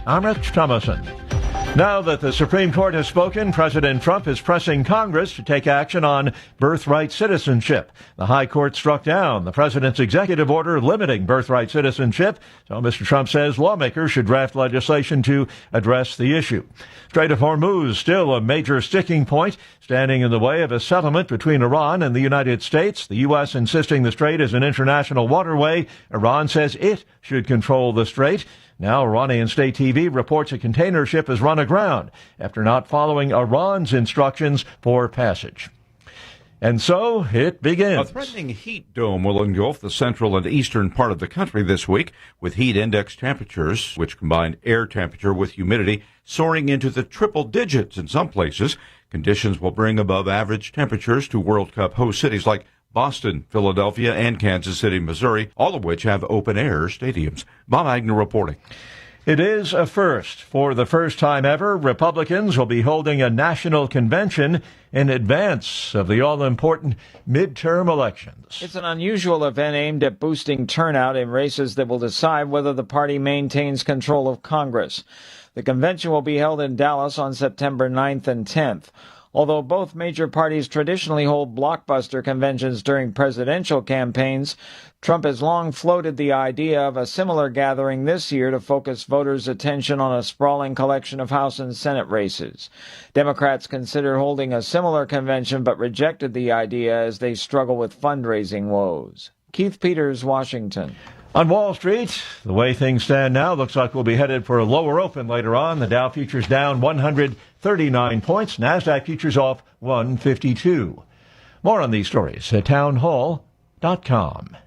I'm Rich Thomason. Now that the Supreme Court has spoken, President Trump is pressing Congress to take action on birthright citizenship. The High Court struck down the president's executive order limiting birthright citizenship, so Mr. Trump says lawmakers should draft legislation to address the issue. Strait of Hormuz still a major sticking point, standing in the way of a settlement between Iran and the United States. The U.S. insisting the strait is an international waterway. Iran says it should control the strait. Now, Iranian state TV reports a container ship has run aground after not following Iran's instructions for passage. And so it begins. A threatening heat dome will engulf the central and eastern part of the country this week, with heat index temperatures, which combine air temperature with humidity, soaring into the triple digits in some places. Conditions will bring above average temperatures to World Cup host cities like Boston, Philadelphia, and Kansas City, Missouri, all of which have open-air stadiums. Bob Agnew reporting. It is a first. For the first time ever, Republicans will be holding a national convention in advance of the all-important midterm elections. It's an unusual event aimed at boosting turnout in races that will decide whether the party maintains control of Congress. The convention will be held in Dallas on September 9th and 10th. Although both major parties traditionally hold blockbuster conventions during presidential campaigns, Trump has long floated the idea of a similar gathering this year to focus voters' attention on a sprawling collection of House and Senate races. Democrats considered holding a similar convention but rejected the idea as they struggle with fundraising woes. Keith Peters, Washington. On Wall Street, the way things stand now, looks like we'll be headed for a lower open later on. The Dow futures down 139 points. NASDAQ futures off 152. More on these stories at townhall.com.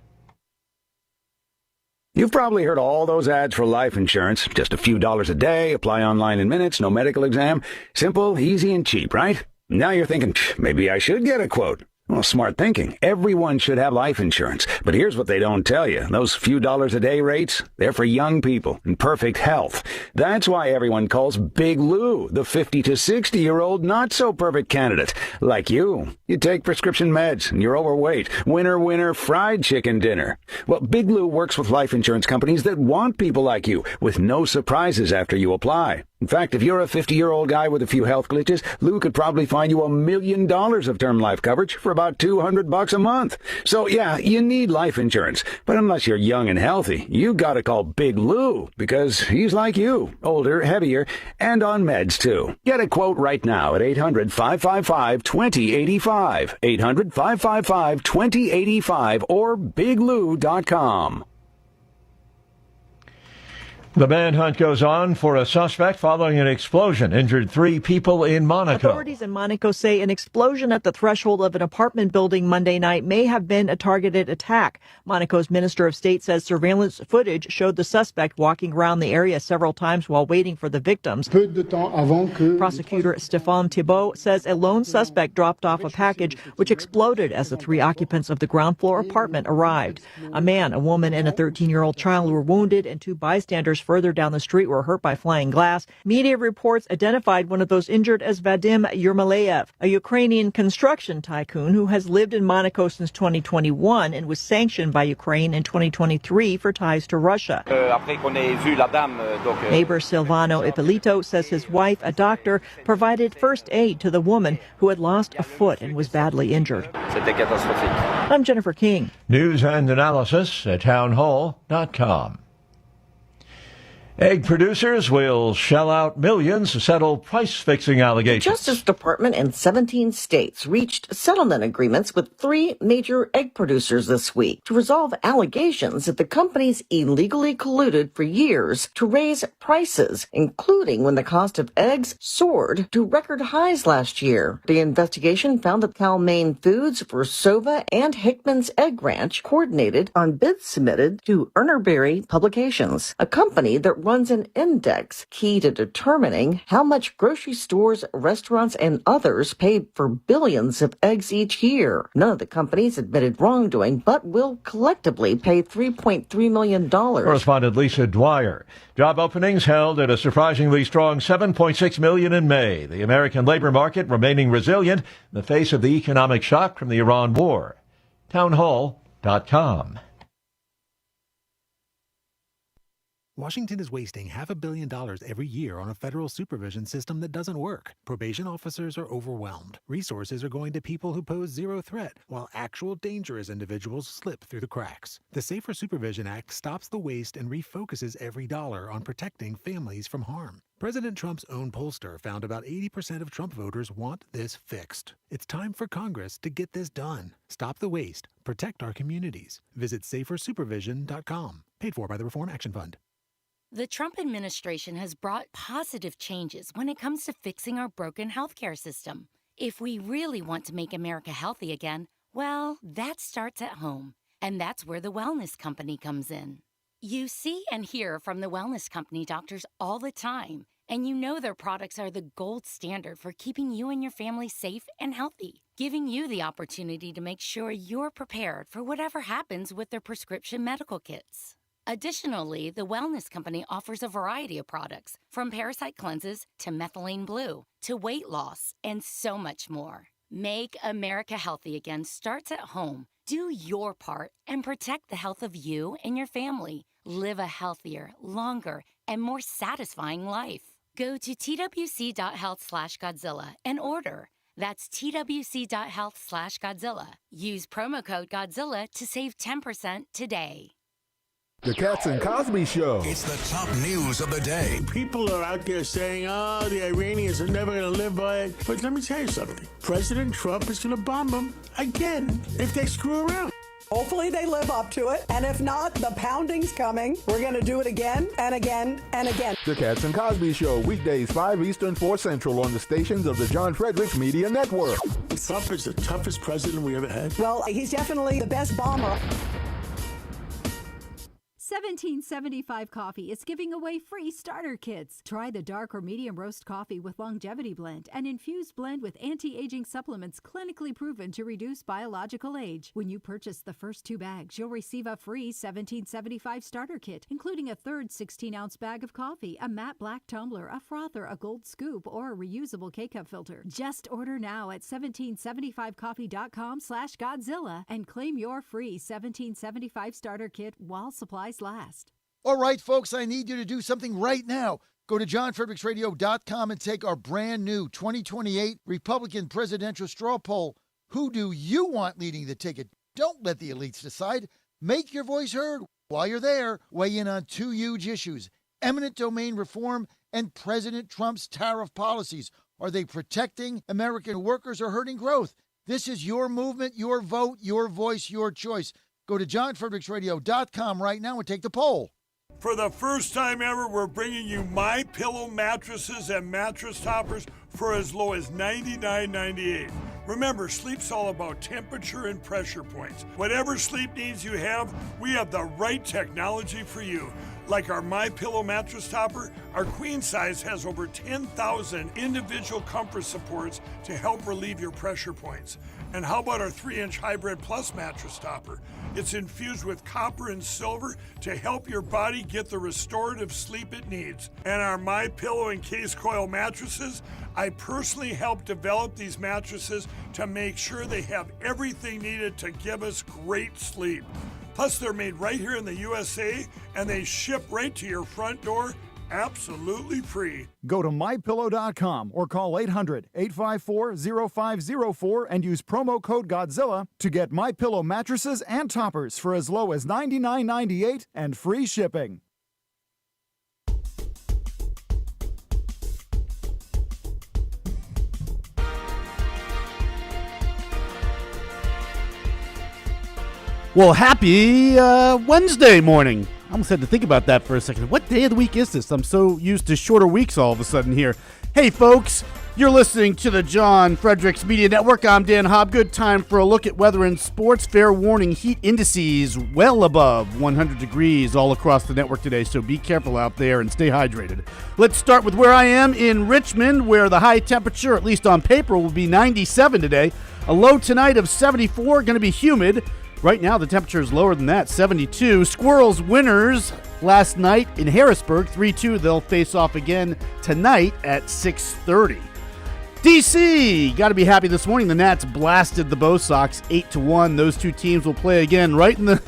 You've probably heard all those ads for life insurance. Just a few dollars a day, apply online in minutes, no medical exam. Simple, easy, and cheap, right? Now you're thinking, maybe I should get a quote. Well, smart thinking. Everyone should have life insurance. But here's what they don't tell you. Those few dollars a day rates, they're for young people in perfect health. That's why everyone calls Big Lou the 50 to 60-year-old not-so-perfect candidate. Like you. You take prescription meds and you're overweight. Winner, winner, fried chicken dinner. Well, Big Lou works with life insurance companies that want people like you with no surprises after you apply. In fact, if you're a 50-year-old guy with a few health glitches, Lou could probably find you $1 million of term life coverage for about $200 a month. So, yeah, you need life insurance. But unless you're young and healthy, you gotta call Big Lou, because he's like you, older, heavier, and on meds, too. Get a quote right now at 800-555-2085, 800-555-2085, or biglou.com. The manhunt goes on for a suspect following an explosion. Injured 3 people in Monaco. Authorities in Monaco say an explosion at the threshold of an apartment building Monday night may have been a targeted attack. Monaco's Minister of State says surveillance footage showed the suspect walking around the area several times while waiting for the victims. Prosecutor Stéphane Thibault says a lone suspect dropped off a package which exploded as the 3 occupants of the ground floor apartment arrived. A man, a woman, and a 13-year-old child were wounded, and 2 bystanders further down the street were hurt by flying glass. Media reports identified one of those injured as Vadim Yermolayev, a Ukrainian construction tycoon who has lived in Monaco since 2021 and was sanctioned by Ukraine in 2023 for ties to Russia. Neighbor Silvano Ippolito says his wife, a doctor, provided first aid to the woman who had lost a foot and was badly injured. I'm Jennifer King. News and analysis at townhall.com. Egg producers will shell out millions to settle price-fixing allegations. The Justice Department and 17 states reached settlement agreements with 3 major egg producers this week to resolve allegations that the companies illegally colluded for years to raise prices, including when the cost of eggs soared to record highs last year. The investigation found that Cal-Maine Foods, Versova, and Hickman's Egg Ranch coordinated on bids submitted to Urnerberry Publications, a company that runs an index key to determining how much grocery stores, restaurants, and others paid for billions of eggs each year. None of the companies admitted wrongdoing, but will collectively pay $3.3 million. Correspondent Lisa Dwyer. Job openings held at a surprisingly strong 7.6 million in May. The American labor market remaining resilient in the face of the economic shock from the Iran war. Townhall.com. Washington is wasting $500 million every year on a federal supervision system that doesn't work. Probation officers are overwhelmed. Resources are going to people who pose zero threat, while actual dangerous individuals slip through the cracks. The Safer Supervision Act stops the waste and refocuses every dollar on protecting families from harm. President Trump's own pollster found about 80% of Trump voters want this fixed. It's time for Congress to get this done. Stop the waste. Protect our communities. Visit safersupervision.com. Paid for by the Reform Action Fund. The Trump administration has brought positive changes when it comes to fixing our broken healthcare system. If we really want to make America healthy again, well, that starts at home. And that's where the Wellness Company comes in. You see and hear from the Wellness Company doctors all the time, and you know their products are the gold standard for keeping you and your family safe and healthy, giving you the opportunity to make sure you're prepared for whatever happens with their prescription medical kits. Additionally, the Wellness Company offers a variety of products, from parasite cleanses to methylene blue to weight loss and so much more. Make America healthy again starts at home. Do your part and protect the health of you and your family. Live a healthier, longer, and more satisfying life. Go to twc.health/Godzilla and order. That's twc.health/Godzilla. Use promo code Godzilla to save 10% today. The Cats and Cosby Show. It's the top news of the day. People are out there saying, oh, the Iranians are never going to live by it. But let me tell you something. President Trump is going to bomb them again if they screw around. Hopefully they live up to it. And if not, the pounding's coming. We're going to do it again and again and again. The Cats and Cosby Show, weekdays 5 Eastern, 4 Central on the stations of the John Fredericks Media Network. Trump is the toughest president we ever had. Well, he's definitely the best bomber. 1775 Coffee is giving away free starter kits. Try the dark or medium roast coffee with longevity blend, an infused blend with anti-aging supplements clinically proven to reduce biological age. When you purchase the first 2 bags, you'll receive a free 1775 starter kit, including a third 16-ounce bag of coffee, a matte black tumbler, a frother, a gold scoop, or a reusable K-cup filter. Just order now at 1775coffee.com/Godzilla and claim your free 1775 starter kit while supplies last. All right, folks, I need you to do something right now. Go to johnfredericksradio.com and take our brand new 2028 Republican presidential straw poll. Who do you want leading the ticket? Don't let the elites decide. Make your voice heard. While you're there, weigh in on 2 huge issues: eminent domain reform and President Trump's tariff policies. Are they protecting American workers or hurting growth? This is your movement, your vote, your voice, your choice. Go to johnfredericksradio.com right now and take the poll. For the first time ever, we're bringing you My Pillow mattresses and mattress toppers for as low as $99.98. Remember, sleep's all about temperature and pressure points. Whatever sleep needs you have, we have the right technology for you. Like our My Pillow mattress topper, our queen size has over 10,000 individual comfort supports to help relieve your pressure points. And how about our 3-inch Hybrid Plus mattress topper? It's infused with copper and silver to help your body get the restorative sleep it needs. And our My Pillow and Case Coil mattresses, I personally helped develop these mattresses to make sure they have everything needed to give us great sleep. Plus, they're made right here in the USA, and they ship right to your front door, absolutely free. Go to MyPillow.com or call 800-854-0504 and use promo code Godzilla to get MyPillow mattresses and toppers for as low as $99.98 and free shipping. Well, happy Wednesday morning. I almost had to think about that for a second. What day of the week is this? I'm so used to shorter weeks all of a sudden here. Hey, folks, you're listening to the John Fredericks Media Network. I'm Dan Hobgood. Time for a look at weather and sports. Fair warning, heat indices well above 100 degrees all across the network today, so be careful out there and stay hydrated. Let's start with where I am in Richmond, where the high temperature, at least on paper, will be 97 today. A low tonight of 74, going to be humid. Right now, the temperature is lower than that, 72. Squirrels winners last night in Harrisburg, 3-2. They'll face off again tonight at 6:30. D.C. got to be happy this morning. The Nats blasted the Bo Sox 8-1. Those two teams will play again right in the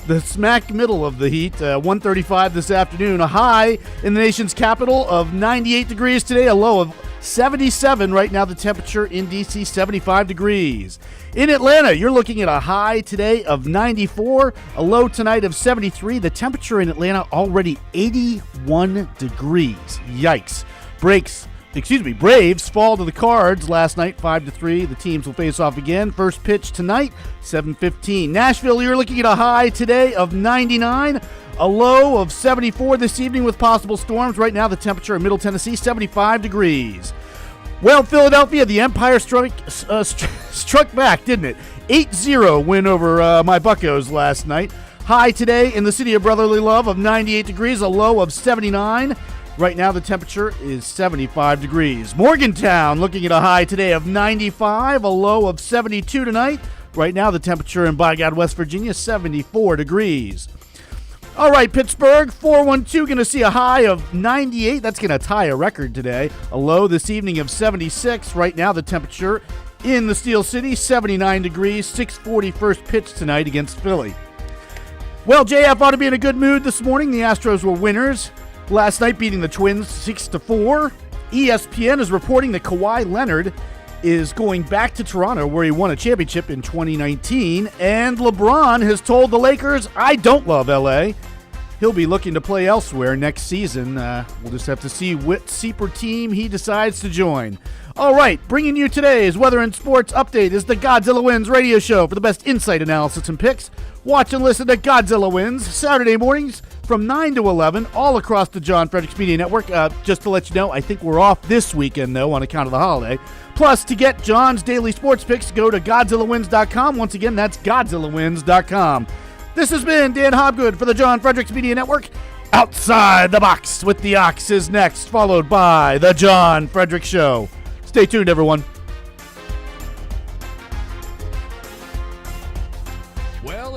the smack middle of the heat. 135 this afternoon. A high in the nation's capital of 98 degrees today. A low of 77 right now. The temperature in D.C., 75 degrees. In Atlanta, you're looking at a high today of 94, a low tonight of 73. The temperature in Atlanta already 81 degrees. Yikes. Braves fall to the Cards last night, 5-3. The teams will face off again. First pitch tonight, 7:15. Nashville, you're looking at a high today of 99, a low of 74 this evening with possible storms. Right now, the temperature in Middle Tennessee, 75 degrees. Well, Philadelphia, the Empire struck back, didn't it? 8-0 win over my Buccos last night. High today in the city of brotherly love of 98 degrees, a low of 79. Right now, the temperature is 75 degrees. Morgantown looking at a high today of 95, a low of 72 tonight. Right now, the temperature in By God, West Virginia, 74 degrees. All right, Pittsburgh, 412, going to see a high of 98. That's going to tie a record today. A low this evening of 76. Right now, the temperature in the Steel City, 79 degrees. 6:40 first pitch tonight against Philly. Well, JF ought to be in a good mood this morning. The Astros were winners last night, beating the Twins 6-4. ESPN is reporting that Kawhi Leonard is going back to Toronto, where he won a championship in 2019. And LeBron has told the Lakers, I don't love LA. He'll be looking to play elsewhere next season. We'll just have to see what super team he decides to join. All right, bringing you today's Weather and Sports Update is the Godzilla Wins radio show for the best insight, analysis, and picks. Watch and listen to Godzilla Wins Saturday mornings from 9 to 11 all across the John Fredericks Media Network. Just to let you know, I think we're off this weekend, though, on account of the holiday. Plus, to get John's daily sports picks, go to GodzillaWins.com. Once again, that's GodzillaWins.com. This has been Dan Hobgood for the John Fredericks Media Network. Outside the Box with the Ox is next, followed by The John Fredericks Show. Stay tuned, everyone.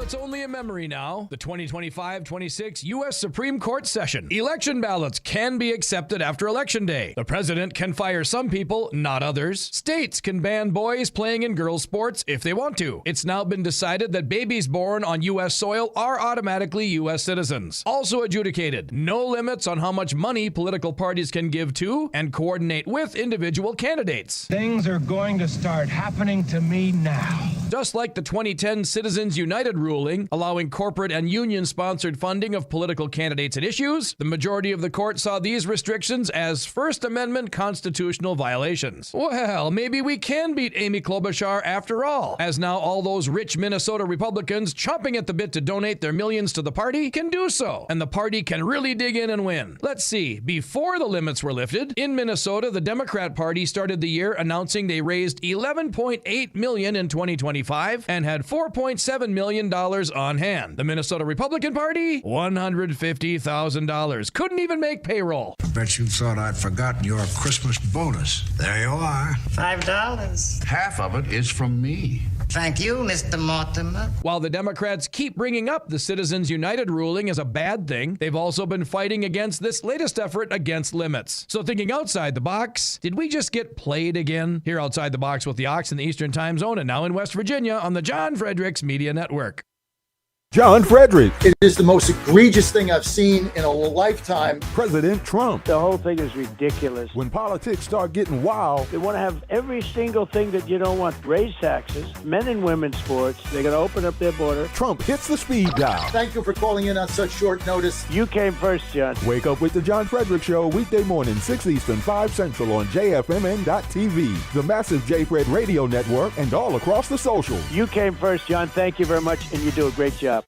It's only a memory now. The 2025-26 U.S. Supreme Court session. Election ballots can be accepted after Election Day. The president can fire some people, not others. States can ban boys playing in girls' sports if they want to. It's now been decided that babies born on U.S. soil are automatically U.S. citizens. Also adjudicated, no limits on how much money political parties can give to and coordinate with individual candidates. Things are going to start happening to me now. Just like the 2010 Citizens United ruling, allowing corporate and union-sponsored funding of political candidates and issues, the majority of the court saw these restrictions as First Amendment constitutional violations. Well, maybe we can beat Amy Klobuchar after all, as now all those rich Minnesota Republicans chomping at the bit to donate their millions to the party can do so, and the party can really dig in and win. Let's see, before the limits were lifted, in Minnesota, the Democrat Party started the year announcing they raised $11.8 million in 2025 and had $4.7 million on hand. The Minnesota Republican Party, $150,000. Couldn't even make payroll. I bet you thought I'd forgotten your Christmas bonus. There you are. $5. Half of it is from me. Thank you, Mr. Mortimer. While the Democrats keep bringing up the Citizens United ruling as a bad thing, they've also been fighting against this latest effort against limits. So thinking outside the box, did we just get played again? Here outside the box with the Ox in the Eastern Time Zone and now in West Virginia on the John Fredericks Media Network. John Fredericks. It is the most egregious thing I've seen in a lifetime. President Trump. The whole thing is ridiculous. When politics start getting wild, they want to have every single thing that you don't want. Raise taxes, men and women's sports. They're going to open up their border. Trump hits the speed dial. Thank you for calling in on such short notice. You came first, John. Wake up with the John Fredericks Show weekday morning, 6 Eastern, 5 Central on JFMN.TV, the massive J-Fred radio network, and all across the social. You came first, John. Thank you very much, and you do a great job.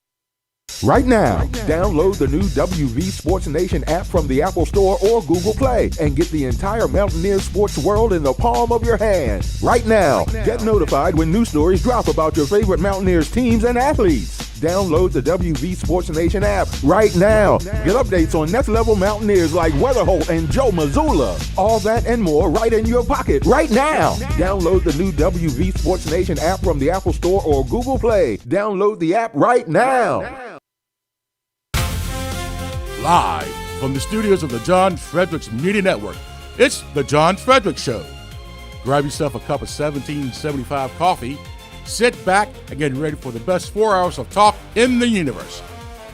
Right now, download the new WV Sports Nation app from the Apple Store or Google Play and get the entire Mountaineer sports world in the palm of your hand. Right now, get notified when new stories drop about your favorite Mountaineers teams and athletes. Download the WV Sports Nation app right now. Get updates on next level Mountaineers like Weatherholt and Joe Mazzulla. All that and more right in your pocket right now. Download the new WV Sports Nation app from the Apple Store or Google Play. Download the app right now. Live from the studios of the John Fredericks Media Network, it's the John Fredericks Show. Grab yourself a cup of 1775 coffee, Sit back and get ready for the best 4 hours of talk in the universe.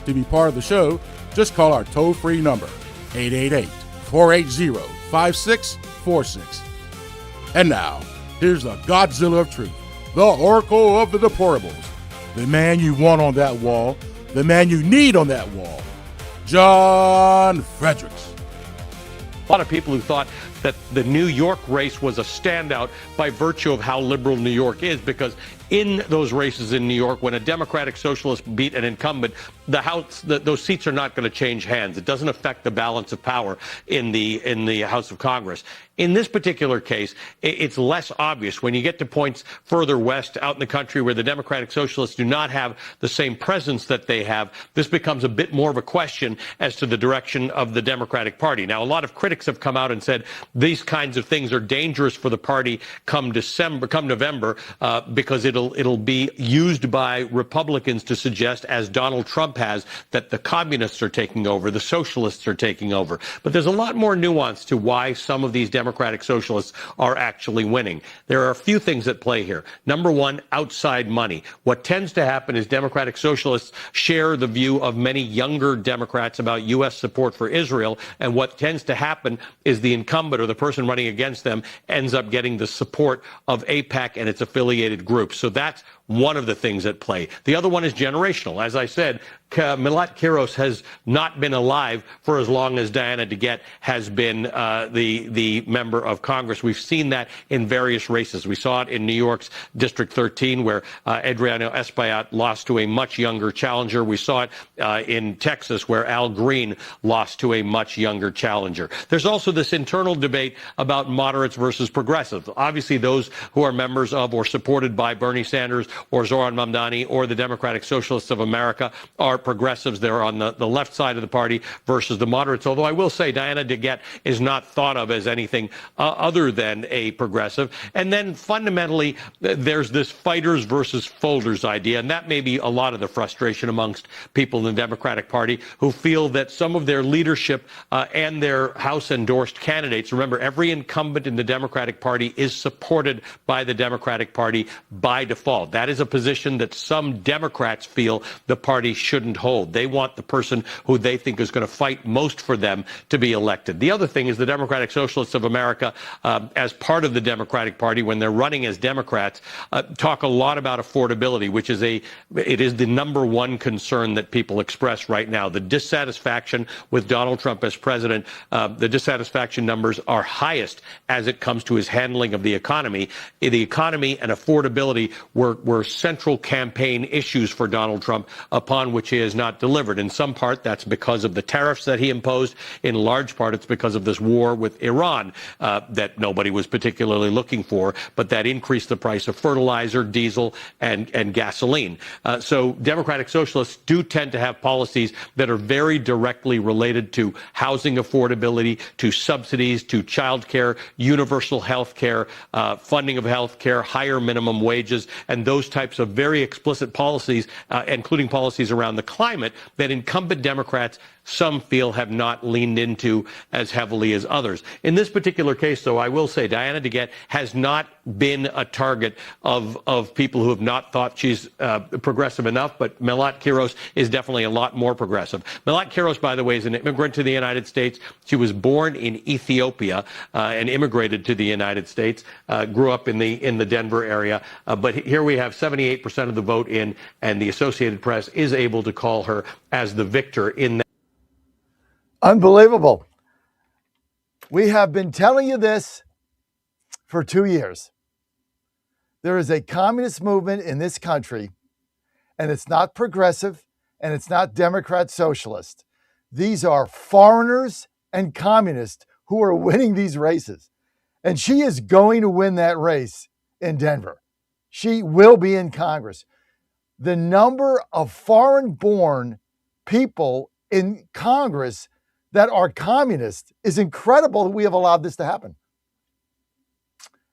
To be part of the show, just call our toll-free number, 888-480-5646. And now, here's the Godzilla of Truth, the Oracle of the Deplorables, the man you want on that wall, the man you need on that wall, John Fredericks. A lot of people who thought that the New York race was a standout by virtue of how liberal New York is, because in those races in New York, when a Democratic Socialist beat an incumbent, those seats are not going to change hands. It doesn't affect the balance of power in the House of Congress. In this particular case, it's less obvious. When you get to points further west out in the country where the Democratic Socialists do not have the same presence that they have, this becomes a bit more of a question as to the direction of the Democratic Party. Now, a lot of critics have come out and said these kinds of things are dangerous for the party come November, because it'll be used by Republicans to suggest, as Donald Trump has, that the communists are taking over, the socialists are taking over. But there's a lot more nuance to why some of these Democratic Socialists are actually winning. There are a few things at play here. Number one, outside money. What tends to happen is Democratic Socialists share the view of many younger Democrats about U.S. support for Israel, and what tends to happen is the incumbent or the person running against them ends up getting the support of AIPAC and its affiliated groups. So that's one of the things at play. The other one is generational. As I said, Milat Kiros has not been alive for as long as Diana DeGette has been the member of Congress. We've seen that in various races. We saw it in New York's District 13, where Adriano Espaillat lost to a much younger challenger. We saw it in Texas, where Al Green lost to a much younger challenger. There's also this internal debate about moderates versus progressives. Obviously, those who are members of or supported by Bernie Sanders or Zoran Mamdani or the Democratic Socialists of America are progressives. They're on the left side of the party versus the moderates, although I will say Diana DeGette is not thought of as anything other than a progressive. And then fundamentally, there's this fighters versus folders idea, and that may be a lot of the frustration amongst people in the Democratic Party who feel that some of their leadership and their House-endorsed candidates, remember, every incumbent in the Democratic Party is supported by the Democratic Party by default. That is a position that some Democrats feel the party shouldn't hold. They want the person who they think is going to fight most for them to be elected. The other thing is the Democratic Socialists of America, as part of the Democratic Party, when they're running as Democrats, talk a lot about affordability, which is it is the number one concern that people express right now. The dissatisfaction with Donald Trump as president, the dissatisfaction numbers are highest as it comes to his handling of the economy. The economy and affordability were central campaign issues for Donald Trump, upon which he has not delivered. In some part, that's because of the tariffs that he imposed. In large part, it's because of this war with Iran that nobody was particularly looking for, but that increased the price of fertilizer, diesel, and gasoline. So Democratic Socialists do tend to have policies that are very directly related to housing affordability, to subsidies, to child care, universal health care, funding of health care, higher minimum wages, and those types of very explicit policies, including policies around the climate, that incumbent Democrats, some feel, have not leaned into as heavily as others. In this particular case, though, I will say Diana DeGette has not been a target of people who have not thought she's progressive enough, but Milat Kiros is definitely a lot more progressive. Milat Kiros, by the way, is an immigrant to the United States. She was born in Ethiopia and immigrated to the United States, grew up in the Denver area. But here we have 78% of the vote in, and the Associated Press is able to call her as the victor in that. Unbelievable. We have been telling you this for 2 years. There is a communist movement in this country, and it's not progressive, and it's not Democrat socialist. These are foreigners and communists who are winning these races. And she is going to win that race in Denver. She will be in Congress. The number of foreign-born people in Congress that are communists is incredible that we have allowed this to happen.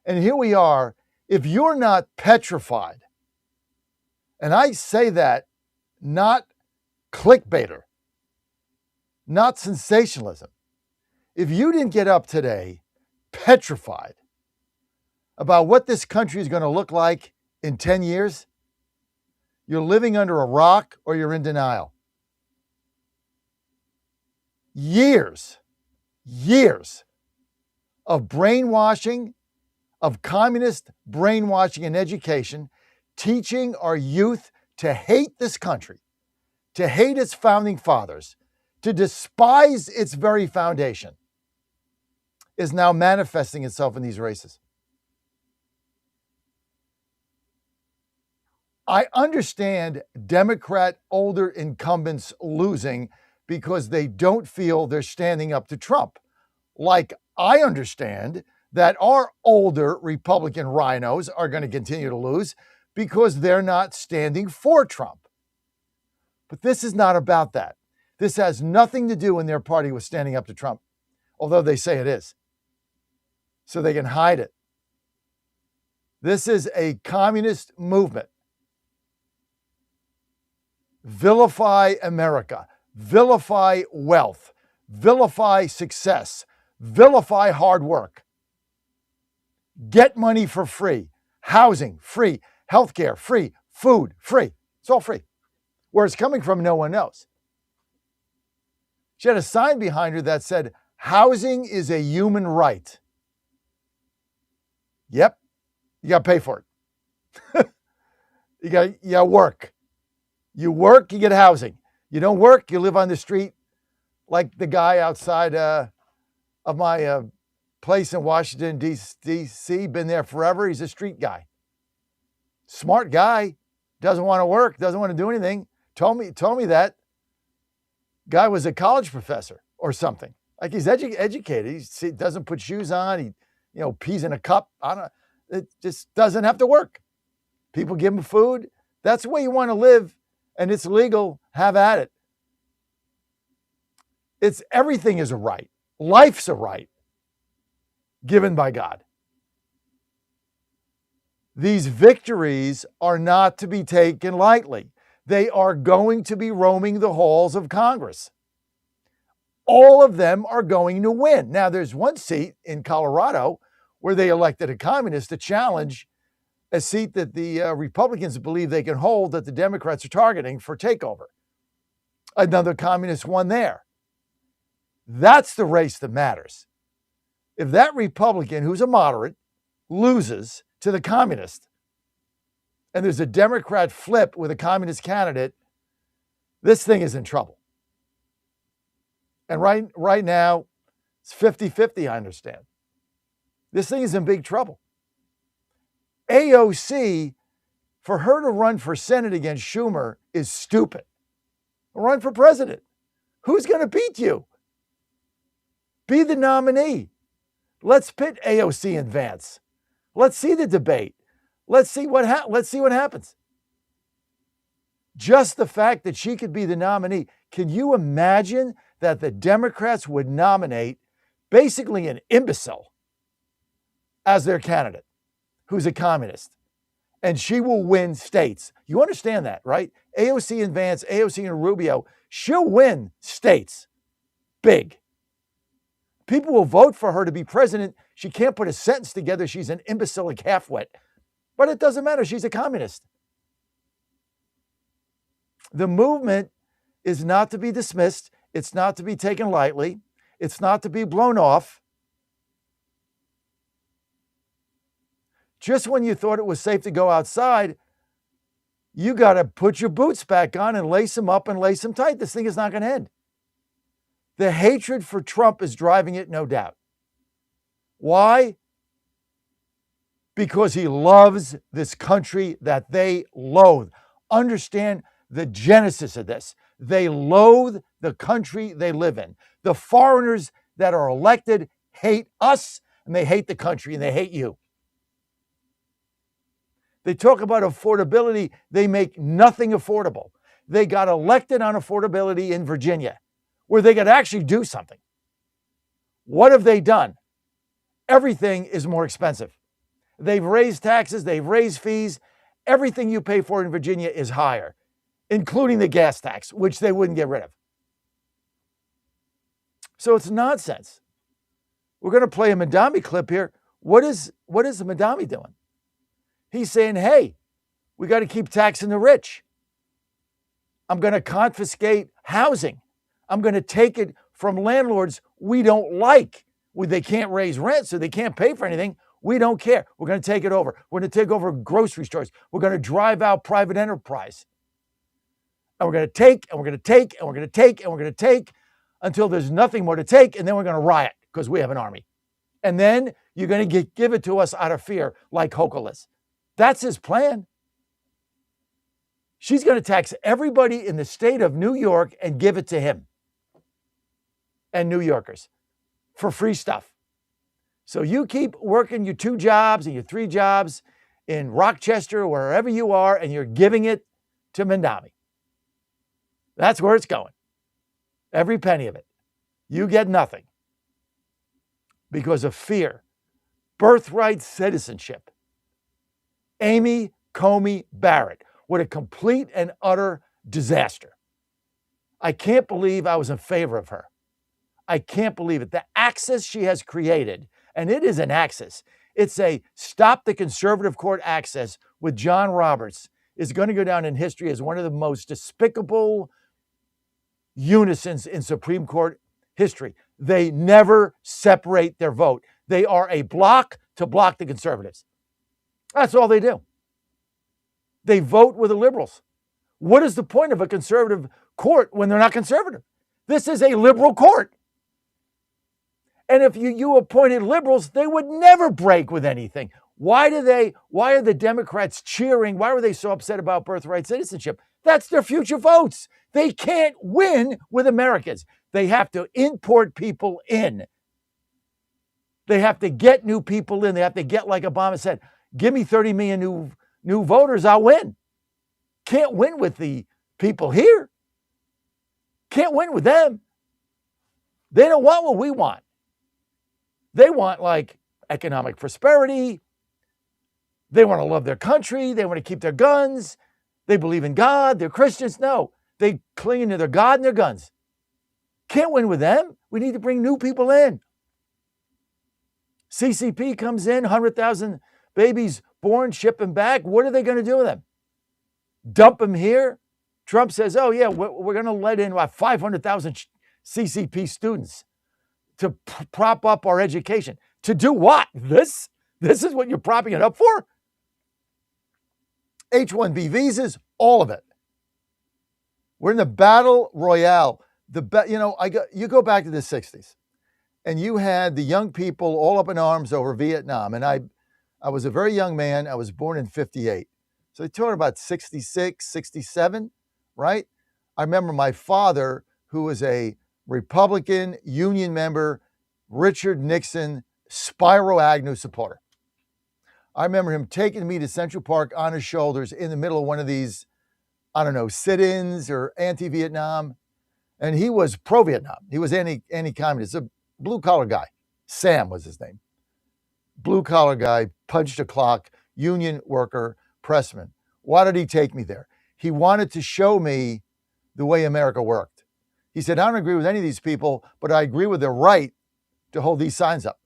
And here we are. If you're not petrified, and I say that not clickbaiter, not sensationalism, if you didn't get up today petrified about what this country is going to look like in 10 years, you're living under a rock or you're in denial. Years of brainwashing, of communist brainwashing and education, teaching our youth to hate this country, to hate its founding fathers, to despise its very foundation, is now manifesting itself in these races. I understand Democrat older incumbents losing because they don't feel they're standing up to Trump. Like I understand that our older Republican rhinos are going to continue to lose because they're not standing for Trump. But this is not about that. This has nothing to do in their party with standing up to Trump, although they say it is, so they can hide it. This is a communist movement. Vilify America, vilify wealth, vilify success, vilify hard work. Get money for free, housing free, healthcare free, food free. It's all free. Where it's coming from, no one knows. She had a sign behind her that said, housing is a human right. Yep, you got to pay for it. You got to work. You work, you get housing. You don't work, you live on the street like the guy outside of my place in Washington, D.C. Been there forever. He's a street guy. Smart guy. Doesn't want to work, doesn't want to do anything. Told me that. Guy was a college professor or something. Like he's educated. He doesn't put shoes on. He pees in a cup. It just doesn't have to work. People give him food. That's the way you want to live. And it's legal, have at it. It's everything is a right. Life's a right given by God. These victories are not to be taken lightly. They are going to be roaming the halls of Congress. All of them are going to win. Now, there's one seat in Colorado where they elected a communist to challenge a seat that the Republicans believe they can hold that the Democrats are targeting for takeover. Another communist won there. That's the race that matters. If that Republican, who's a moderate, loses to the communist, and there's a Democrat flip with a communist candidate, this thing is in trouble. And right now, it's 50-50, I understand. This thing is in big trouble. AOC, for her to run for Senate against Schumer is stupid. Run for president. Who's going to beat you? Be the nominee. Let's pit AOC and Vance. Let's see the debate. Let's see what happens. Just the fact that she could be the nominee. Can you imagine that the Democrats would nominate basically an imbecile as their candidate who's a communist? And she will win states. You understand that, right? AOC and Vance, AOC and Rubio, she'll win states. Big. People will vote for her to be president. She can't put a sentence together. She's an imbecilic halfwit. But it doesn't matter. She's a communist. The movement is not to be dismissed. It's not to be taken lightly. It's not to be blown off. Just when you thought it was safe to go outside, you got to put your boots back on and lace them up and lace them tight. This thing is not going to end. The hatred for Trump is driving it, no doubt. Why? Because he loves this country that they loathe. Understand the genesis of this. They loathe the country they live in. The foreigners that are elected hate us, and they hate the country, and they hate you. They talk about affordability. They make nothing affordable. They got elected on affordability in Virginia, where they could actually do something. What have they done? Everything is more expensive. They've raised taxes. They've raised fees. Everything you pay for in Virginia is higher, including the gas tax, which they wouldn't get rid of. So it's nonsense. We're going to play a Madami clip here. What is Madami doing? He's saying, hey, We got to keep taxing the rich. I'm going to confiscate housing. I'm going to take it from landlords we don't like. They can't raise rent, so they can't pay for anything. We don't care. We're going to take it over. We're going to take over grocery stores. We're going to drive out private enterprise. And we're going to take, and we're going to take, and we're going to take, and we're going to take until there's nothing more to take, and then we're going to riot because we have an army. And then you're going to give it to us out of fear, like Hochul. That's his plan. She's going to tax everybody in the state of New York and give it to him and New Yorkers for free stuff. So you keep working your 2 jobs and your 3 jobs in Rochester, wherever you are, and you're giving it to Mandami. That's where it's going. Every penny of it. You get nothing because of fear. Birthright citizenship. Amy Comey Barrett. What a complete and utter disaster. I can't believe I was in favor of her. I can't believe it. The axis she has created, and it is an axis. It's a stop the conservative court axis with John Roberts, is going to go down in history as one of the most despicable unisons in Supreme Court history. They never separate their vote. They are a block to block the conservatives. That's all they do. They vote with the liberals. What is the point of a conservative court when they're not conservative? This is a liberal court. And if you appointed liberals, they would never break with anything. Why are the Democrats cheering? Why were they so upset about birthright citizenship? That's their future votes. They can't win with Americans. They have to import people in. They have to get new people in. They have to get, like Obama said, give me 30 million new voters, I'll win. Can't win with the people here. Can't win with them. They don't want what we want. They want like economic prosperity. They want to love their country. They want to keep their guns. They believe in God. They're Christians. No, they cling to their God and their guns. Can't win with them. We need to bring new people in. CCP comes in, 100,000 babies born, ship them back. What are they going to do with them? Dump them here? Trump says, oh yeah, we're going to let in about 500,000 CCP students to prop up our education. To do what? This is what you're propping it up for? H-1B visas, all of it. We're in the battle royale. You go back to the 60s, and you had the young people all up in arms over Vietnam. And I was a very young man. I was born in 58. So they talking about 66, 67, right? I remember my father, who was a Republican Union member, Richard Nixon, Spiro Agnew supporter. I remember him taking me to Central Park on his shoulders in the middle of one of these, I don't know, sit-ins or anti-Vietnam. And he was pro-Vietnam. He was anti-communist, a blue-collar guy. Sam was his name. Blue-collar guy, punched a clock, union worker, pressman. Why did he take me there? He wanted to show me the way America worked. He said, I don't agree with any of these people, but I agree with their right to hold these signs up.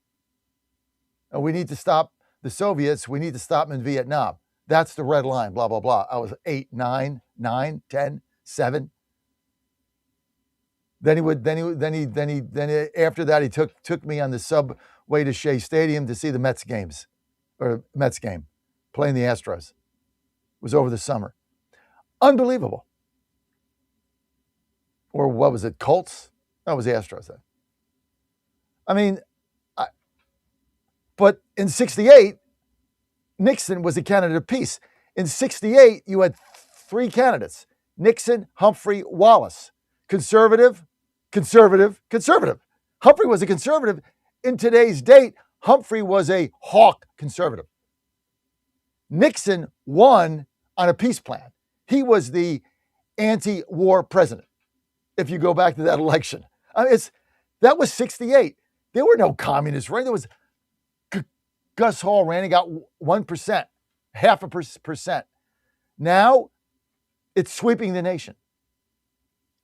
And we need to stop the Soviets. We need to stop them in Vietnam. That's the red line, blah, blah, blah. I was 8, 9, 10, 7. Then after that, he took me on the subway to Shea Stadium to see the Mets game, playing the Astros. It was over the summer. Unbelievable. Or what was it, Colts? That was the Astros then. I mean, but in 68, Nixon was a candidate of peace. In 68, you had 3 candidates: Nixon, Humphrey, Wallace. Conservative. Humphrey was a conservative. In today's date, Humphrey was a hawk conservative. Nixon won on a peace plan. He was the anti-war president, if you go back to that election. That was 68. There were no communists, right? There was Gus Hall ran and got 1%, 0.5%. Now it's sweeping the nation.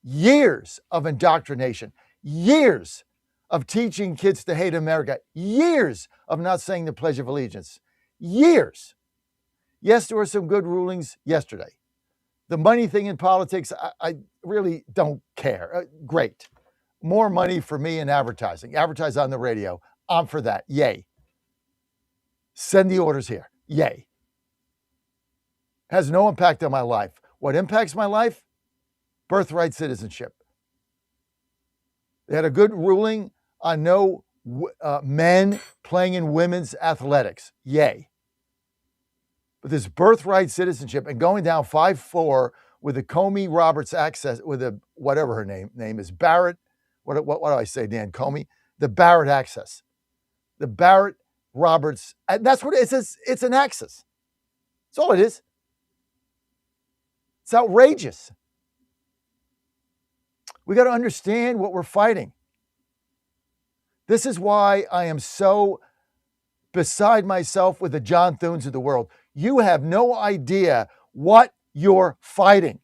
Years of indoctrination, years of teaching kids to hate America, years of not saying the Pledge of Allegiance, years. Yes, there were some good rulings yesterday. The money thing in politics, I really don't care. Great. More money for me in advertising. Advertise on the radio. I'm for that. Yay. Send the orders here. Yay. Has no impact on my life. What impacts my life? Birthright citizenship. They had a good ruling on no men playing in women's athletics. Yay. But this birthright citizenship and going down 5-4 with the Comey Roberts access, with a whatever her name is, Barrett. What do I say, Dan? Comey? The Barrett access. The Barrett Roberts. And that's what it is. It's an access. That's all it is. It's outrageous. We got to understand what we're fighting. This is why I am so beside myself with the John Thunes of the world. You have no idea what you're fighting.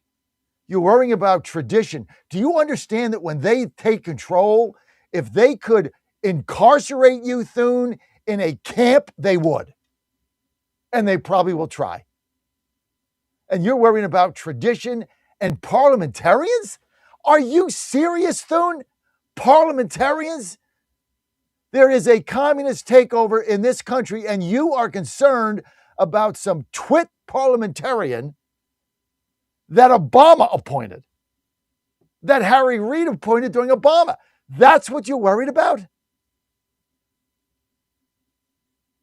You're worrying about tradition. Do you understand that when they take control, if they could incarcerate you, Thune, in a camp, they would. And they probably will try. And you're worrying about tradition and parliamentarians? Are you serious, Thune? Parliamentarians? There is a communist takeover in this country, and you are concerned about some twit parliamentarian that Obama appointed, that Harry Reid appointed during Obama. That's what you're worried about?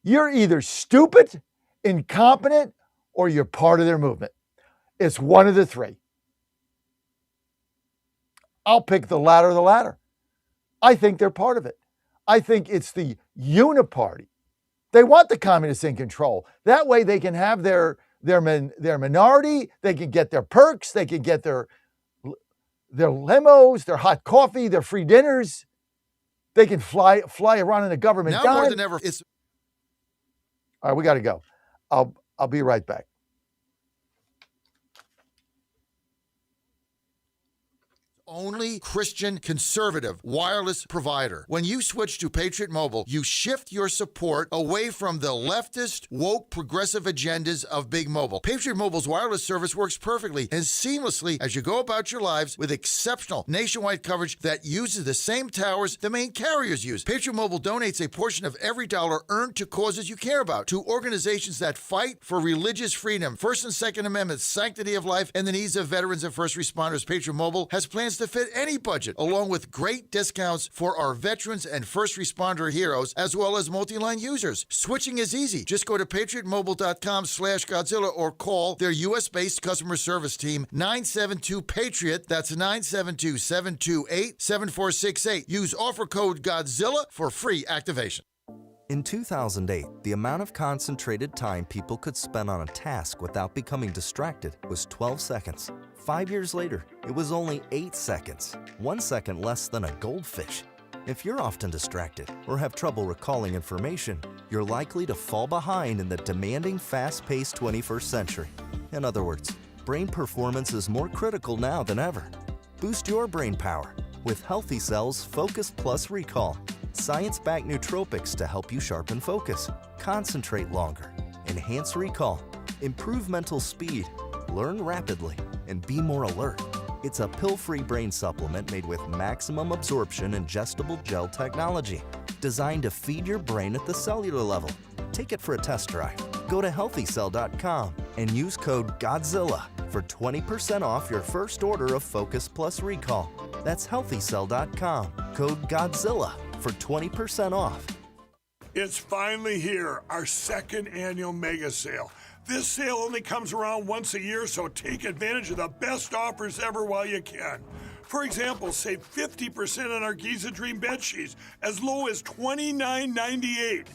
You're either stupid, incompetent, or you're part of their movement. It's one of the three. I'll pick the latter of the latter. I think they're part of it. I think it's the uniparty. They want the communists in control. That way they can have their minority, they can get their perks, they can get their limos, their hot coffee, their free dinners. They can fly around in a government now more than ever. All right, we got to go. I'll be right back. Only Christian conservative wireless provider. When you switch to Patriot Mobile, you shift your support away from the leftist, woke, progressive agendas of Big Mobile. Patriot Mobile's wireless service works perfectly and seamlessly as you go about your lives with exceptional nationwide coverage that uses the same towers the main carriers use. Patriot Mobile donates a portion of every dollar earned to causes you care about, to organizations that fight for religious freedom, First and Second Amendment, sanctity of life, and the needs of veterans and first responders. Patriot Mobile has plans to fit any budget, along with great discounts for our veterans and first responder heroes, as well as multi-line users. Switching is easy. Just go to patriotmobile.com/Godzilla or call their U.S.-based customer service team, 972-PATRIOT. That's 972-728-7468. Use offer code Godzilla for free activation. In 2008, the amount of concentrated time people could spend on a task without becoming distracted was 12 seconds. 5 years later, it was only 8 seconds, 1 second less than a goldfish. If you're often distracted or have trouble recalling information, you're likely to fall behind in the demanding, fast-paced 21st century. In other words, brain performance is more critical now than ever. Boost your brain power with Healthy Cell's Focus Plus Recall. Science-backed nootropics to help you sharpen focus, concentrate longer, enhance recall, improve mental speed, learn rapidly, and be more alert. It's a pill-free brain supplement made with maximum absorption ingestible gel technology, designed to feed your brain at the cellular level. Take it for a test drive. Go to healthycell.com and use code GODZILLA for 20% off your first order of Focus Plus Recall. That's healthycell.com, code GODZILLA for 20% off. It's finally here, our second annual mega sale. This sale only comes around once a year, so take advantage of the best offers ever while you can. For example, save 50% on our Giza Dream bed sheets, as low as $29.98.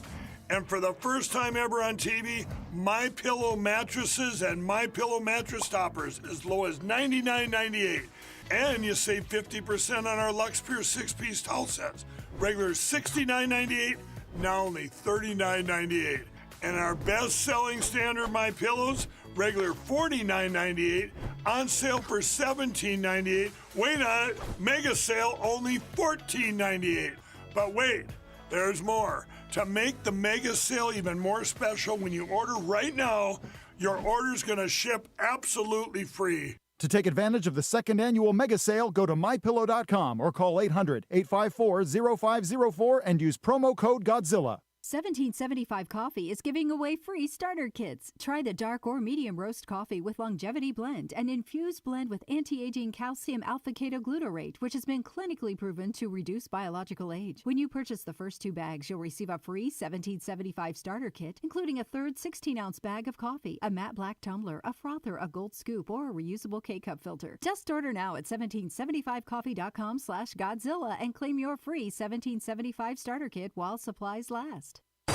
And for the first time ever on TV, MyPillow mattresses and MyPillow mattress toppers, as low as $99.98. And you save 50% on our Lux Pure 6-piece towel sets. Regular $69.98, now only $39.98. And our best-selling standard MyPillows, regular $49.98, on sale for $17.98. Wait on it, mega sale, only $14.98. But wait, there's more. To make the mega sale even more special, when you order right now, Your order's going to ship absolutely free. To take advantage of the second annual mega sale, go to mypillow.com or call 800-854-0504 and use promo code Godzilla. 1775 Coffee is giving away free starter kits. Try the dark or medium roast coffee with longevity blend, an infused blend with anti-aging calcium alpha-ketoglutarate, which has been clinically proven to reduce biological age. When you purchase the first 2 bags, you'll receive a free 1775 starter kit, including a third 16-ounce bag of coffee, a matte black tumbler, a frother, a gold scoop, or a reusable K-cup filter. Just order now at 1775coffee.com/Godzilla and claim your free 1775 starter kit while supplies last.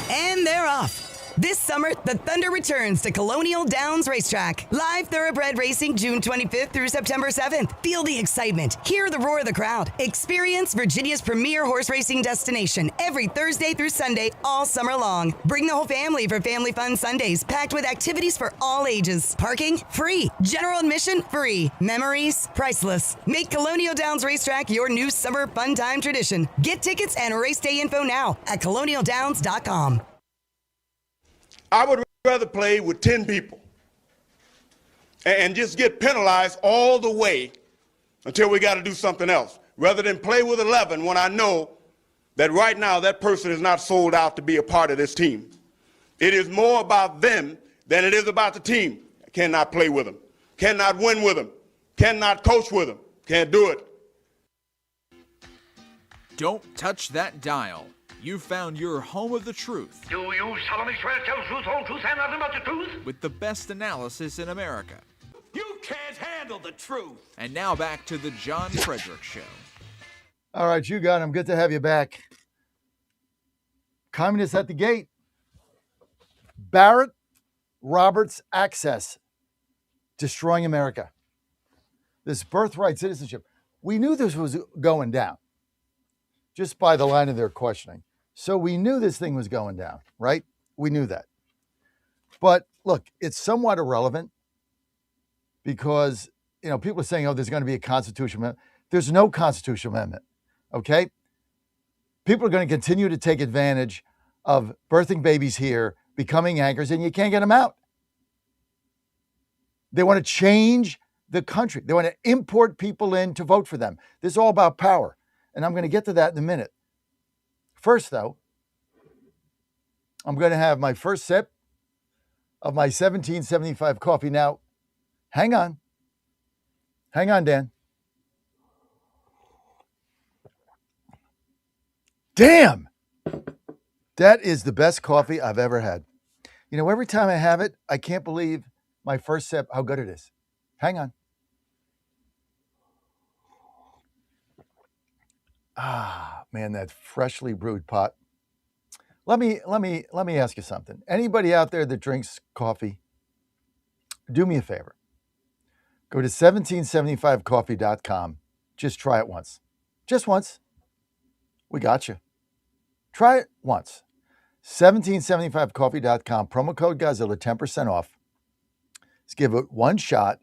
And they're off. This summer, the Thunder returns to Colonial Downs Racetrack. Live thoroughbred racing June 25th through September 7th. Feel the excitement. Hear the roar of the crowd. Experience Virginia's premier horse racing destination every Thursday through Sunday all summer long. Bring the whole family for Family Fun Sundays, packed with activities for all ages. Parking? Free. General admission? Free. Memories? Priceless. Make Colonial Downs Racetrack your new summer fun time tradition. Get tickets and race day info now at colonialdowns.com. I would rather play with 10 people and just get penalized all the way until we got to do something else, rather than play with 11 when I know that right now that person is not sold out to be a part of this team. It is more about them than it is about the team. I cannot play with them, cannot win with them, cannot coach with them, can't do it. Don't touch that dial. You found your home of the truth. Do you solemnly swear to tell the truth, whole truth, and nothing but the truth? With the best analysis in America. You can't handle the truth. And now back to the John Fredericks Show. All right, you got him. Good to have you back. Communists at the gate. Barrett Roberts Access. Destroying America. This birthright citizenship. We knew this was going down just by the line of their questioning. So we knew this thing was going down, right? We knew that. But look, it's somewhat irrelevant because, people are saying, there's going to be a constitutional amendment. There's no constitutional amendment, okay? People are going to continue to take advantage of birthing babies here, becoming anchors, and you can't get them out. They want to change the country. They want to import people in to vote for them. This is all about power. And I'm going to get to that in a minute. First, though, I'm going to have my first sip of my 1775 coffee. Now, hang on. Hang on, Dan. Damn! That is the best coffee I've ever had. Every time I have it, I can't believe my first sip, how good it is. Hang on. Ah, man, that freshly brewed pot. Let me ask you something. Anybody out there that drinks coffee, do me a favor. Go to 1775coffee.com. Just try it once. Just once. We got you. Try it once. 1775coffee.com. Promo code Godzilla, 10% off. Let's give it one shot.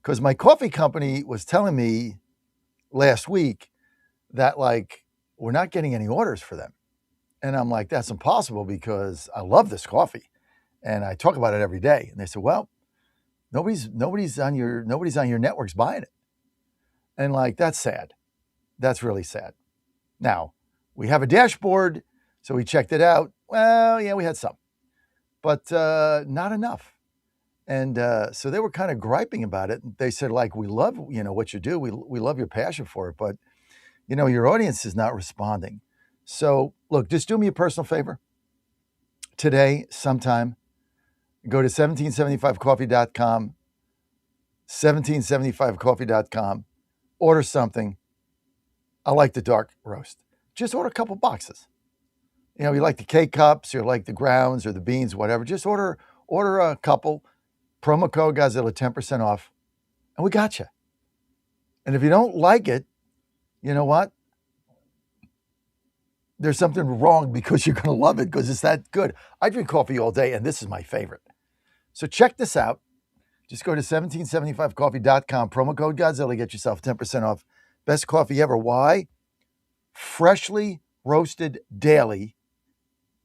Because my coffee company was telling me last week that we're not getting any orders for them. And I'm like, that's impossible because I love this coffee and I talk about it every day. And they said, well, nobody's on your networks buying it. And that's sad. That's really sad. Now, we have a dashboard, so we checked it out. Well, yeah, we had some, but not enough. And so they were kind of griping about it. They said, we love, what you do. We love your passion for it, but your audience is not responding. So look, just do me a personal favor. Today, sometime, go to 1775coffee.com, 1775coffee.com, order something. I like the dark roast. Just order a couple boxes. You like the K-cups, or like the grounds or the beans, whatever. Just order a couple. Promo code Godzilla, 10% off. And we got you. And if you don't like it, you know what? There's something wrong because you're going to love it because it's that good. I drink coffee all day, and this is my favorite. So check this out. Just go to 1775coffee.com. Promo code Godzilla. Get yourself 10% off. Best coffee ever. Why? Freshly roasted daily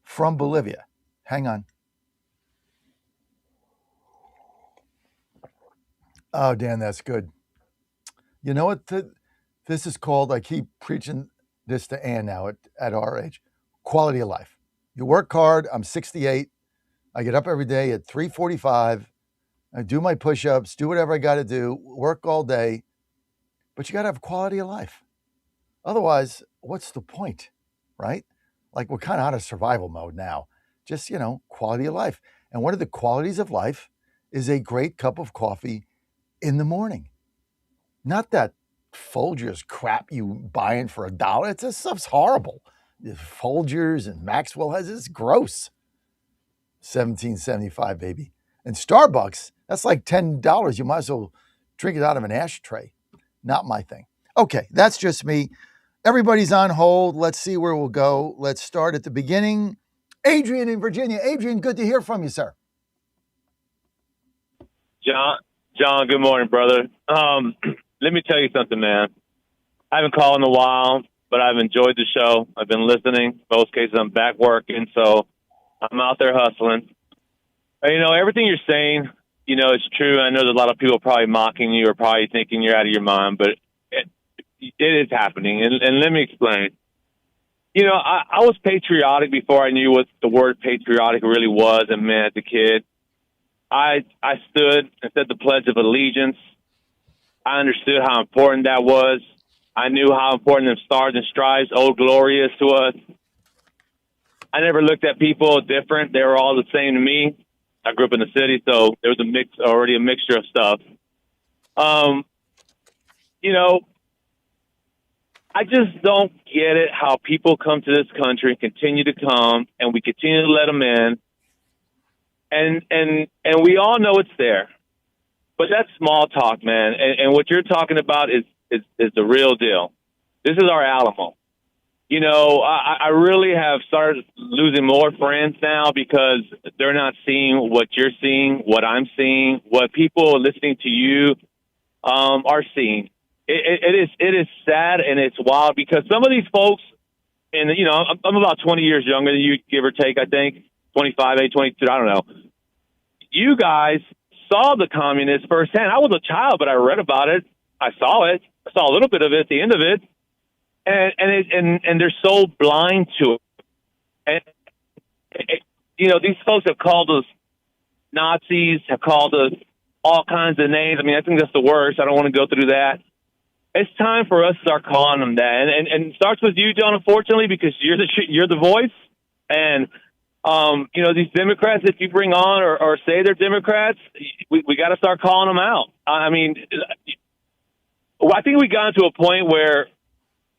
from Bolivia. Hang on. Oh, Dan, that's good. You know what this is called? I keep preaching this to Ann now at our age. Quality of life. You work hard. I'm 68. I get up every day at 3:45. I do my push-ups, do whatever I got to do, work all day. But you got to have quality of life. Otherwise, what's the point, right? Like we're kind of out of survival mode now. Just, quality of life. And one of the qualities of life is a great cup of coffee in the morning. Not that Folgers crap you buying for $1. It's this stuff's horrible. Folgers and Maxwell has it's gross. $17.75, baby. And Starbucks, that's like $10. You might as well drink it out of an ashtray. Not my thing. Okay, that's just me. Everybody's on hold. Let's see where we'll go. Let's start at the beginning. Adrian in Virginia. Adrian, good to hear from you, sir. John, good morning, brother. Let me tell you something, man. I haven't called in a while, but I've enjoyed the show. I've been listening. Most cases, I'm back working, so I'm out there hustling. Everything you're saying, it's true. I know there's a lot of people probably mocking you or probably thinking you're out of your mind, but it is happening. And let me explain. I was patriotic before I knew what the word patriotic really was and meant as a kid. I stood and said the Pledge of Allegiance. I understood how important that was. I knew how important them stars and stripes, Old Glory is to us. I never looked at people different. They were all the same to me. I grew up in the city, so there was already a mixture of stuff. I just don't get it how people come to this country and continue to come, and we continue to let them in. And we all know it's there. But that's small talk, man. And what you're talking about is the real deal. This is our Alamo. I really have started losing more friends now because they're not seeing what you're seeing, what I'm seeing, what people listening to you are seeing. It is sad and it's wild because some of these folks, and I'm about 20 years younger than you, give or take, I think, 25, 22, I don't know. You guys saw the communists firsthand. I was a child, but I read about it. I saw it. I saw a little bit of it at the end of it. And they're so blind to it. And these folks have called us Nazis, have called us all kinds of names. I mean, I think that's the worst. I don't want to go through that. It's time for us to start calling them that. And it starts with you, John, unfortunately, because you're the voice. And, these Democrats, if you bring on or say they're Democrats, we got to start calling them out. I mean, I think we got to a point where,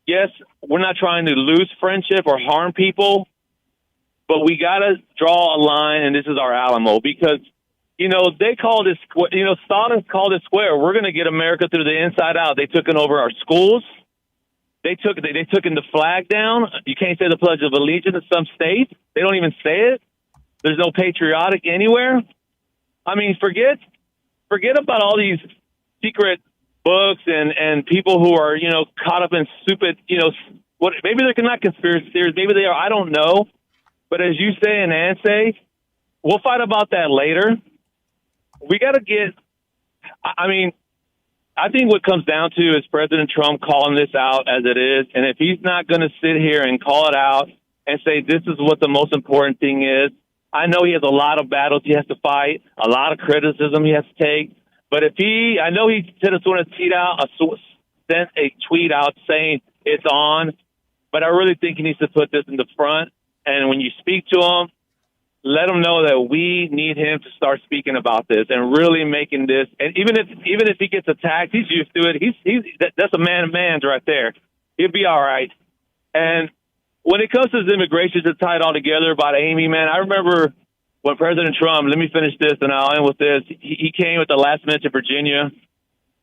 yes, we're not trying to lose friendship or harm people, but we got to draw a line, and this is our Alamo, because, they call this, Stalin called it square. We're going to get America through the inside out. They took over our schools. They took the flag down. You can't say the Pledge of Allegiance in some states. They don't even say it. There's no patriotic anywhere. I mean, forget about all these secret books and people who are, caught up in stupid, maybe they're not conspiracy theories. Maybe they are. I don't know. But as you say and Ann say, we'll fight about that later. We got to get, I think what comes down to is President Trump calling this out as it is. And if he's not going to sit here and call it out and say this is what the most important thing is, I know he has a lot of battles he has to fight, a lot of criticism he has to take. But I know he sent a tweet out saying it's on, but I really think he needs to put this in the front. And when you speak to him, let him know that we need him to start speaking about this and really making this. And even if he gets attacked, he's used to it. That's a man of man's right there. He'll be all right. And when it comes to this immigration to tie it all together about Amy, man, I remember when President Trump, let me finish this and I'll end with this. He came at the last minute to Virginia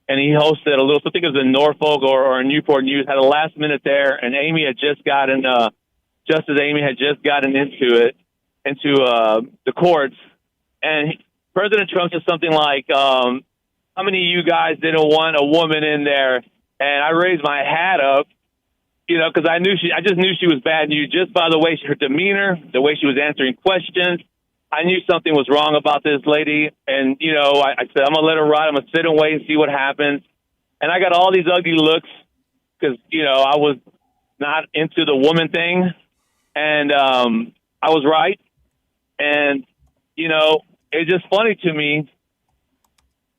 and he hosted a little, I think it was in Norfolk or in Newport News, had a last minute there. And Amy had just gotten, Justice Amy had just gotten into the courts. And President Trump said something like, how many of you guys didn't want a woman in there? And I raised my hat up, because I just knew she was bad news just by the way her demeanor, the way she was answering questions. I knew something was wrong about this lady, and I said I'm gonna let her ride. I'm gonna sit and wait and see what happens. And I got all these ugly looks because I was not into the woman thing, and I was right. And it's just funny to me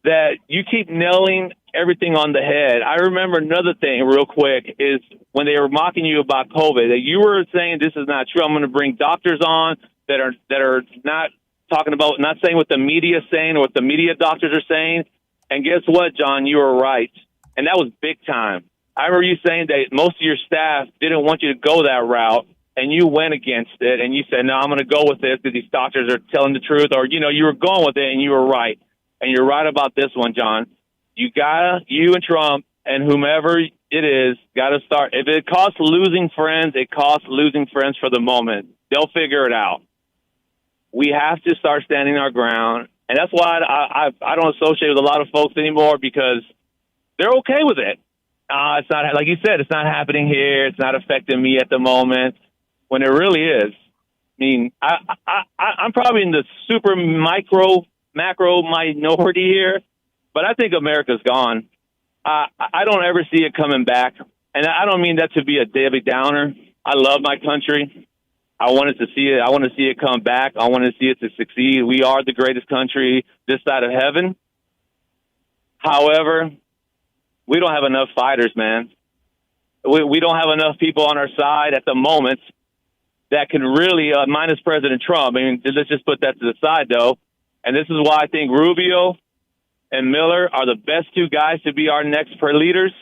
that you keep nailing everything on the head. I remember another thing real quick is when they were mocking you about COVID, that you were saying this is not true. I'm going to bring doctors on that are not talking about, not saying what the media is saying or what the media doctors are saying. And guess what, John? You were right. And that was big time. I remember you saying that most of your staff didn't want you to go that route, and you went against it, and you said, no, I'm going to go with this because these doctors are telling the truth, or, you were going with it, and you were right. And you're right about this one, John. You and Trump and whomever it is, gotta start. If it costs losing friends, it costs losing friends for the moment. They'll figure it out. We have to start standing our ground, and that's why I don't associate with a lot of folks anymore because they're okay with it. It's not, like you said, it's not happening here. It's not affecting me at the moment when it really is. I mean, I'm probably in the super macro minority here, but I think America's gone. I don't ever see it coming back. And I don't mean that to be a Debbie Downer. I love my country. I wanted to see it. I want to see it come back. I want to see it to succeed. We are the greatest country this side of heaven. However, we don't have enough fighters, man. We don't have enough people on our side at the moment that can really, minus President Trump. I mean, let's just put that to the side, though. And this is why I think Rubio and Miller are the best two guys to be our next leaders.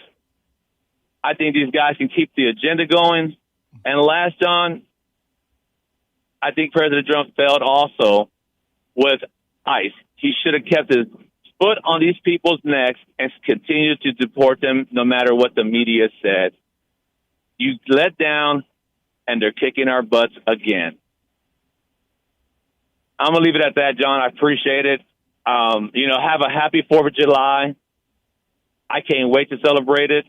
I think these guys can keep the agenda going. And last, John, I think President Trump failed also with ICE. He should have kept his foot on these people's necks and continued to deport them no matter what the media said. You let down, and they're kicking our butts again. I'm going to leave it at that, John. I appreciate it. Have a happy 4th of July. I can't wait to celebrate it.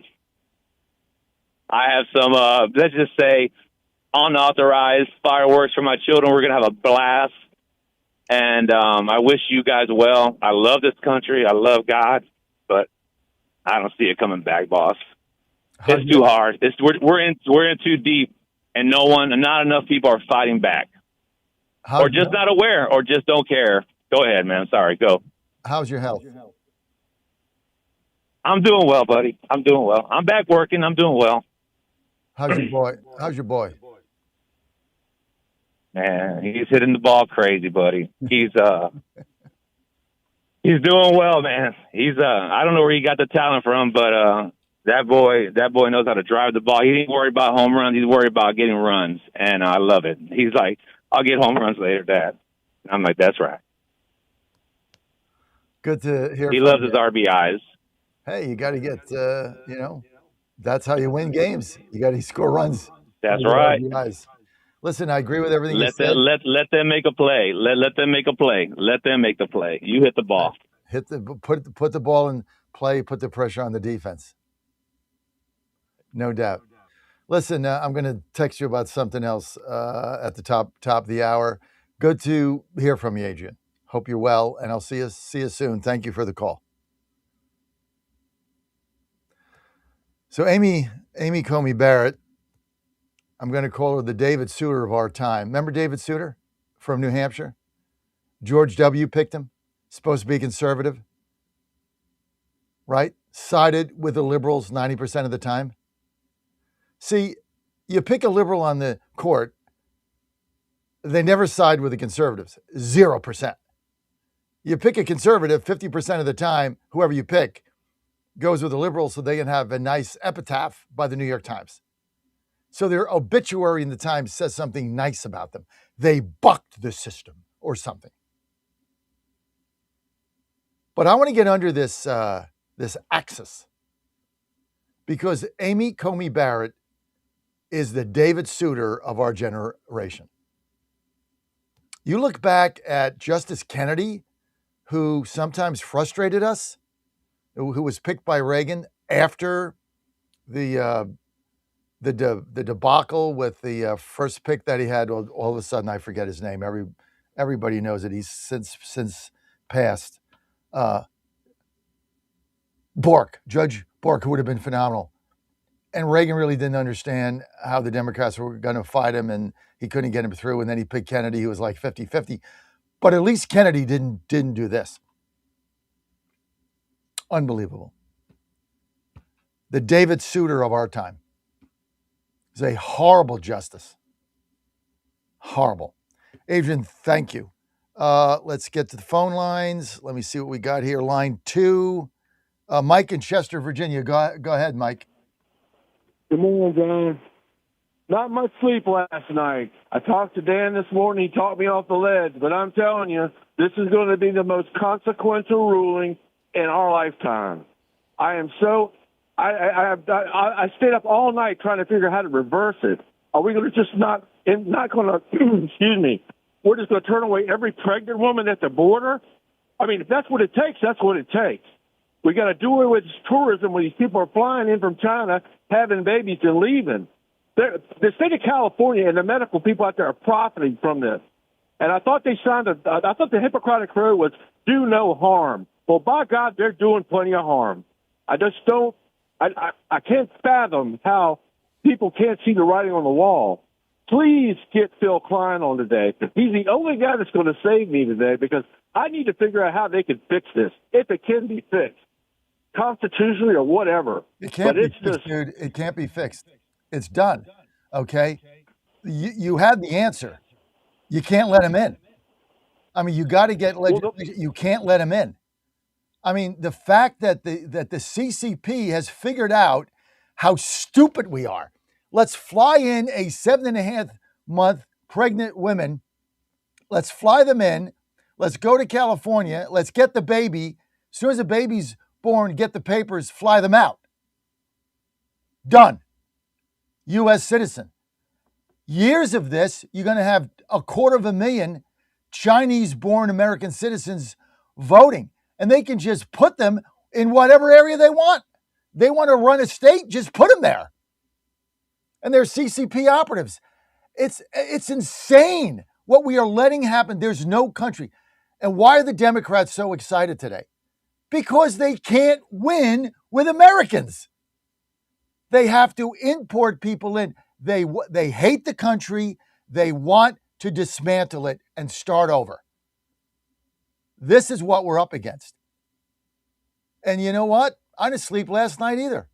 I have some, let's just say, unauthorized fireworks for my children. We're going to have a blast. And I wish you guys well. I love this country. I love God. But I don't see it coming back, boss. It's too hard. We're in too deep, and not enough people are fighting back. Or just not aware, or just don't care. Go ahead, man. Sorry, go. How's your health? I'm doing well, buddy. I'm doing well. I'm back working. I'm doing well. How's your boy? Man, he's hitting the ball crazy, buddy. He's doing well, man. I don't know where he got the talent from, but that boy knows how to drive the ball. He ain't worried about home runs. He's worried about getting runs, and I love it. He's like, I'll get home runs later, Dad. I'm like, that's right. Good to hear. He loves his RBIs. Hey, you got to get, that's how you win games. You got to score runs. That's right. RBIs. Listen, I agree with everything you said. Let them make a play. Let them make a play. Let them make the play. You hit the ball. Put the ball in play. Put the pressure on the defense. No doubt. Listen, I'm going to text you about something else at the top of the hour. Good to hear from you, Adrian. Hope you're well, and I'll see you soon. Thank you for the call. So Amy Comey Barrett, I'm going to call her the David Souter of our time. Remember David Souter from New Hampshire? George W. picked him. Supposed to be conservative, right? Sided with the liberals 90% of the time. See, you pick a liberal on the court, they never side with the conservatives, 0%. You pick a conservative 50% of the time, whoever you pick goes with the liberals so they can have a nice epitaph by the New York Times. So their obituary in the Times says something nice about them. They bucked the system or something. But I want to get under this axis because Amy Comey Barrett is the David Souter of our generation. You look back at Justice Kennedy, who sometimes frustrated us, who was picked by Reagan after the debacle with the first pick that he had. All of a sudden, I forget his name. Everybody knows it. He's since passed. Judge Bork, who would have been phenomenal. And Reagan really didn't understand how the Democrats were going to fight him, and he couldn't get him through. And then he picked Kennedy, who was like 50-50. But at least Kennedy didn't do this. Unbelievable. The David Souter of our time is a horrible justice. Horrible. Adrian, thank you. Let's get to the phone lines. Let me see what we got here. Line 2. Mike in Chester, Virginia. Go ahead, Mike. Good morning, John. Not much sleep last night. I talked to Dan this morning. He talked me off the ledge, but I'm telling you, this is going to be the most consequential ruling in our lifetime. I am so I stayed up all night trying to figure out how to reverse it. Are we going to just not going to, excuse me, we're just going to turn away every pregnant woman at the border? I mean, if that's what it takes, that's what it takes. We got to do away with tourism when these people are flying in from China, having babies and leaving. The state of California and the medical people out there are profiting from this. And I thought they signed I thought the Hippocratic Oath was do no harm. Well, by God, they're doing plenty of harm. I just don't, I can't fathom how people can't see the writing on the wall. Please get Phil Klein on today. He's the only guy that's going to save me today because I need to figure out how they can fix this, if it can be fixed, constitutionally or whatever. It can't be fixed, dude. It can't be fixed. It's done. Okay? You had the answer. You can't let him in. I mean, you got to get legislation. You can't let him in. I mean, the fact that the CCP has figured out how stupid we are. Let's fly in a 7.5-month pregnant women. Let's fly them in. Let's go to California. Let's get the baby. As soon as the baby's born, get the papers, fly them out. Done. U.S. citizen. Years of this, you're going to have 250,000 Chinese-born American citizens voting. And they can just put them in whatever area they want. They want to run a state, just put them there. And they're CCP operatives. It's insane what we are letting happen. There's no country. And why are the Democrats so excited today? Because they can't win with Americans. They have to import people in. They hate the country. They want to dismantle it and start over. This is what we're up against. And you know what? I didn't sleep last night either.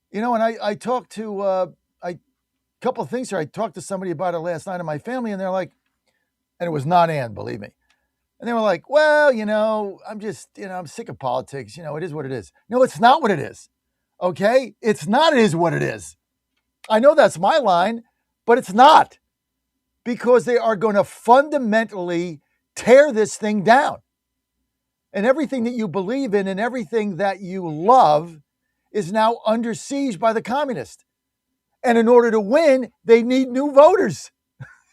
You know, and I talked to a couple of things here. I talked to somebody about it last night in my family, and they're like, and it was not Ann, believe me. And they were like, well, you know, I'm just, you know, I'm sick of politics. You know, it is what it is. No, it's not what it is. Okay? It's not it is what it is. I know that's my line, but it's not. Because they are going to fundamentally tear this thing down. And everything that you believe in and everything that you love is now under siege by the communists. And in order to win, they need new voters.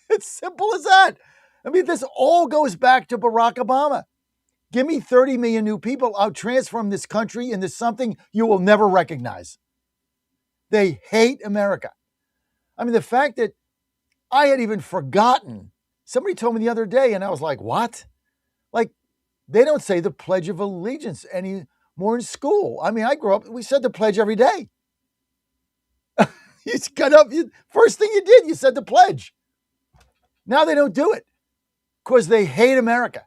It's simple as that. I mean, this all goes back to Barack Obama. Give me 30 million new people. I'll transform this country into something you will never recognize. They hate America. I mean, the fact that I had even forgotten. Somebody told me the other day, and I was like, what? Like, they don't say the Pledge of Allegiance anymore in school. I mean, I grew up, we said the pledge every day. You got up, first thing you did, you said the pledge. Now they don't do it because they hate America.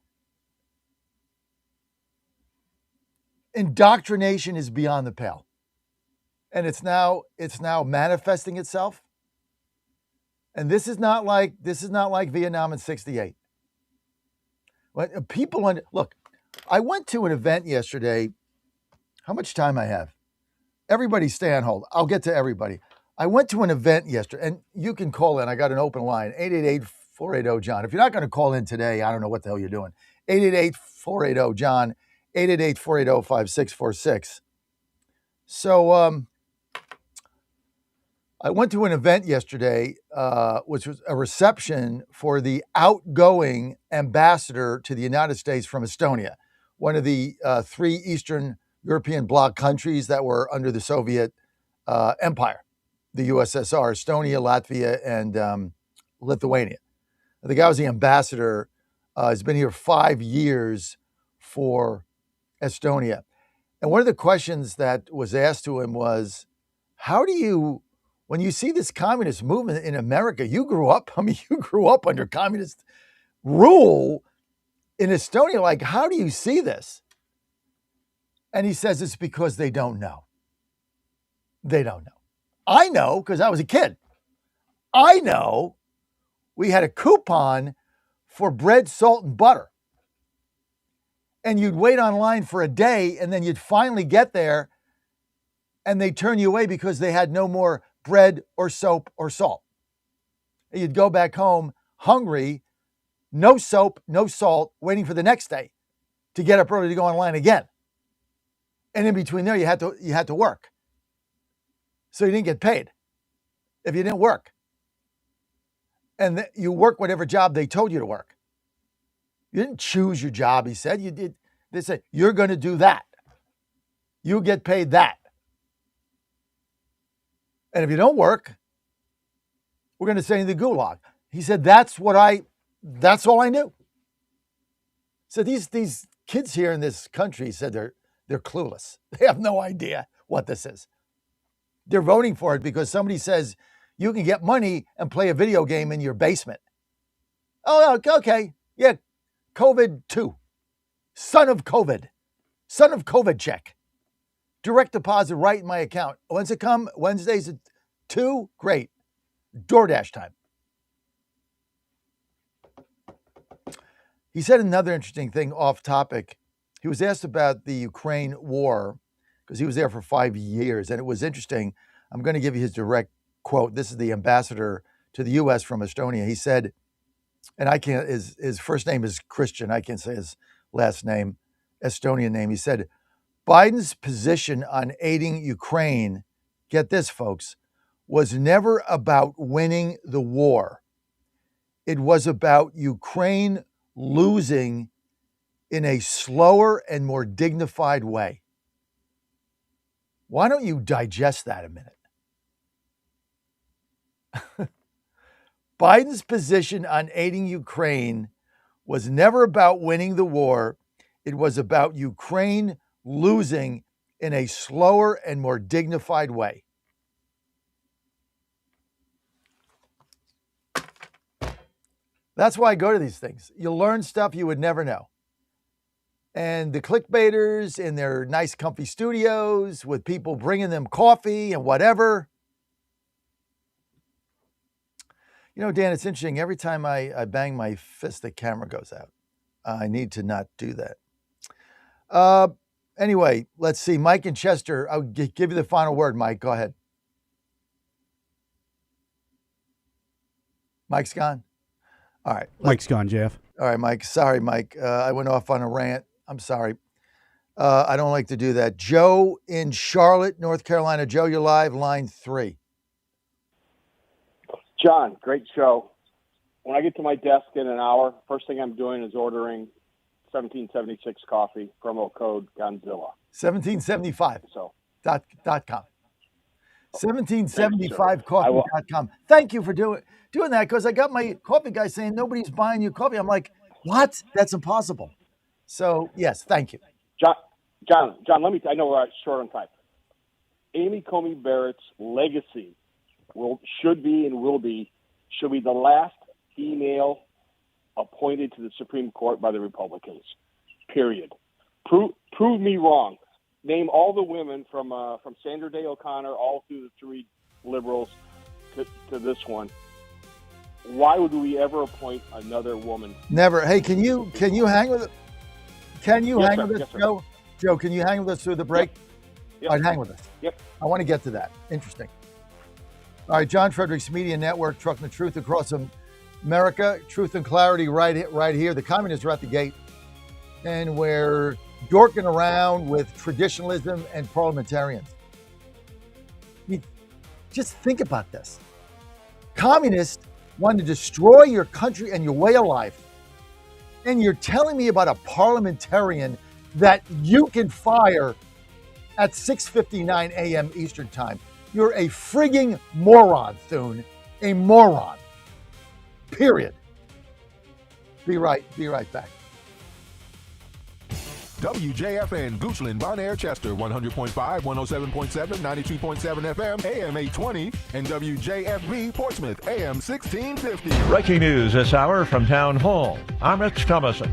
Indoctrination is beyond the pale. And it's now manifesting itself. And this is not like Vietnam in '68. When people look, I went to an event yesterday. How much time I have? Everybody stay on hold. I'll get to everybody. I went to an event yesterday, and you can call in. I got an open line, 888-480-JOHN. If you're not going to call in today, I don't know what the hell you're doing. 888-480-JOHN, 888-480-5646. So I went to an event yesterday, which was a reception for the outgoing ambassador to the United States from Estonia, one of the 3 Eastern European bloc countries that were under the Soviet Empire, the USSR, Estonia, Latvia, and Lithuania. The guy was the ambassador. He's been here 5 years for Estonia. And one of the questions that was asked to him was, how do you, when you see this communist movement in America, you grew up under communist rule in Estonia. Like, how do you see this? And he says it's because they don't know. They don't know. I know because I was a kid. I know we had a coupon for bread, salt, and butter. And you'd wait online for a day, and then you'd finally get there, and they'd turn you away because they had no more bread or soap or salt. And you'd go back home hungry, no soap, no salt, waiting for the next day to get up early to go online again. And in between there, you had to work. So you didn't get paid if you didn't work. And you work whatever job they told you to work. You didn't choose your job, he said. You did. They said, you're going to do that. You get paid that. And if you don't work, we're going to send you to the gulag. He said, that's all I knew. So these kids here in this country said they're clueless. They have no idea what this is. They're voting for it because somebody says you can get money and play a video game in your basement. Oh, okay. Yeah. COVID 2. Son of COVID check. Direct deposit right in my account. When's it come? Wednesdays at 2? Great. DoorDash time. He said another interesting thing off topic. He was asked about the Ukraine war because he was there for 5 years. And it was interesting. I'm going to give you his direct quote. This is the ambassador to the U.S. from Estonia. He said, and I can't, his first name is Christian. I can't say his last name, Estonian name. He said, Biden's position on aiding Ukraine, get this, folks, was never about winning the war. It was about Ukraine losing in a slower and more dignified way. Why don't you digest that a minute? Biden's position on aiding Ukraine was never about winning the war. It was about Ukraine losing in a slower and more dignified way. That's why I go to these things. You'll learn stuff you would never know. And the clickbaiters in their nice, comfy studios with people bringing them coffee and whatever. You know, Dan, it's interesting. Every time I bang my fist, the camera goes out. I need to not do that. Anyway, let's see. Mike and Chester, I'll give you the final word, Mike. Go ahead. Mike's gone? All right. Mike's gone, Jeff. All right, Mike. Sorry, Mike. I went off on a rant. I'm sorry. I don't like to do that. Joe in Charlotte, North Carolina. Joe, you're live, line 3. John, great show. When I get to my desk in an hour, first thing I'm doing is ordering 1776 coffee, promo code Godzilla. 1775. So .com. 1775coffee.com. Thank you for doing that because I got my coffee guy saying nobody's buying you coffee. I'm like, what? That's impossible. So, yes, thank you. John, let me, I know we're short on time. Amy Coney Barrett's legacy should be the last female appointed to the Supreme Court by the Republicans, period. Prove me wrong. Name all the women from Sandra Day O'Connor all through the 3 liberals to this one. Why would we ever appoint another woman? Never. Hey, can you hang with it? Can you hang with us, yes, Joe? Joe, can you hang with us through the break? Yep. All right, hang with us. Yep. I want to get to that. Interesting. All right, John Fredericks Media Network, trucking the truth across America. Truth and clarity right here. The communists are at the gate. And we're dorking around with traditionalism and parliamentarians. I mean, just think about this. Communists want to destroy your country and your way of life. And you're telling me about a parliamentarian that you can fire at 6:59 a.m. Eastern Time. You're a frigging moron, Thune. A moron. Period. Be right back. WJFN, Goochland, Bonaire, Chester, 100.5, 107.7, 92.7 FM, AM 820, and WJFB, Portsmouth, AM 1650. Breaking news this hour from Town Hall. I'm Rich Thomason.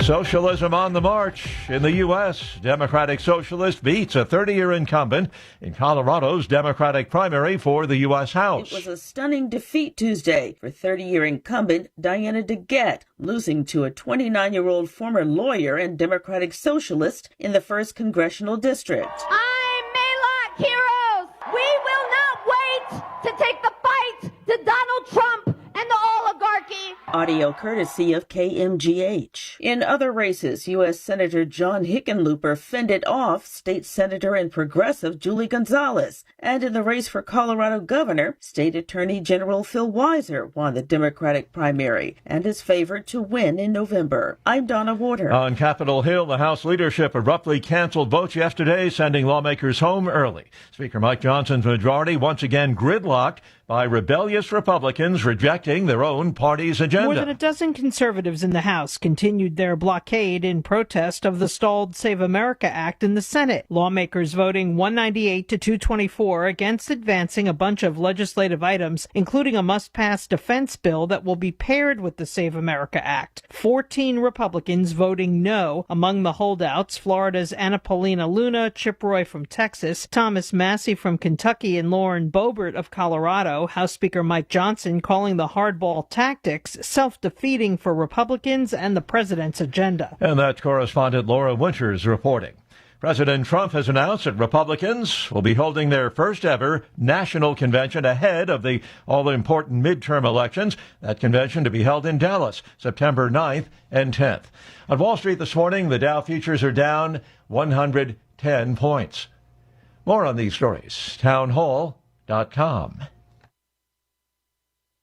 Socialism on the march in the U.S. Democratic Socialist beats a 30-year incumbent in Colorado's Democratic primary for the U.S. House. It was a stunning defeat Tuesday for 30-year incumbent Diana DeGette, losing to a 29-year-old former lawyer and Democratic Socialist in the 1st Congressional District. I'm Maylock Heroes! We will not wait to take the fight to Donald Trump and the oligarchy. Audio courtesy of KMGH. In other races, U.S. Senator John Hickenlooper fended off State Senator and Progressive Julie Gonzalez. And in the race for Colorado governor, State Attorney General Phil Weiser won the Democratic primary and is favored to win in November. I'm Donna Warder. On Capitol Hill, the House leadership abruptly canceled votes yesterday, sending lawmakers home early. Speaker Mike Johnson's majority once again gridlocked by rebellious Republicans rejecting their own party's agenda. More than a dozen conservatives in the House continued their blockade in protest of the stalled Save America Act in the Senate. Lawmakers voting 198 to 224 against advancing a bunch of legislative items, including a must-pass defense bill that will be paired with the Save America Act. 14 Republicans voting no. Among the holdouts, Florida's Anna Paulina Luna, Chip Roy from Texas, Thomas Massey from Kentucky, and Lauren Boebert of Colorado. House Speaker Mike Johnson calling the hardball tactics self-defeating for Republicans and the president's agenda. And that's correspondent Laura Winters reporting. President Trump has announced that Republicans will be holding their first ever national convention ahead of the all-important midterm elections. That convention to be held in Dallas, September 9th and 10th. On Wall Street this morning, the Dow futures are down 110 points. More on these stories, townhall.com.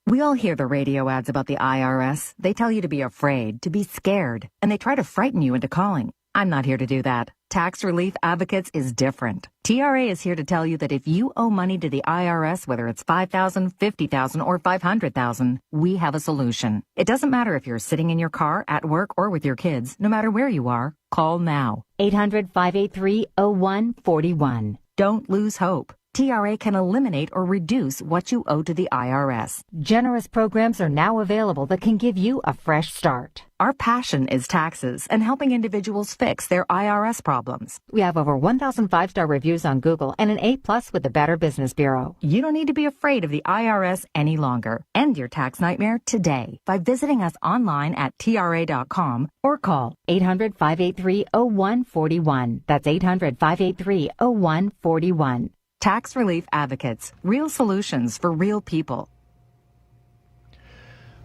We all hear the radio ads about the IRS. They tell you to be afraid, to be scared, and they try to frighten you into calling. I'm not here to do that. Tax Relief Advocates is different. TRA is here to tell you that if you owe money to the IRS, whether it's $5,000, $50,000, or $500,000, we have a solution. It doesn't matter if you're sitting in your car, at work, or with your kids. No matter where you are, call now. 800-583-0141. Don't lose hope. TRA can eliminate or reduce what you owe to the IRS. Generous programs are now available that can give you a fresh start. Our passion is taxes and helping individuals fix their IRS problems. We have over 1,000 5-star reviews on Google and an A+ with the Better Business Bureau. You don't need to be afraid of the IRS any longer. End your tax nightmare today by visiting us online at TRA.com or call 800-583-0141. That's 800-583-0141. Tax Relief Advocates. Real solutions for real people.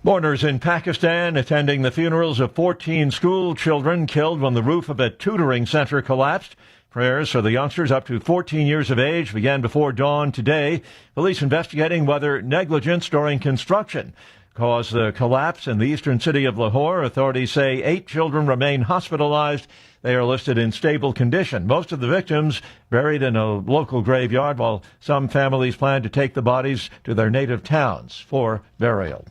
Mourners in Pakistan attending the funerals of 14 school children killed when the roof of a tutoring center collapsed. Prayers for the youngsters up to 14 years of age began before dawn today. Police investigating whether negligence during construction caused the collapse in the eastern city of Lahore. Authorities say 8 children remain hospitalized. They are listed in stable condition. Most of the victims buried in a local graveyard, while some families plan to take the bodies to their native towns for burial.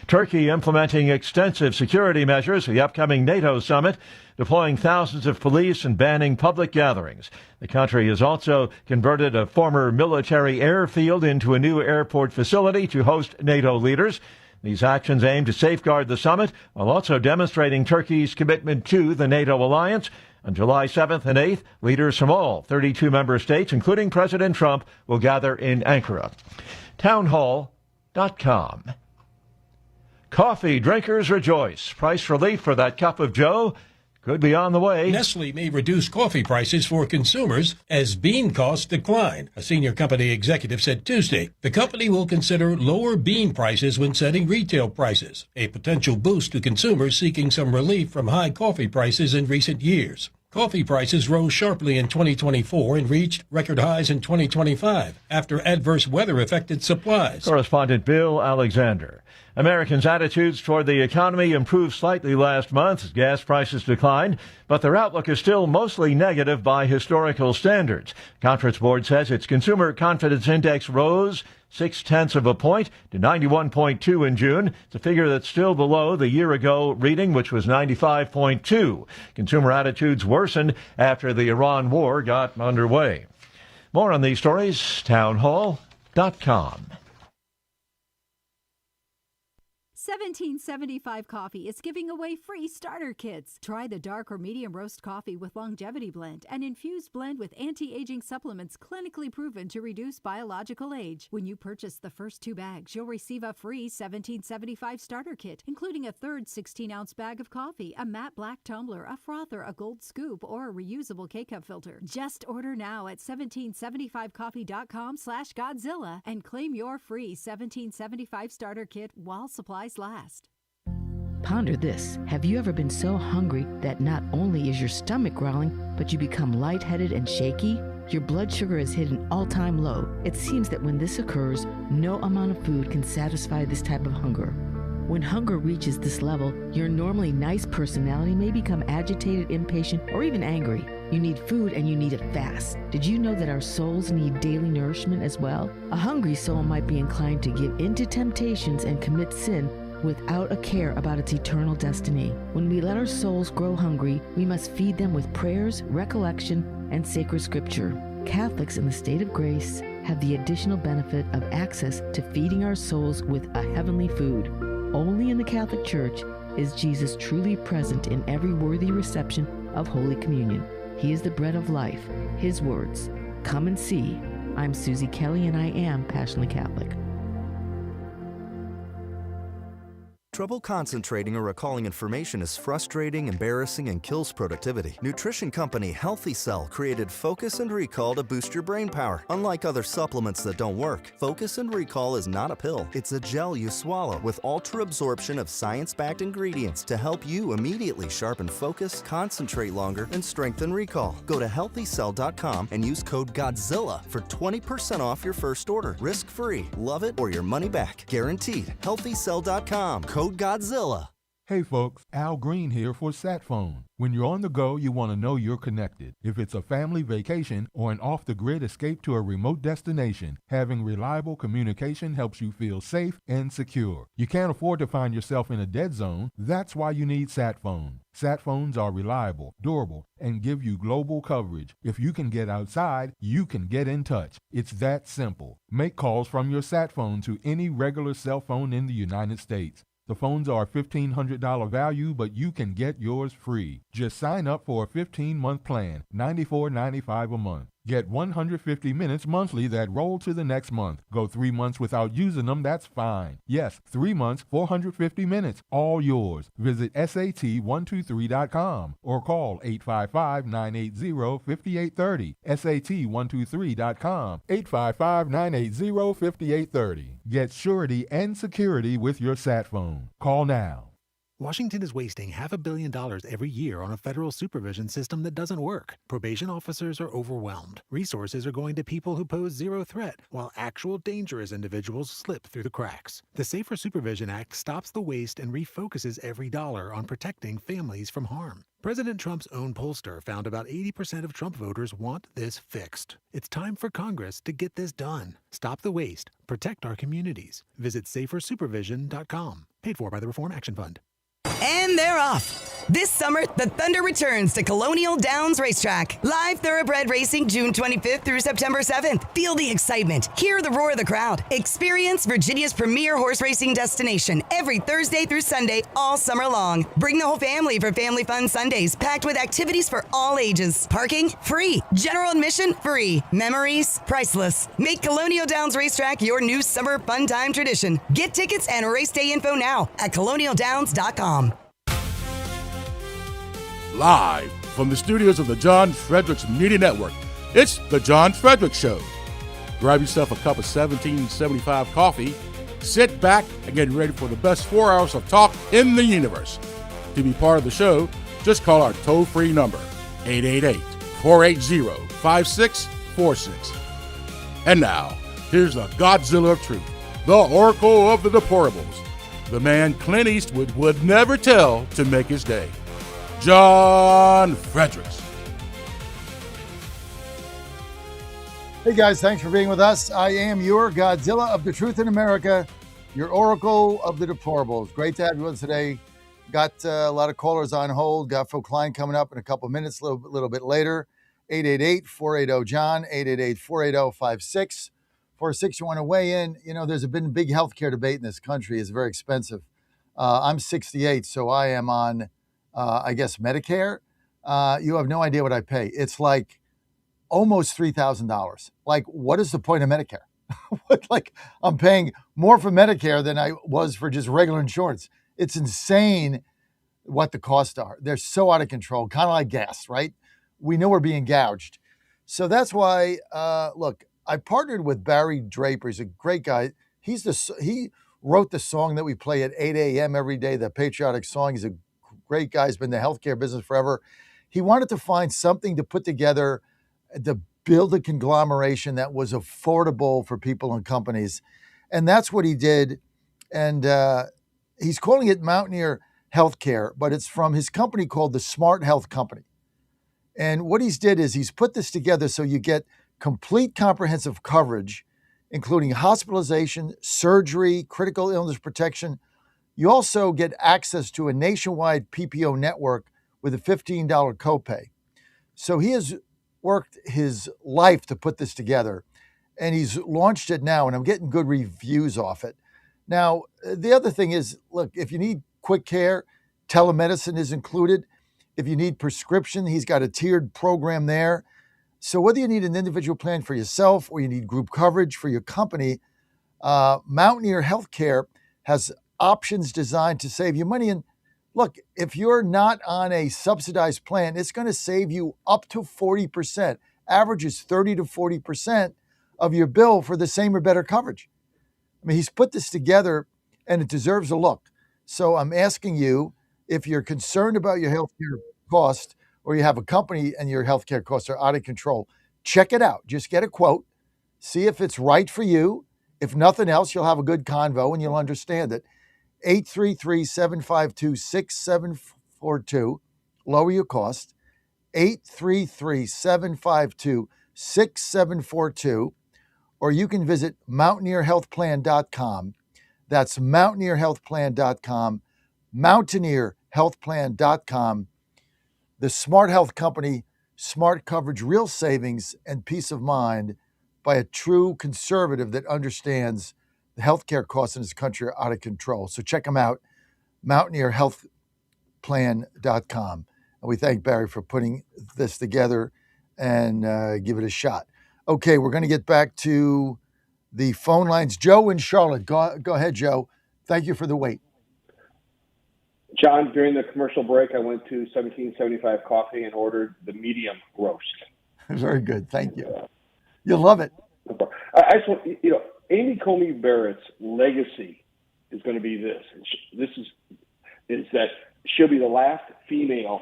Turkey implementing extensive security measures for the upcoming NATO summit, deploying thousands of police and banning public gatherings. The country has also converted a former military airfield into a new airport facility to host NATO leaders. These actions aim to safeguard the summit while also demonstrating Turkey's commitment to the NATO alliance. On July 7th and 8th, leaders from all 32 member states, including President Trump, will gather in Ankara. Townhall.com. Coffee drinkers rejoice. Price relief for that cup of joe could be on the way. Nestle may reduce coffee prices for consumers as bean costs decline, a senior company executive said Tuesday. The company will consider lower bean prices when setting retail prices, a potential boost to consumers seeking some relief from high coffee prices in recent years. Coffee prices rose sharply in 2024 and reached record highs in 2025 after adverse weather affected supplies. Correspondent Bill Alexander. Americans' attitudes toward the economy improved slightly last month as gas prices declined, but their outlook is still mostly negative by historical standards. Conference Board says its consumer confidence index rose 0.6 of a point to 91.2 in June. It's a figure that's still below the year-ago reading, which was 95.2. Consumer attitudes worsened after the Iran war got underway. More on these stories, townhall.com. 1775 Coffee is giving away free starter kits. Try the dark or medium roast coffee with longevity blend, an infused blend with anti-aging supplements clinically proven to reduce biological age. When you purchase the first 2 bags, you'll receive a free 1775 starter kit, including a third 16-ounce bag of coffee, a matte black tumbler, a frother, a gold scoop, or a reusable K-cup filter. Just order now at 1775coffee.com/Godzilla and claim your free 1775 starter kit while supplies last. Ponder this. Have you ever been so hungry that not only is your stomach growling, but you become lightheaded and shaky? Your blood sugar has hit an all-time low. It seems that when this occurs, no amount of food can satisfy this type of hunger. When hunger reaches this level, your normally nice personality may become agitated, impatient, or even angry. You need food and you need it fast. Did you know that our souls need daily nourishment as well? A hungry soul might be inclined to give into temptations and commit sin without a care about its eternal destiny. When we let our souls grow hungry, we must feed them with prayers, recollection, and sacred scripture. Catholics in the state of grace have the additional benefit of access to feeding our souls with a heavenly food. Only in the Catholic Church is Jesus truly present in every worthy reception of Holy Communion. He is the bread of life. His words, "Come and see." I'm Susie Kelly and I am passionately Catholic. Trouble concentrating or recalling information is frustrating, embarrassing, and kills productivity. Nutrition company Healthy Cell created Focus and Recall to boost your brain power. Unlike other supplements that don't work, Focus and Recall is not a pill. It's a gel you swallow with ultra absorption of science-backed ingredients to help you immediately sharpen focus, concentrate longer, and strengthen recall. Go to healthycell.com and use code GODZILLA for 20% off your first order. Risk-free. Love it or your money back. Guaranteed. Healthycell.com. Code Godzilla. Hey folks, Al Green here for SatPhone. When you're on the go, you want to know you're connected. If it's a family vacation or an off-the-grid escape to a remote destination, having reliable communication helps you feel safe and secure. You can't afford to find yourself in a dead zone. That's why you need SatPhone. SatPhones are reliable, durable, and give you global coverage. If you can get outside, you can get in touch. It's that simple. Make calls from your SatPhone to any regular cell phone in the United States. The phones are $1,500 value, but you can get yours free. Just sign up for a 15-month plan, $94.95 a month. Get 150 minutes monthly that roll to the next month. Go 3 months without using them, that's fine. Yes, 3 months, 450 minutes, all yours. Visit SAT123.com or call 855-980-5830. SAT123.com, 855-980-5830. Get surety and security with your SatPhone. Call now. Washington is wasting $500 million every year on a federal supervision system that doesn't work. Probation officers are overwhelmed. Resources are going to people who pose zero threat, while actual dangerous individuals slip through the cracks. The Safer Supervision Act stops the waste and refocuses every dollar on protecting families from harm. President Trump's own pollster found about 80% of Trump voters want this fixed. It's time for Congress to get this done. Stop the waste. Protect our communities. Visit safersupervision.com. Paid for by the Reform Action Fund. And they're off. This summer, the Thunder returns to Colonial Downs Racetrack. Live thoroughbred racing June 25th through September 7th. Feel the excitement. Hear the roar of the crowd. Experience Virginia's premier horse racing destination every Thursday through Sunday all summer long. Bring the whole family for Family Fun Sundays, packed with activities for all ages. Parking? Free. General admission? Free. Memories? Priceless. Make Colonial Downs Racetrack your new summer fun time tradition. Get tickets and race day info now at colonialdowns.com. Live from the studios of the John Fredericks Media Network, it's the John Fredericks Show. Grab yourself a cup of 1775 coffee, sit back, and get ready for the best 4 hours of talk in the universe. To be part of the show, just call our toll-free number, 888-480-5646. And now, here's the Godzilla of Truth, the Oracle of the Deplorables, the man Clint Eastwood would never tell to make his day. John Fredericks. Hey guys, thanks for being with us. I am your Godzilla of the Truth in America, your Oracle of the Deplorables. Great to have you with us today. Got a lot of callers on hold. Got Phil Klein coming up in a couple of minutes, a little bit later. 888-480-JOHN, 888-480-5646. You want to weigh in? You know, there's been a big healthcare debate in this country. It's very expensive. I'm 68, so I am on, I guess, Medicare. You have no idea what I pay. It's like almost $3,000. Like, what is the point of Medicare? Like, I'm paying more for Medicare than I was for just regular insurance. It's insane what the costs are. They're so out of control, kind of like gas, right? We know we're being gouged. So that's why, look, I partnered with Barry Draper. He's a great guy. He wrote the song that we play at 8 a.m. every day, the patriotic song. He's a great guy. He's been in the healthcare business forever. He wanted to find something to put together to build a conglomeration that was affordable for people and companies. And that's what he did. And he's calling it Mountaineer Healthcare, but it's from his company called the Smart Health Company. And what he's did is he's put this together so you get complete comprehensive coverage, including hospitalization, surgery, critical illness protection. You also get access to a nationwide PPO network with a $15 copay. So he has worked his life to put this together, and he's launched it now, and I'm getting good reviews off it. Now, the other thing is, look, if you need quick care, telemedicine is included. If you need prescription, he's got a tiered program there. So whether you need an individual plan for yourself or you need group coverage for your company, Mountaineer Healthcare has options designed to save you money. And look, if you're not on a subsidized plan, it's going to save you up to 40%. Average is 30 to 40% of your bill for the same or better coverage. I mean, he's put this together and it deserves a look. So I'm asking you, if you're concerned about your healthcare cost or you have a company and your healthcare costs are out of control, check it out. Just get a quote. See if it's right for you. If nothing else, you'll have a good convo and you'll understand it. 833-752-6742. Lower your cost. 833-752-6742. Or you can visit mountaineerhealthplan.com. That's mountaineerhealthplan.com. Mountaineerhealthplan.com. The Smart Health Company, smart coverage, real savings, and peace of mind by a true conservative that understands the healthcare costs in this country are out of control. So check them out, mountaineerhealthplan.com. And we thank Barry for putting this together and give it a shot. Okay, we're going to get back to the phone lines. Joe in Charlotte. Go ahead, Joe. Thank you for the wait. John, during the commercial break, I went to 1775 Coffee and ordered the medium roast. Very good. Thank you. You'll love it. I just want, Amy Coney Barrett's legacy is going to be this. Is that she'll be the last female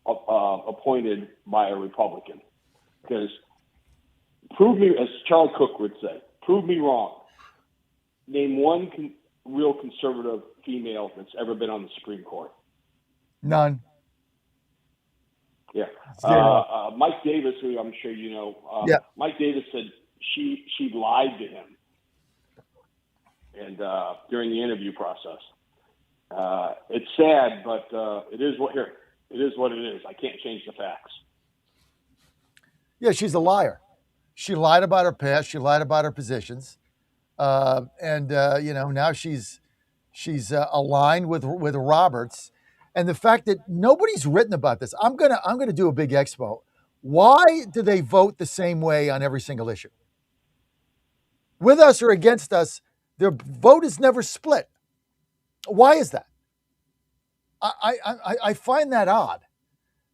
appointed by a Republican. Because prove me, as Charles Cook would say, prove me wrong. Name one real conservative female that's ever been on the Supreme Court. None. Yeah. Mike Davis, who I'm sure you know, Mike Davis said she lied to him and during the interview process. It's sad, but it is what it is. I can't change the facts. Yeah, she's a liar. She lied about her past. She lied about her positions. Now she's aligned with Roberts, and the fact that nobody's written about this. I'm gonna do a big expo. Why do they vote the same way on every single issue? With us or against us, their vote is never split. Why is that? I find that odd.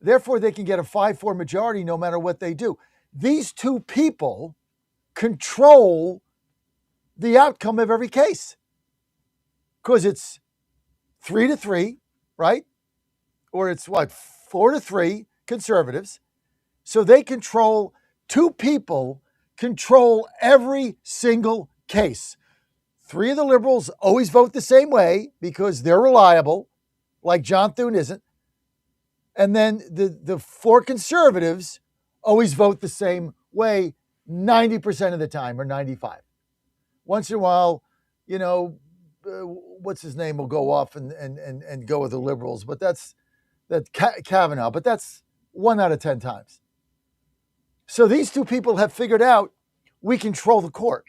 Therefore, they can get a 5-4 majority no matter what they do. These two people control the outcome of every case because it's 3-3, right? Or it's 4-3 conservatives. So they two people control every single case. 3 of the liberals always vote the same way because they're reliable, like John Thune isn't. And then the 4 conservatives always vote the same way 90% of the time, or 95. Once in a while, what's his name will go off and go with the liberals, but that's Kavanaugh, but that's 1 out of 10 times. So these 2 people have figured out we control the court.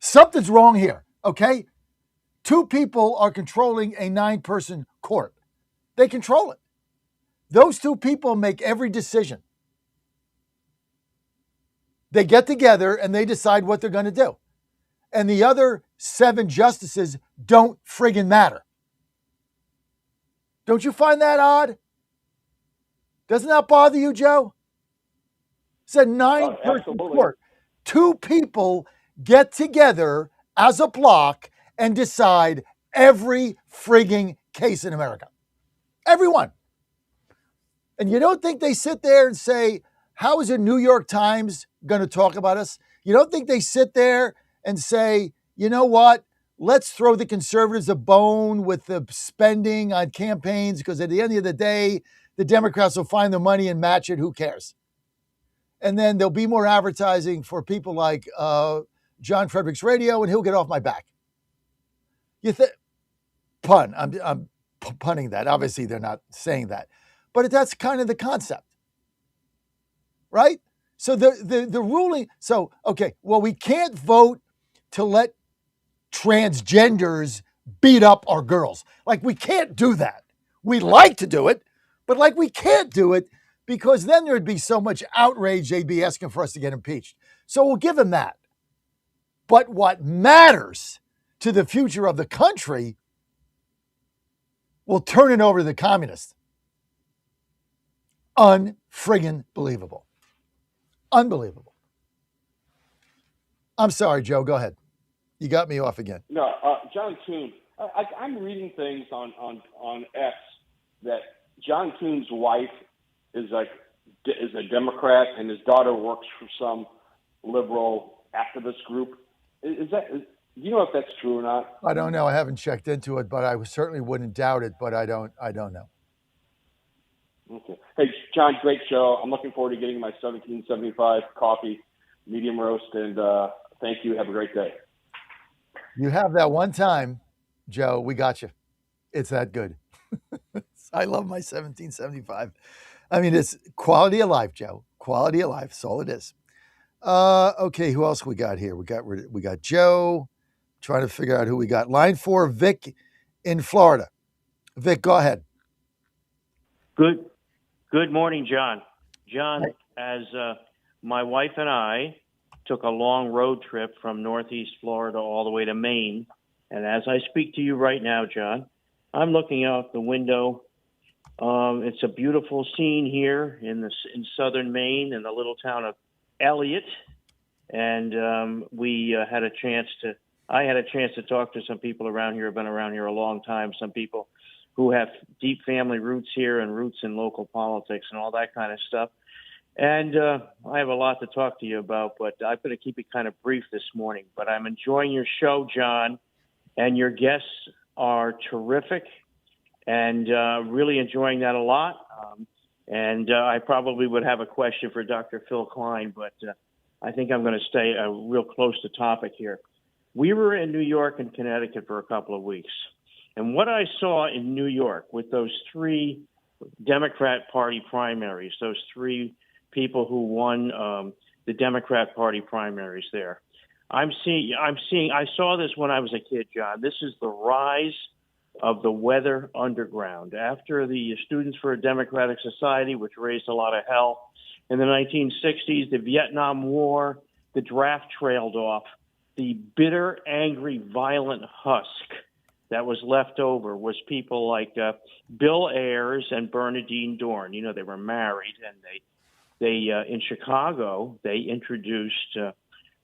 Something's wrong here, okay? 2 people are controlling a 9-person court. They control it. Those 2 people make every decision. They get together and they decide what they're going to do. And the other 7 justices don't friggin' matter. Don't you find that odd? Doesn't that bother you, Joe? It's a 9-person court. 2 people get together as a block and decide every frigging case in America. Everyone. And you don't think they sit there and say, how is the New York Times going to talk about us? You don't think they sit there and say, you know what? Let's throw the conservatives a bone with the spending on campaigns, because at the end of the day, the Democrats will find the money and match it. Who cares? And then there'll be more advertising for people like John Fredericks Radio, and he'll get off my back. You think? Pun. I'm punning that. Obviously, they're not saying that. But that's kind of the concept. Right? So the ruling, so, okay, well, we can't vote to let transgenders beat up our girls. Like, we can't do that. We'd like to do it, but like, we can't do it because then there'd be so much outrage they'd be asking for us to get impeached. So we'll give them that. But what matters to the future of the country, we'll turn it over to the communists. Unfriggin' believable. Unbelievable. I'm sorry, Joe. Go ahead. You got me off again. No, John Thune. I'm reading things on X that John Thune's wife is a Democrat and his daughter works for some liberal activist group. Do you know if that's true or not? I don't know. I haven't checked into it, but I certainly wouldn't doubt it. But I don't know. Okay. Hey, John, great show. I'm looking forward to getting my 1775 coffee, medium roast, and thank you. Have a great day. You have that one time, Joe. We got you. It's that good. I love my 1775. I mean, it's quality of life, Joe. Quality of life. That's all it is. Okay, who else we got here? We got Joe. Trying to figure out who we got. Line 4, Vic in Florida. Vic, go ahead. Good morning, John. John, as my wife and I took a long road trip from Northeast Florida all the way to Maine, and as I speak to you right now, John, I'm looking out the window. It's a beautiful scene here in southern Maine in the little town of Elliott, and I had a chance to talk to some people around here who've been around here a long time, some people who have deep family roots here and roots in local politics and all that kind of stuff. And I have a lot to talk to you about, but I'm going to keep it kind of brief this morning. But I'm enjoying your show, John, and your guests are terrific, and really enjoying that a lot. And I probably would have a question for Dr. Phil Klein, but I think I'm going to stay real close to topic here. We were in New York and Connecticut for a couple of weeks. And what I saw in New York with those 3 Democrat Party primaries, those 3 people who won the Democrat Party primaries there, I saw this when I was a kid, John. This is the rise of the weather underground. After the Students for a Democratic Society, which raised a lot of hell in the 1960s, the Vietnam War, the draft trailed off. The bitter, angry, violent husk that was left over was people like Bill Ayers and Bernadine Dorn. You know, they were married, and they in Chicago, they introduced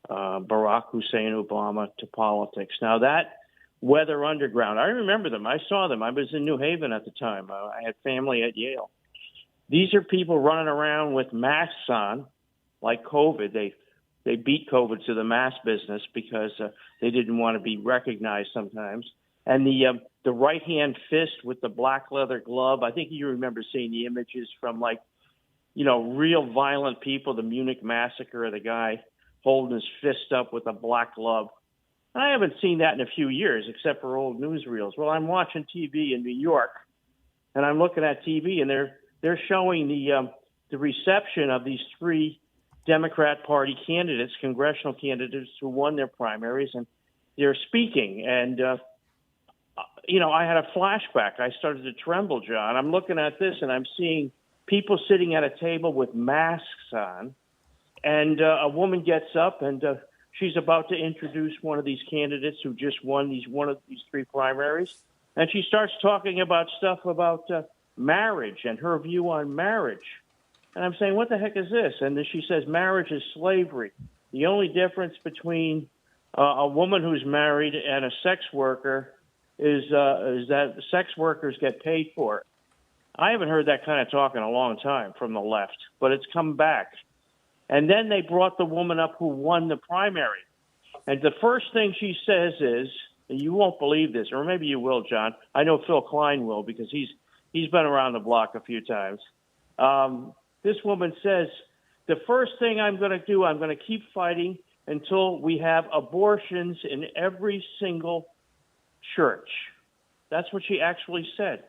Barack Hussein Obama to politics. Now, that weather underground, I remember them. I saw them. I was in New Haven at the time. I had family at Yale. These are people running around with masks on, like COVID. They they beat COVID to the mass business because they didn't want to be recognized sometimes. And the right hand fist with the black leather glove. I think you remember seeing the images from real violent people, the Munich massacre, the guy holding his fist up with a black glove. And I haven't seen that in a few years, except for old newsreels. Well, I'm watching TV in New York, and I'm looking at TV, and they're showing the reception of these three Democrat Party candidates, congressional candidates who won their primaries, and they're speaking. And I had a flashback. I started to tremble, John. I'm looking at this, and I'm seeing people sitting at a table with masks on, and a woman gets up, and she's about to introduce one of these candidates who just won one of these three primaries, and she starts talking about stuff about marriage and her view on marriage. And I'm saying, what the heck is this? And then she says, marriage is slavery. The only difference between a woman who's married and a sex worker is that sex workers get paid for it. I haven't heard that kind of talk in a long time from the left, but it's come back. And then they brought the woman up who won the primary. And the first thing she says is, and you won't believe this, or maybe you will, John. I know Phil Klein will because he's been around the block a few times. This woman says, the first thing I'm going to do, I'm going to keep fighting until we have abortions in every single church. That's what she actually said.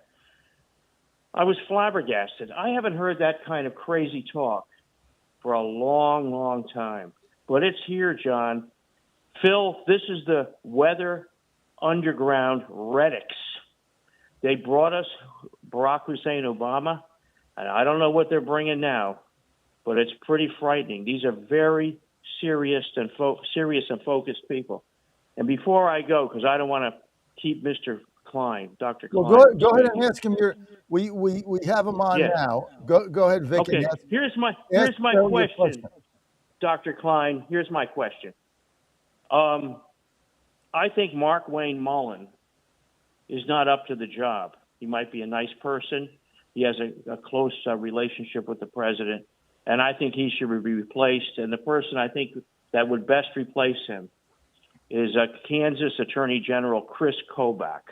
I was flabbergasted. I haven't heard that kind of crazy talk for a long, long time. But it's here, John. Phil, this is the Weather Underground Fredericks. They brought us Barack Hussein Obama, and I don't know what they're bringing now, but it's pretty frightening. These are very serious and focused people. And before I go, because I don't want to keep Mr. Klein, Dr. Klein. Well, go ahead and ask him. We have him on now. Go ahead, Vic. Okay. And Here's my question, Dr. Klein. Here's my question. I think Mark Wayne Mullen is not up to the job. He might be a nice person. He has a close relationship with the president, and I think he should be replaced. And the person I think that would best replace him is Kansas Attorney General Chris Kobach.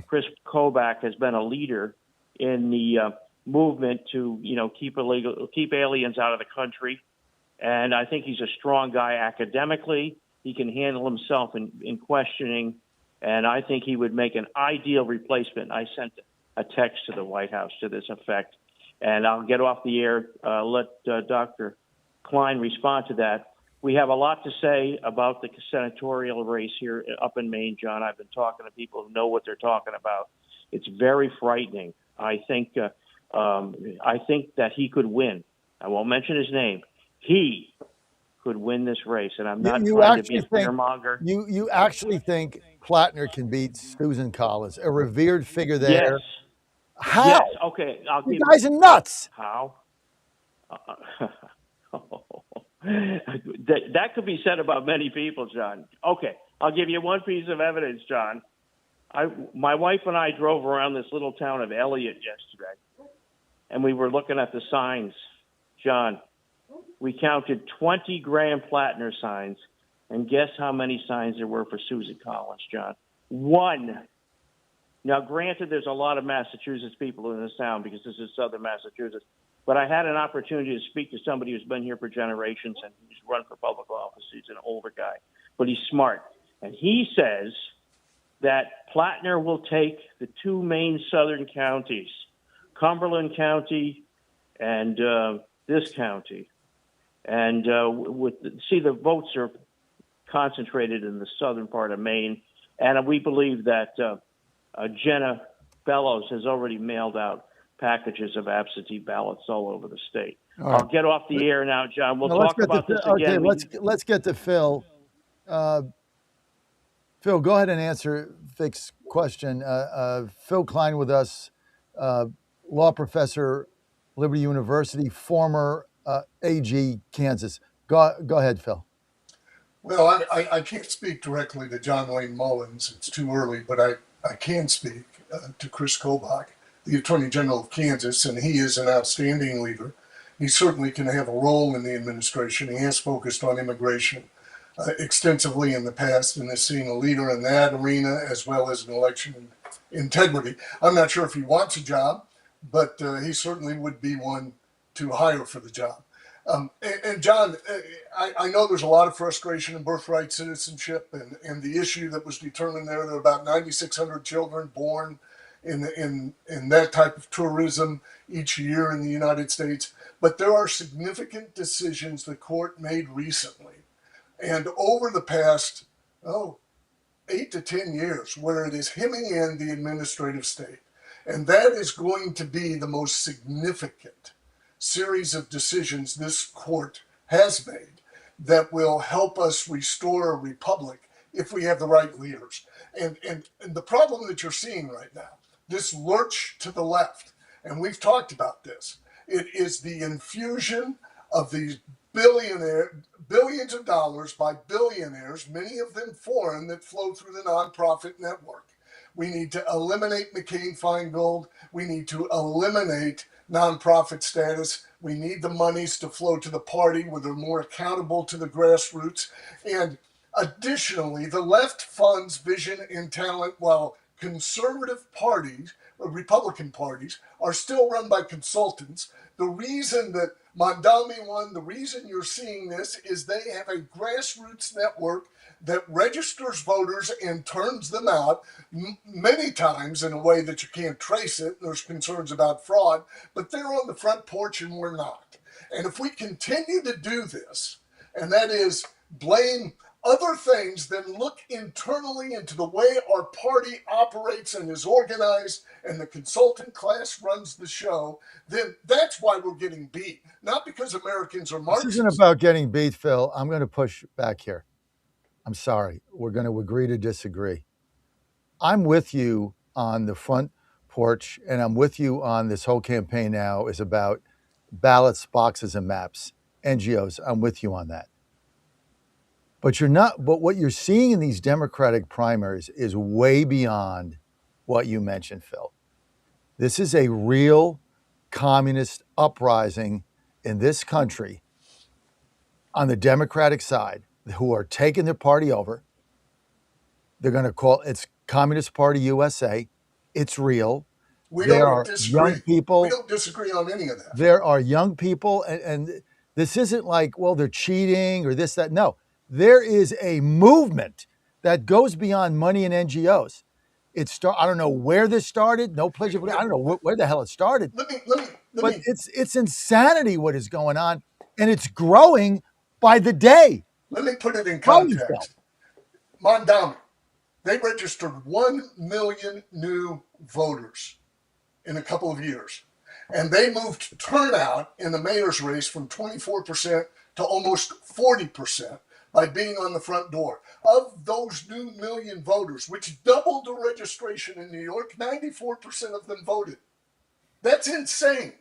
Chris Kobach has been a leader in the movement to, keep aliens out of the country. And I think he's a strong guy academically. He can handle himself in questioning. And I think he would make an ideal replacement. I sent a text to the White House to this effect. And I'll get off the air, let Dr. Klein respond to that. We have a lot to say about the senatorial race here up in Maine, John. I've been talking to people who know what they're talking about. It's very frightening. I think that he could win. I won't mention his name. He could win this race, and I'm not trying to be a fearmonger. You actually think Plattner can beat Susan Collins, a revered figure there? Yes. How? Yes. Okay. You guys are nuts. How? That could be said about many people, John. Okay, I'll give you one piece of evidence, John. My wife and I drove around this little town of Elliott yesterday, and we were looking at the signs. John, we counted 20 Graham Plattner signs, and guess how many signs there were for Susan Collins, John? 1. Now, granted, there's a lot of Massachusetts people in this town because this is southern Massachusetts. But I had an opportunity to speak to somebody who's been here for generations and he's run for public office. He's an older guy, but he's smart. And he says that Plattner will take the two main southern counties, Cumberland County and this county. And the votes are concentrated in the southern part of Maine. And we believe that Jenna Bellows has already mailed out packages of absentee ballots all over the state. Right. I'll get off the air now, John. We'll talk about this again. Okay, let's get to Phil. Phil, go ahead and answer Vic's question. Phil Klein with us, law professor, Liberty University, former AG, Kansas. Go ahead, Phil. Well, I can't speak directly to John Wayne Mullins. It's too early, but I can speak to Chris Kobach, the Attorney General of Kansas, and he is an outstanding leader. he certainly can have a role in the administration. He has focused on immigration extensively in the past and is seen a leader in that arena as well as an election integrity. I'm not sure if he wants a job, but he certainly would be one to hire for the job. And John, I know there's a lot of frustration in birthright citizenship and the issue that was determined there. There are about 9,600 children born in that type of tourism each year in the United States. But there are significant decisions the court made recently and over the past, 8 to 10 years where it is hemming in the administrative state. And that is going to be the most significant series of decisions this court has made that will help us restore a republic if we have the right leaders. And the problem that you're seeing right now, this lurch to the left, and we've talked about this, it is the infusion of these billions of dollars by billionaires, many of them foreign, that flow through the nonprofit network. We need to eliminate McCain-Feingold. We need to eliminate nonprofit status. We need the monies to flow to the party where they're more accountable to the grassroots. And additionally, the left funds vision and talent while conservative parties, Republican parties, are still run by consultants. The reason that Mondami won, the reason you're seeing this is they have a grassroots network that registers voters and turns them out many times in a way that you can't trace it. There's concerns about fraud, but they're on the front porch and we're not. And if we continue to do this, and that is blame other things than look internally into the way our party operates and is organized and the consultant class runs the show, then that's why we're getting beat. Not because Americans are Marxists. This isn't about getting beat, Phil. I'm going to push back here. I'm sorry. We're going to agree to disagree. I'm with you on the front porch, and I'm with you on this whole campaign now is about ballots, boxes, and maps. NGOs, I'm with you on that. But what you're seeing in these Democratic primaries is way beyond what you mentioned, Phil. This is a real communist uprising in this country on the Democratic side who are taking their party over. They're going to call it's Communist Party USA. It's real. We there don't are disagree. Young people. We don't disagree on any of that. There are young people, and this isn't like, well, they're cheating or this, that. No. There is a movement that goes beyond money and NGOs. I don't know where this started. No pleasure. I don't know where the hell it started. But it's insanity what is going on, and it's growing by the day. Let me put it in context. Mondami, they registered 1 million new voters in a couple of years, and they moved turnout in the mayor's race from 24% to almost 40%. By being on the front door. Of those new million voters, which doubled the registration in New York, 94% of them voted. That's insane.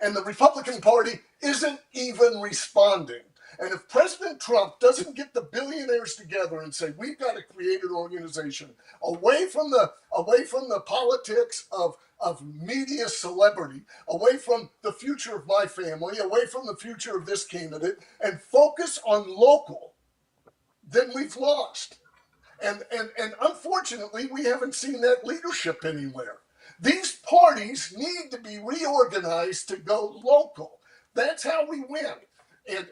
And the Republican Party isn't even responding. And if President Trump doesn't get the billionaires together and say, we've got to create an organization away from the politics of media celebrity, away from the future of my family, away from the future of this candidate, and focus on local, then we've lost. And unfortunately, we haven't seen that leadership anywhere. These parties need to be reorganized to go local. That's how we win.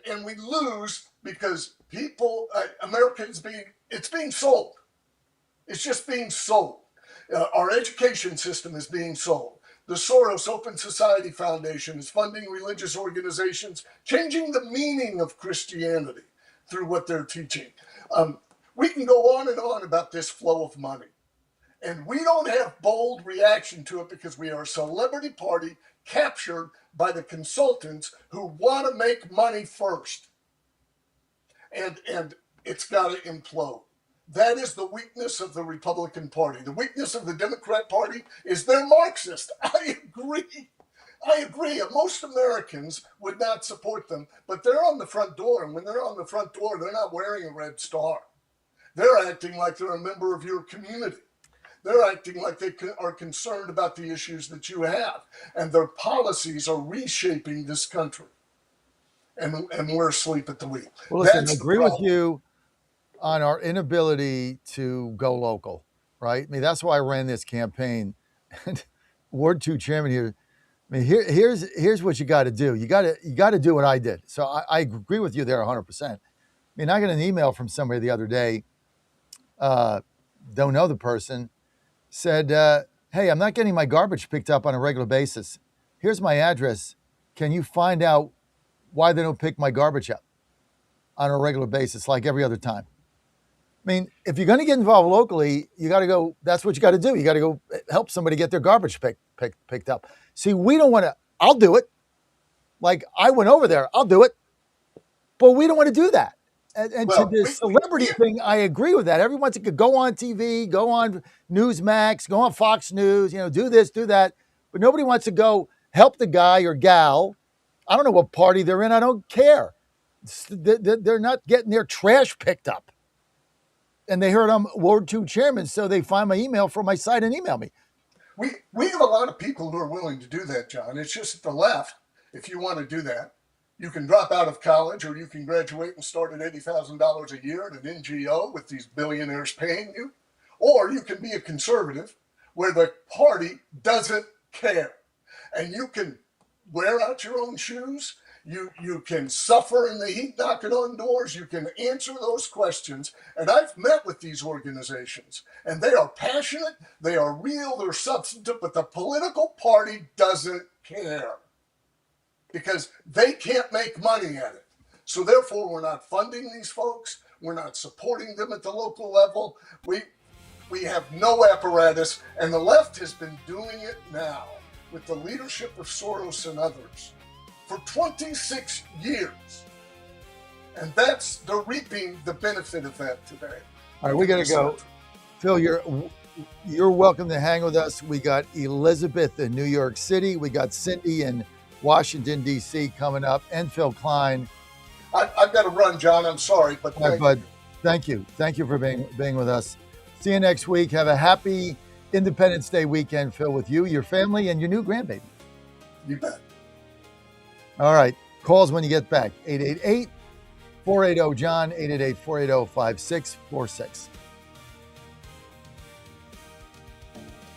And we lose because it's being sold. It's just being sold. Our education system is being sold. The Soros Open Society Foundation is funding religious organizations, changing the meaning of Christianity through what they're teaching. We can go on and on about this flow of money. And we don't have bold reaction to it because we are a celebrity party captured by the consultants who want to make money first. And it's got to implode. That is the weakness of the Republican Party. The weakness of the Democrat Party is they're Marxist. I agree. Most Americans would not support them, but they're on the front door. And when they're on the front door, they're not wearing a red star. They're acting like they're a member of your community. They're acting like they are concerned about the issues that you have. And their policies are reshaping this country. And we're asleep at the wheel. Well, listen, That's I the agree with problem. you on our inability to go local, right? I mean, that's why I ran this campaign. Ward 2 chairman here. I mean, here's what you got to do. You got to do what I did. So I agree with you there 100%. I mean, I got an email from somebody the other day. Don't know the person. Said, "Hey, I'm not getting my garbage picked up on a regular basis. Here's my address. Can you find out why they don't pick my garbage up on a regular basis like every other time?" I mean, if you're going to get involved locally, you got to go. That's what you got to do. You got to go help somebody get their garbage picked up. See, we don't want to. I'll do it. Like I went over there. I'll do it. But we don't want to do that. And Well, to the celebrity thing, I agree with that. Everyone could go on TV, go on Newsmax, go on Fox News, do this, do that. But nobody wants to go help the guy or gal. I don't know what party they're in. I don't care. They're not getting their trash picked up. And they heard I'm Ward 2 chairman, so they find my email from my site and email me. We have a lot of people who are willing to do that, John. It's just at the left, if you want to do that, you can drop out of college or you can graduate and start at $80,000 a year at an NGO with these billionaires paying you. Or you can be a conservative where the party doesn't care. And you can wear out your own shoes. You can suffer in the heat knocking on doors. You can answer those questions. And I've met with these organizations, and they are passionate, they are real, they're substantive, but the political party doesn't care because they can't make money at it. So therefore, we're not funding these folks. We're not supporting them at the local level. We have no apparatus, and the left has been doing it now with the leadership of Soros and others for 26 years. And they're reaping the benefit of that today. All right, we got to go. Phil, you're welcome to hang with us. We got Elizabeth in New York City. We got Cindy in Washington, D.C. coming up, and Phil Klein. I've got to run, John. I'm sorry, but thank you. Thank you for being with us. See you next week. Have a happy Independence Day weekend, Phil, with you, your family, and your new grandbaby. You bet. All right. Calls when you get back. 888-480-JOHN, 888-480-5646.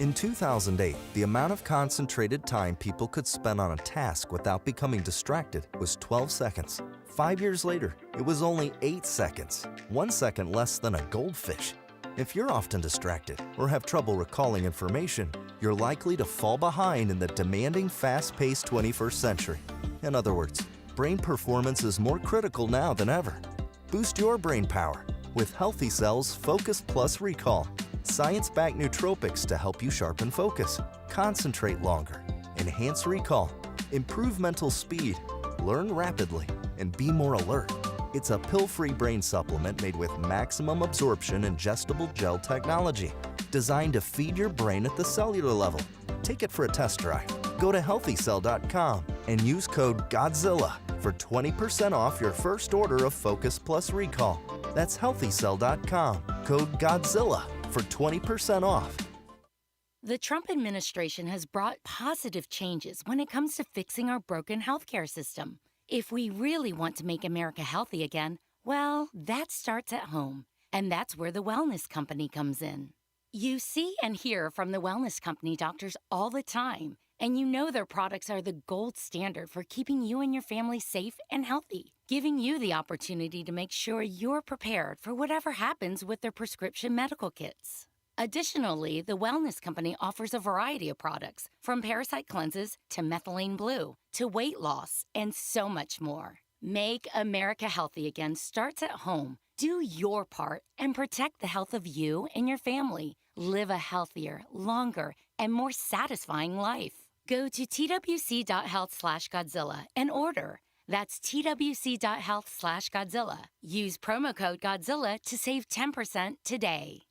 In 2008, the amount of concentrated time people could spend on a task without becoming distracted was 12 seconds. 5 years later, it was only 8 seconds, 1 second less than a goldfish. If you're often distracted or have trouble recalling information, you're likely to fall behind in the demanding, fast-paced 21st century. In other words, brain performance is more critical now than ever. Boost your brain power with Healthy Cells Focus Plus Recall. Science-backed nootropics to help you sharpen focus, concentrate longer, enhance recall, improve mental speed, learn rapidly, and be more alert. It's a pill-free brain supplement made with maximum absorption ingestible gel technology, designed to feed your brain at the cellular level. Take it for a test drive. Go to healthycell.com and use code GODZILLA for 20% off your first order of Focus Plus Recall. That's healthycell.com, code GODZILLA for 20% off. The Trump administration has brought positive changes when it comes to fixing our broken healthcare system. If we really want to make America healthy again, well, that starts at home. And that's where the Wellness Company comes in. You see and hear from the Wellness Company doctors all the time, and you know their products are the gold standard for keeping you and your family safe and healthy, giving you the opportunity to make sure you're prepared for whatever happens with their prescription medical kits. Additionally, the Wellness Company offers a variety of products, from parasite cleanses to methylene blue to weight loss and so much more. Make America healthy again starts at home. Do your part and protect the health of you and your family. Live a healthier, longer, and more satisfying life. Go to twc.health/Godzilla and order. That's twc.health/Godzilla. Use promo code Godzilla to save 10% today.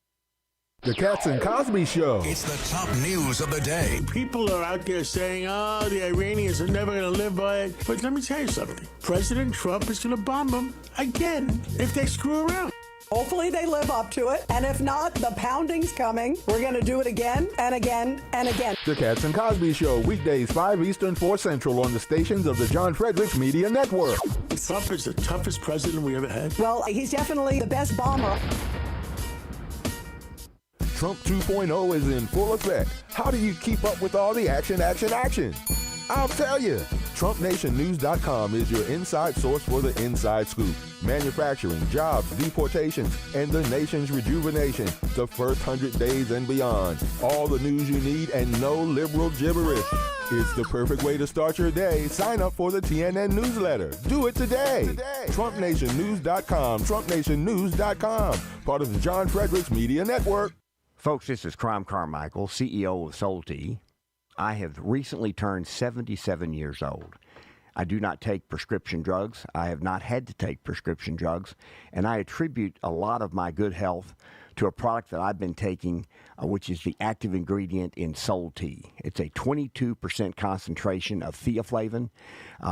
The Cats and Cosby Show. It's the top news of the day. People are out there saying, oh, the Iranians are never going to live by it. But let me tell you something. President Trump is going to bomb them again if they screw around. Hopefully they live up to it. And if not, the pounding's coming. We're going to do it again and again and again. The Cats and Cosby Show, weekdays 5 Eastern, 4 Central on the stations of the John Fredericks Media Network. Trump is the toughest president we ever had. Well, he's definitely the best bomber. Trump 2.0 is in full effect. How do you keep up with all the action? I'll tell you. TrumpNationNews.com is your inside source for the inside scoop. Manufacturing, jobs, deportations, and the nation's rejuvenation. The first 100 days and beyond. All the news you need and no liberal gibberish. It's the perfect way to start your day. Sign up for the TNN newsletter. Do it today. TrumpNationNews.com. TrumpNationNews.com. Part of the John Fredericks Media Network. Folks, this is Crom Carmichael, CEO of Soul Tea. I have recently turned 77 years old. I do not take prescription drugs. I have not had to take prescription drugs, and I attribute a lot of my good health to a product that I've been taking, which is the active ingredient in Soul Tea. It's a 22% concentration of theaflavin.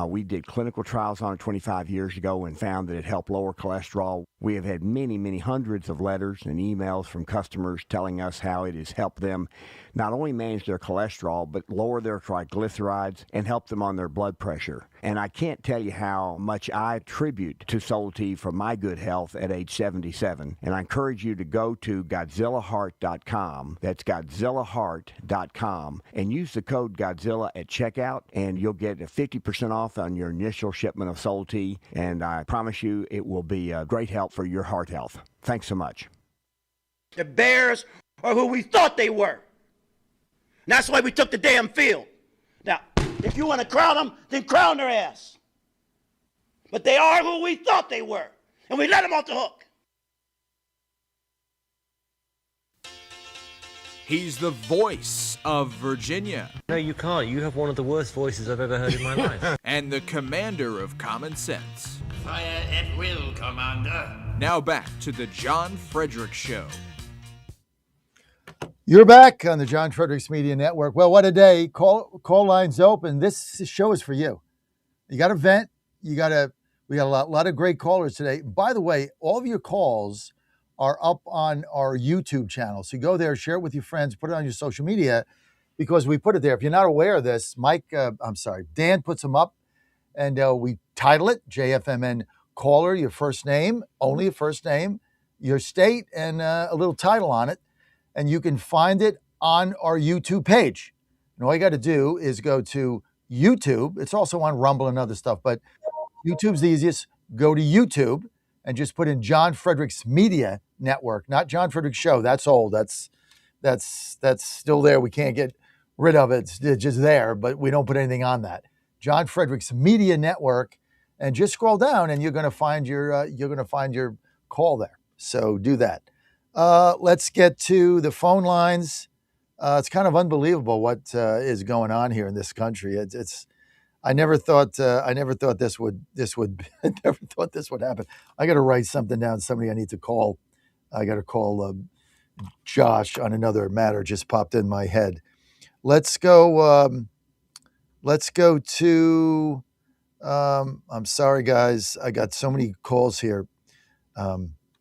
We did clinical trials on it 25 years ago and found that it helped lower cholesterol. We have had many, many hundreds of letters and emails from customers telling us how it has helped them not only manage their cholesterol, but lower their triglycerides and help them on their blood pressure. And I can't tell you how much I attribute to Soul Tea for my good health at age 77. And I encourage you to go to GodzillaHeart.com. That's GodzillaHeart.com. And use the code Godzilla at checkout, and you'll get a 50% off on your initial shipment of Soul Tea. And I promise you it will be a great help for your heart health. Thanks so much. The Bears are who we thought they were. And that's why we took the damn field. Now, if you want to crown them, then crown their ass. But they are who we thought they were. And we let them off the hook. He's the voice of Virginia. No, you can't. You have one of the worst voices I've ever heard in my life. And the commander of common sense. Fire at will, Commander. Now back to the John Fredericks Show. You're back on the John Fredericks Media Network. Well, what a day. Call lines open. This show is for you. You got to vent. We got a lot of great callers today. By the way, all of your calls are up on our YouTube channel. So go there, share it with your friends, put it on your social media, because we put it there. If you're not aware of this, Dan puts them up, and we title it JFMN Caller, your first name, only your first name, your state, and a little title on it. And you can find it on our YouTube page. And all you got to do is go to YouTube. It's also on Rumble and other stuff, but YouTube's the easiest. Go to YouTube and just put in John Fredericks Media Network, not John Fredericks Show. That's old. That's still there. We can't get rid of it. It's just there, but we don't put anything on that. John Fredericks Media Network, and just scroll down, and you're going to find your call there. So do that. Let's get to the phone lines. It's kind of unbelievable what is going on here in this country. I never thought this would happen. I got to write something down. Somebody I need to call. I got to call Josh on another matter. Just popped in my head. Let's go to. I'm sorry, guys. I got so many calls here.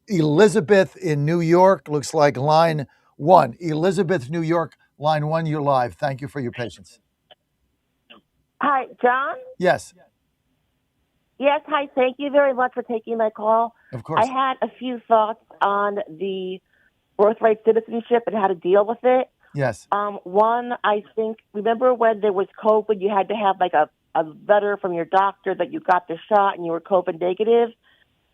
Elizabeth in New York, looks like line 1. Elizabeth, New York, line 1, you're live. Thank you for your patience. Hi, John? Yes. Yes, hi. Thank you very much for taking my call. Of course. I had a few thoughts on the birthright citizenship and how to deal with it. Yes. One, I think, remember when there was COVID, you had to have like a letter from your doctor that you got the shot and you were COVID negative?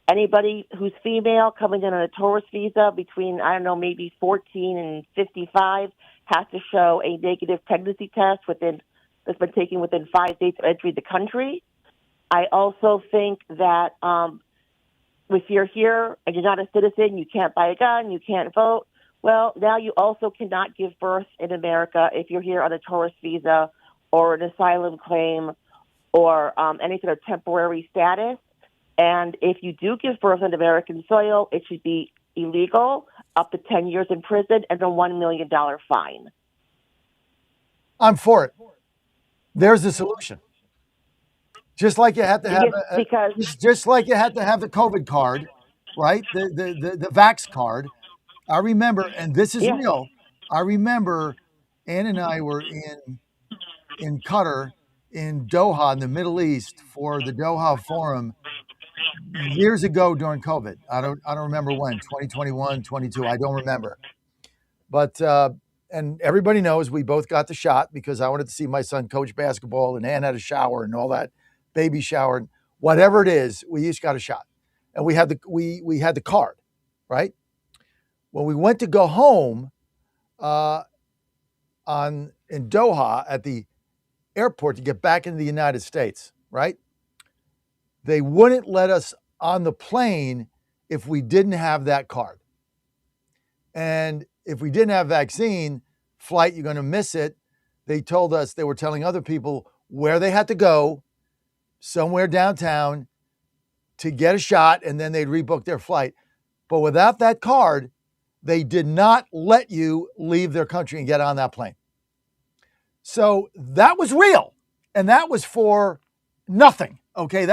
Anybody who's female coming in on a tourist visa between, maybe 14 and 55 has to show a negative pregnancy test that's been taken within 5 days of entry the country. I also think that if you're here and you're not a citizen, you can't buy a gun, you can't vote. Well, now you also cannot give birth in America if you're here on a tourist visa or an asylum claim or any sort of temporary status. And if you do give birth on American soil, it should be illegal, up to 10 years in prison, and a $1 million fine. I'm for it. There's the solution. Just like you had to have just like you had to have the COVID card, right? The Vax card. I remember, and this is Yeah. real. I remember Ann and I were in Qatar, in Doha, in the Middle East, for the Doha Forum years ago during COVID. I don't remember when, 2021, 22. I don't remember. But and everybody knows we both got the shot because I wanted to see my son coach basketball, and Ann had a shower and all that, baby shower, and whatever it is, we each got a shot, and we had the card, right? When we went to go home, in Doha at the airport to get back into the United States, right? They wouldn't let us on the plane if we didn't have that card. And if we didn't have vaccine, flight, you're going to miss it. They told us, they were telling other people where they had to go, somewhere downtown, to get a shot, and then they'd rebook their flight. But without that card, they did not let you leave their country and get on that plane. So that was real. And that was for nothing. Okay.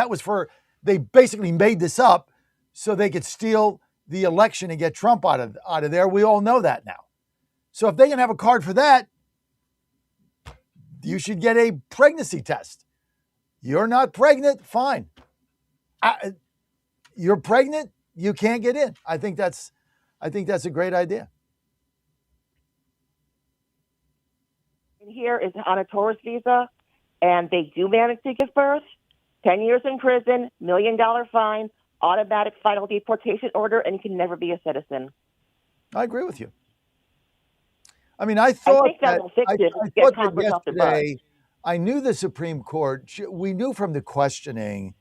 They basically made this up so they could steal the election and get Trump out of there. We all know that now. So if they can have a card for that, you should get a pregnancy test. You're not pregnant, fine. You're pregnant, you can't get in. I think that's a great idea. Here is on a tourist visa, and they do manage to give birth, 10 years in prison, $1 million fine, automatic final deportation order, and you can never be a citizen. I agree with you. I mean, I thought that yesterday, I knew the Supreme Court, we knew from the questioning,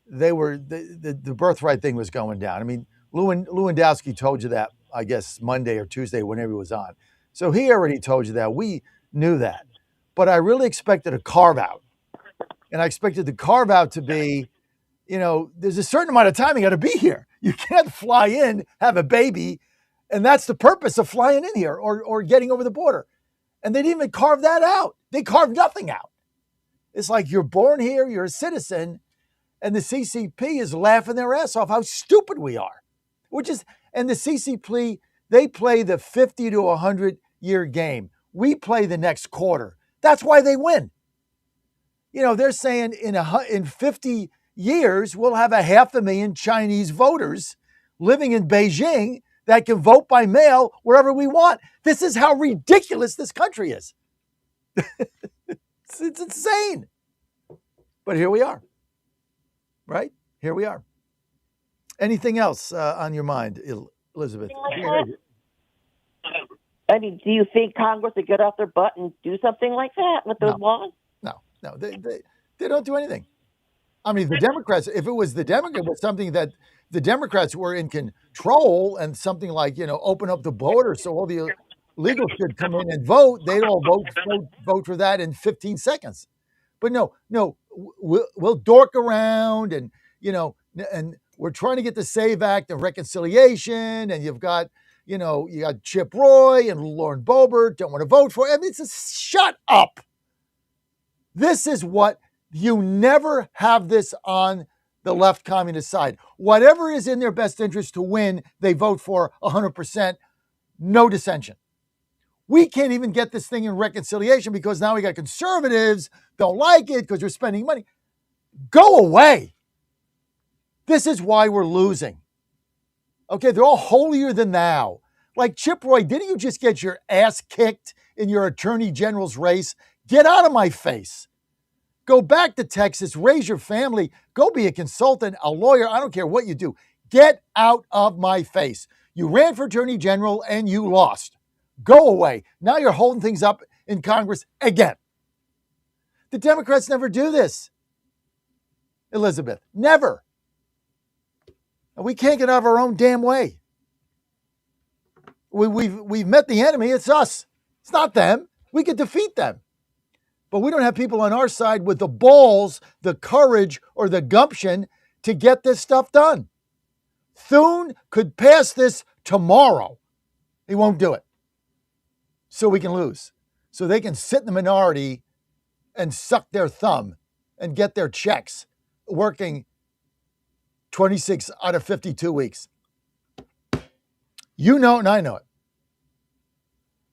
the birthright thing was going down. I mean, Lewandowski told you that, I guess, Monday or Tuesday, whenever he was on. So he already told you that. We knew that. But I really expected a carve out. And I expected the carve out to be, there's a certain amount of time you got to be here. You can't fly in, have a baby, and that's the purpose of flying in here or getting over the border. And they didn't even carve that out. They carved nothing out. It's like you're born here, you're a citizen, and the CCP is laughing their ass off how stupid we are. And the CCP, they play the 50 to 100 year game. We play the next quarter. That's why they win. They're saying in 50 years, we'll have 500,000 Chinese voters living in Beijing that can vote by mail wherever we want. This is how ridiculous this country is. It's insane. But here we are, right? Here we are. Anything else on your mind, Elizabeth? I mean, do you think Congress would get off their butt and do something like that with those laws? No, they don't do anything. I mean, the Democrats, if it was something that the Democrats were in control and something like, open up the border so all the illegals could come in and vote, they'd all vote for that in 15 seconds. But no, we'll dork around and we're trying to get the SAVE Act and reconciliation, and you've got, you got Chip Roy and Lauren Boebert don't want to vote for it. I mean, it's just shut up. This is what you never have this on the left communist side. Whatever is in their best interest to win, they vote for 100%, no dissension. We can't even get this thing in reconciliation because now we got conservatives don't like it because we're spending money. Go away. This is why we're losing. Okay, they're all holier than thou. Like Chip Roy, didn't you just get your ass kicked in your attorney general's race? Get out of my face. Go back to Texas, raise your family, go be a consultant, a lawyer, I don't care what you do. Get out of my face. You ran for attorney general and you lost. Go away. Now you're holding things up in Congress again. The Democrats never do this, Elizabeth. Never. And we can't get out of our own damn way. We've met the enemy. It's us. It's not them. We could defeat them. But we don't have people on our side with the balls, the courage, or the gumption to get this stuff done. Thune could pass this tomorrow. He won't do it. So we can lose. So they can sit in the minority and suck their thumb and get their checks working 26 out of 52 weeks. You know it and I know it.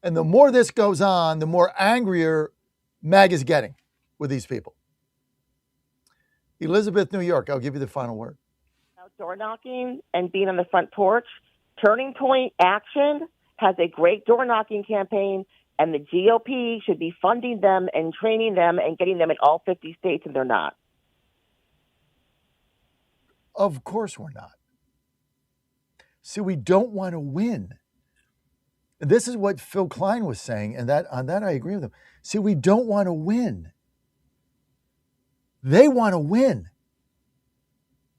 And the more this goes on, the more angrier Mag is getting with these people. Elizabeth, New York, I'll give you the final word. Door knocking and being on the front porch. Turning Point Action has a great door knocking campaign, and the GOP should be funding them and training them and getting them in all 50 states, and they're not. Of course we're not. See, we don't want to win. This is what Phil Klein was saying, and on that I agree with him. See, we don't want to win. They want to win.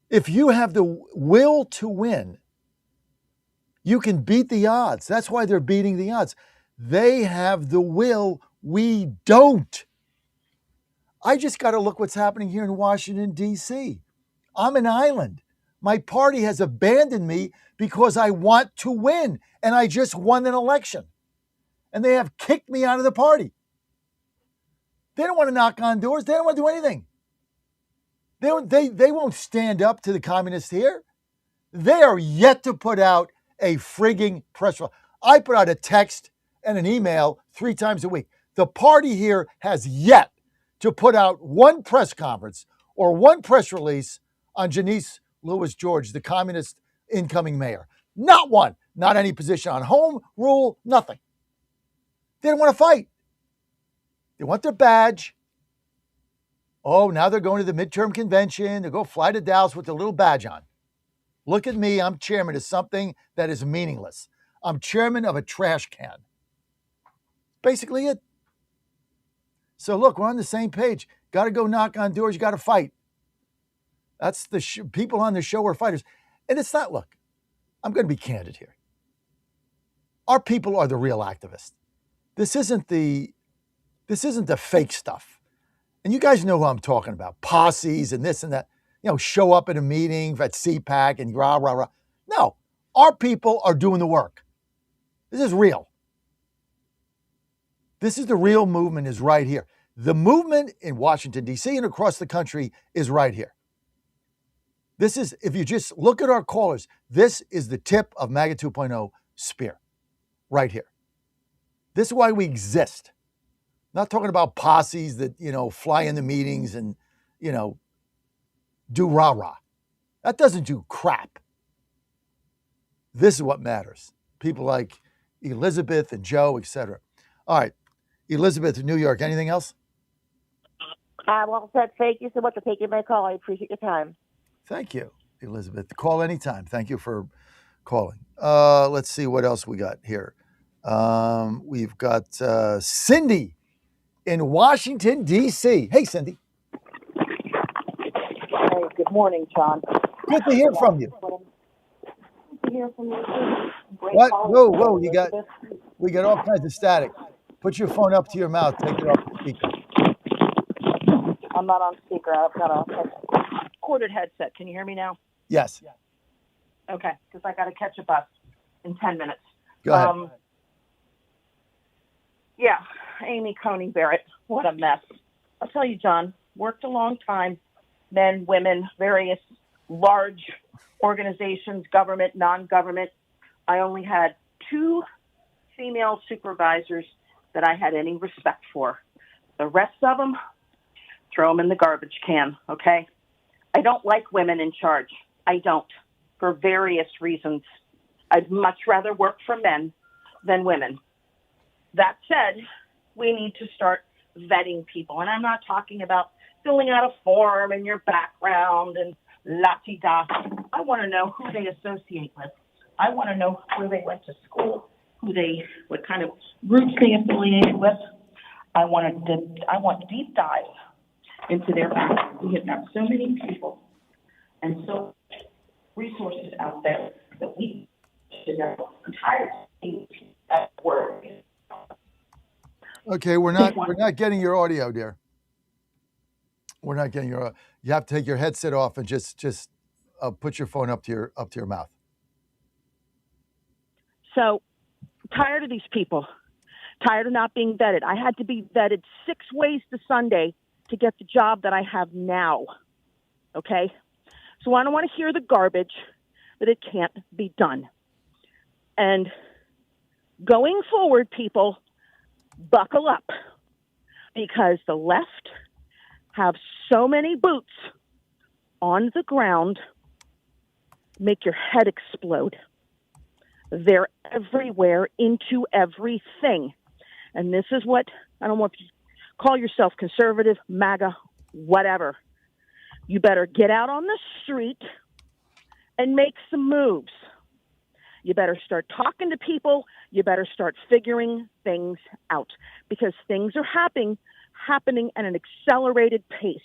If you have the will to win, you can beat the odds. That's why they're beating the odds. They have the will. We don't. I just got to look what's happening here in Washington, D.C. I'm an island. My party has abandoned me because I want to win, and I just won an election. And they have kicked me out of the party. They don't want to knock on doors. They don't want to do anything. They won't stand up to the communists here. They are yet to put out a frigging press release. I put out a text and an email 3 times a week. The party here has yet to put out one press conference or one press release on Janice Lewis George, the communist incoming mayor. Not one. Not any position on home rule, nothing. They don't want to fight. They want their badge. Oh, now they're going to the midterm convention. They go fly to Dallas with their little badge on. Look at me. I'm chairman of something that is meaningless. I'm chairman of a trash can. Basically it. So look, we're on the same page. Got to go knock on doors. You got to fight. That's the people on the show are fighters. And it's not, look, I'm going to be candid here. Our people are the real activists. This isn't the fake stuff. And you guys know who I'm talking about. Posses and this and that. You know, show up at a meeting at CPAC and rah, rah, rah. No, our people are doing the work. This is real. This is the real movement is right here. The movement in Washington, D.C. and across the country is right here. This is, if you just look at our callers, this is the tip of MAGA 2.0 spear right here. This is why we exist. Not talking about posses that, fly in the meetings and, do rah-rah. That doesn't do crap. This is what matters. People like Elizabeth and Joe, etc. All right. Elizabeth in New York, anything else? Well said. Thank you so much for taking my call. I appreciate your time. Thank you, Elizabeth. Call anytime. Thank you for calling. Let's see what else we got here. We've got Cindy in Washington, D.C. Hey, Cindy. Hey, good morning, John. Good to hear from you. Good to hear from you. What? Whoa, we got all kinds of static. Put your phone up to your mouth. Take it off the speaker. I'm not on speaker. I've got a corded headset. Can you hear me now? Yes. Okay, because I got to catch a bus in 10 minutes. Go ahead. Yeah, Amy Coney Barrett. What a mess. I'll tell you, John, worked a long time. Men, women, various large organizations, government, non-government. I only had 2 female supervisors that I had any respect for. The rest of them, throw them in the garbage can, okay? I don't like women in charge. I don't, for various reasons. I'd much rather work for men than women. That said, we need to start vetting people. And I'm not talking about filling out a form and your background and la-ti-da. I want to know who they associate with. I want to know where they went to school, what kind of groups they affiliated with. I want deep dive into their background. We have got so many people and so much resources out there that we should know. I'm tired of seeing that word. Okay, we're not getting your audio, dear. We're not getting your. You have to take your headset off and just put your phone up to your mouth. So, tired of these people. Tired of not being vetted. I had to be vetted 6 ways to Sunday to get the job that I have now. Okay? So I don't want to hear the garbage that it can't be done. And going forward, people, buckle up, because the left have so many boots on the ground, make your head explode. They're everywhere, into everything. And this is what, I don't want you to call yourself conservative, MAGA, whatever. You better get out on the street and make some moves. You better start talking to people. You better start figuring things out, because things are happening at an accelerated pace.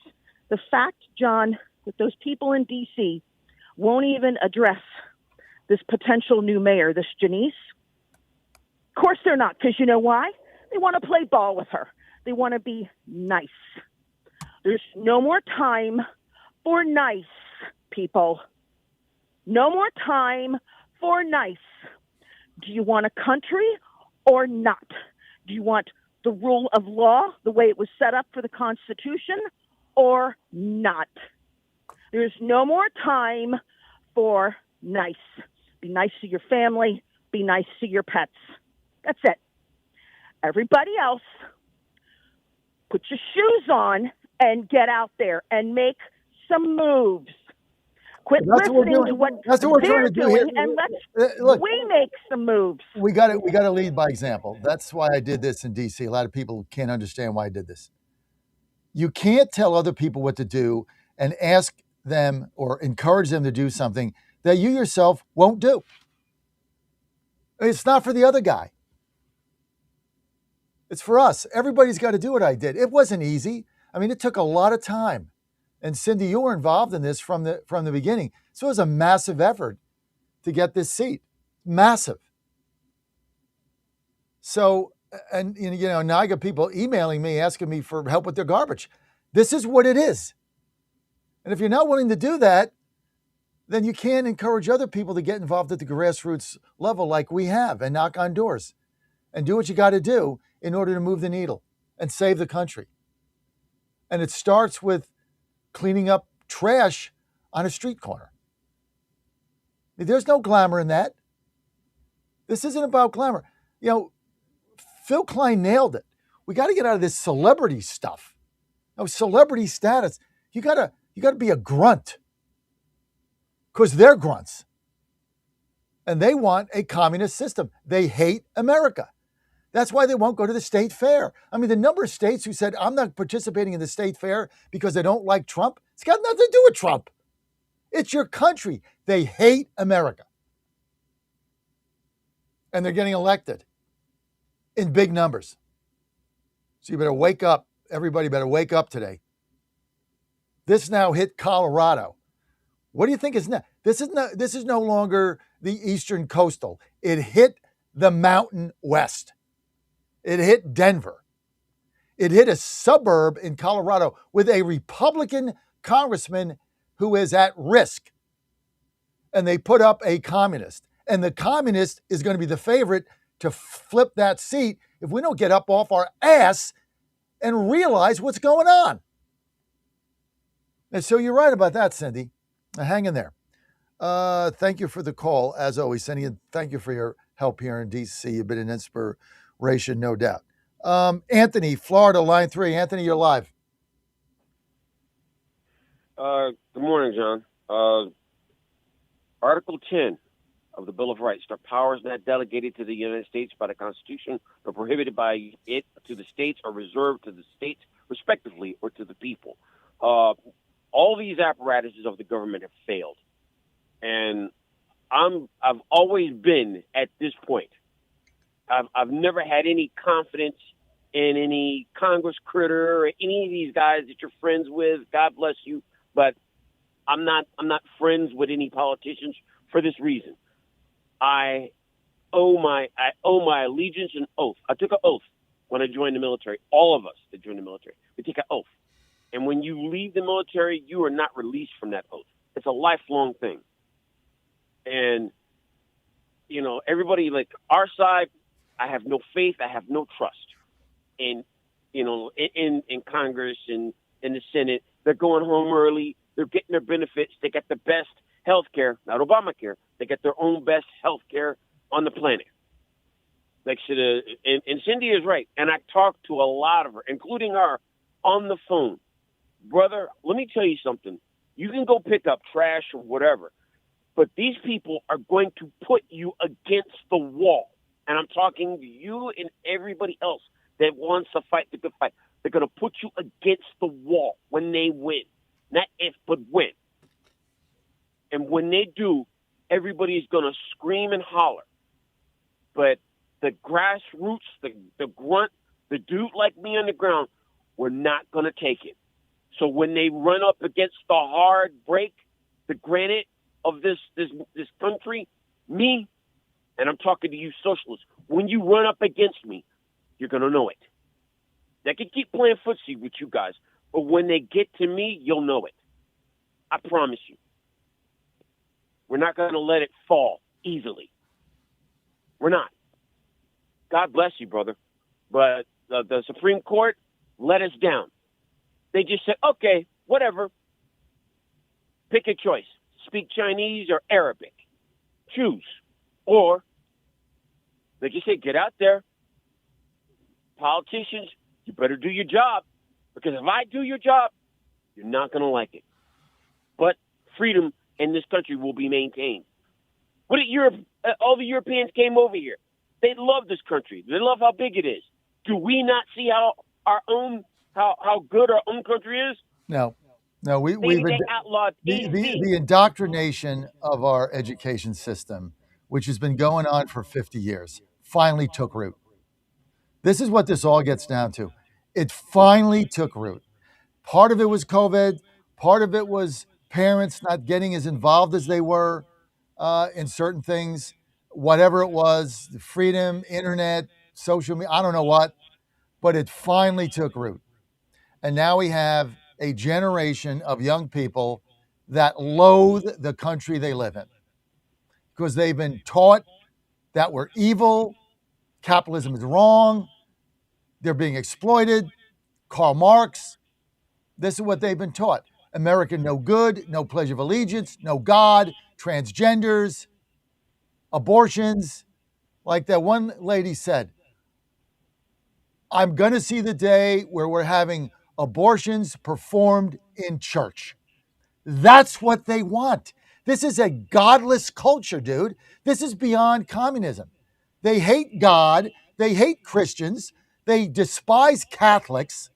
The fact, John, that those people in D.C. won't even address this potential new mayor, this Janice, of course they're not, because you know why? They want to play ball with her. They want to be nice. There's no more time for nice, people. No more time for nice. Do you want a country or not? Do you want the rule of law the way it was set up for the Constitution or not? There's no more time for nice. Be nice to your family. Be nice to your pets. That's it. Everybody else, put your shoes on and get out there and make some moves. Quit listening to what they're doing, and we make some moves. We got to lead by example. That's why I did this in D.C. A lot of people can't understand why I did this. You can't tell other people what to do and ask them or encourage them to do something that you yourself won't do. It's not for the other guy. It's for us. Everybody's got to do what I did. It wasn't easy. I mean, it took a lot of time. And Cindy, you were involved in this from the beginning. So it was a massive effort to get this seat. Massive. So, and you know, now I got people emailing me, asking me for help with their garbage. This is what it is. And if you're not willing to do that, then you can't encourage other people to get involved at the grassroots level like we have and knock on doors and do what you got to do in order to move the needle and save the country. And it starts with cleaning up trash on a street corner. There's no glamour in that. This isn't about glamour. You know, Phil Klein nailed it. We got to get out of this celebrity stuff. You know, celebrity status. You gotta be a grunt, because they're grunts. And they want a communist system. They hate America. That's why they won't go to the state fair. I mean, the number of states who said, I'm not participating in the state fair because they don't like Trump, it's got nothing to do with Trump. It's your country. They hate America. And they're getting elected in big numbers. So you better wake up. Everybody better wake up today. This now hit Colorado. What do you think is next? This is no longer the Eastern Coastal. It hit the Mountain West. It hit Denver. It hit a suburb in Colorado with a Republican congressman who is at risk. And they put up a communist. And the communist is going to be the favorite to flip that seat if we don't get up off our ass and realize what's going on. And so you're right about that, Cindy. Now, hang in there. Thank you for the call, as always, Cindy, and thank you for your help here in D.C. You've been an inspiration, no doubt. Anthony, Florida, line 3. Anthony, you're live. Good morning, John. Article 10 of the Bill of Rights, the powers not delegated to the United States by the Constitution or prohibited by it to the states are reserved to the states, respectively, or to the people. All these apparatuses of the government have failed. And I've always been at this point. I've never had any confidence in any Congress critter or any of these guys that you're friends with. God bless you. But I'm not friends with any politicians for this reason. I owe my allegiance and oath. I took an oath when I joined the military. All of us that joined the military, we take an oath. And when you leave the military, you are not released from that oath. It's a lifelong thing. And, you know, everybody, like our side, I have no faith. I have no trust in, you know, in Congress and in the Senate. They're going home early. They're getting their benefits. They get the best health care, not Obamacare. They get their own best health care. on the planet. Like, and Cindy is right. And I talked to a lot of her, including her, on the phone. Brother, let me tell you something. You can go pick up trash or whatever, but these people are going to put you against the wall. And I'm talking to you and everybody else that wants to fight the good fight. They're going to put you against the wall when they win. Not if, but when. And when they do, everybody's going to scream and holler. But the grassroots, the grunt, the dude like me on the ground, we're not going to take it. So when they run up against the hard break, the granite of this country, me, and I'm talking to you socialists, when you run up against me, you're going to know it. They can keep playing footsie with you guys, but when they get to me, you'll know it. I promise you. We're not going to let it fall easily. We're not. God bless you, brother. But the Supreme Court let us down. They just said, okay, whatever. Pick a choice. Speak Chinese or Arabic. Choose. Or they just say, get out there. Politicians, you better do your job. Because if I do your job, you're not going to like it. But freedom in this country will be maintained. All the Europeans came over here. They love this country. They love how big it is. Do we not see how good our own country is? No, we've outlawed the indoctrination of our education system, which has been going on for 50 years, finally took root. This is what this all gets down to. It finally took root. Part of it was COVID. Part of it was parents not getting as involved as they were in certain things, whatever it was, the freedom, internet, social media, I don't know what, but it finally took root. And now we have a generation of young people that loathe the country they live in because they've been taught that we're evil, capitalism is wrong, they're being exploited. Karl Marx, this is what they've been taught. America no good, no pledge of allegiance, no God, transgenders, abortions. Like that one lady said, I'm going to see the day where we're having abortions performed in church. That's what they want. This is a godless culture, dude. This is beyond communism. They hate God. They hate Christians. They despise Catholics.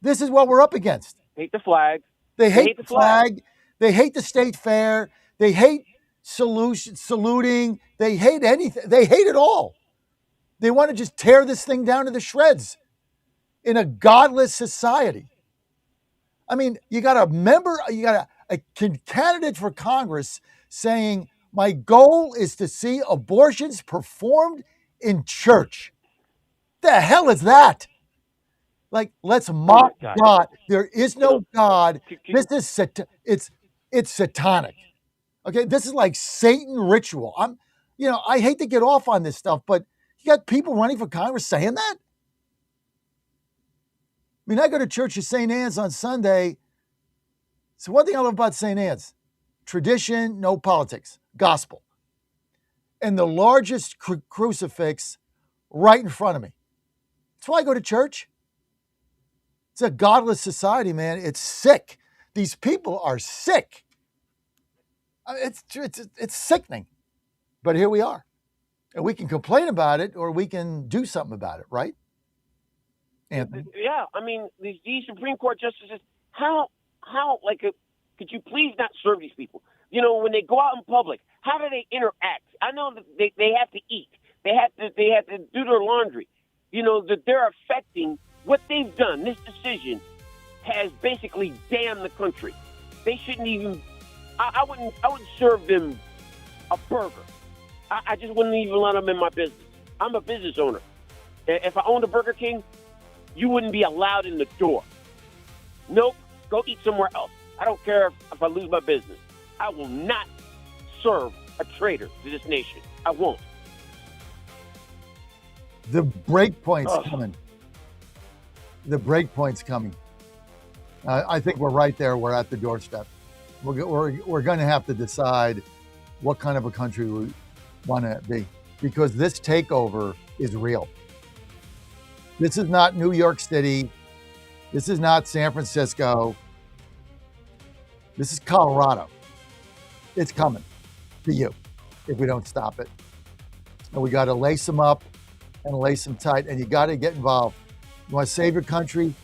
This is what we're up against. Hate the flag. They hate the flag. They hate the state fair. They hate saluting. They hate anything. They hate it all. They want to just tear this thing down to the shreds in a godless society. I mean, you got a candidate for Congress saying, my goal is to see abortions performed in church. The hell is that? Like, let's mock God. There is no God. This is it's satanic. Okay, this is like Satan ritual. I hate to get off on this stuff, but you got people running for Congress saying that? I mean, I go to church at St. Anne's on Sunday. So one thing I love about St. Anne's, tradition, no politics, gospel. And the largest crucifix right in front of me. That's why I go to church. It's a godless society, man. It's sick. These people are sick. It's sickening. But here we are. And we can complain about it or we can do something about it, right? Anthony? Yeah, I mean, these Supreme Court justices, could you please not serve these people? You know, when they go out in public, how do they interact? I know that they have to eat. They have to do their laundry. You know, that they're affecting what they've done. This decision has basically damned the country. They shouldn't even, I wouldn't serve them a burger. I just wouldn't even let them in my business. I'm a business owner. If I owned a Burger King, you wouldn't be allowed in the door. Nope, go eat somewhere else. I don't care if I lose my business. I will not serve a traitor to this nation. I won't. The break point's coming. The break point's coming. I think we're right there. We're at the doorstep. We're going to have to decide what kind of a country want to be, because this takeover is real. This is not New York City. This is not San Francisco. This is Colorado. It's coming to you if we don't stop it. And we got to lace them up and lace them tight. And you got to get involved. You want to save your country?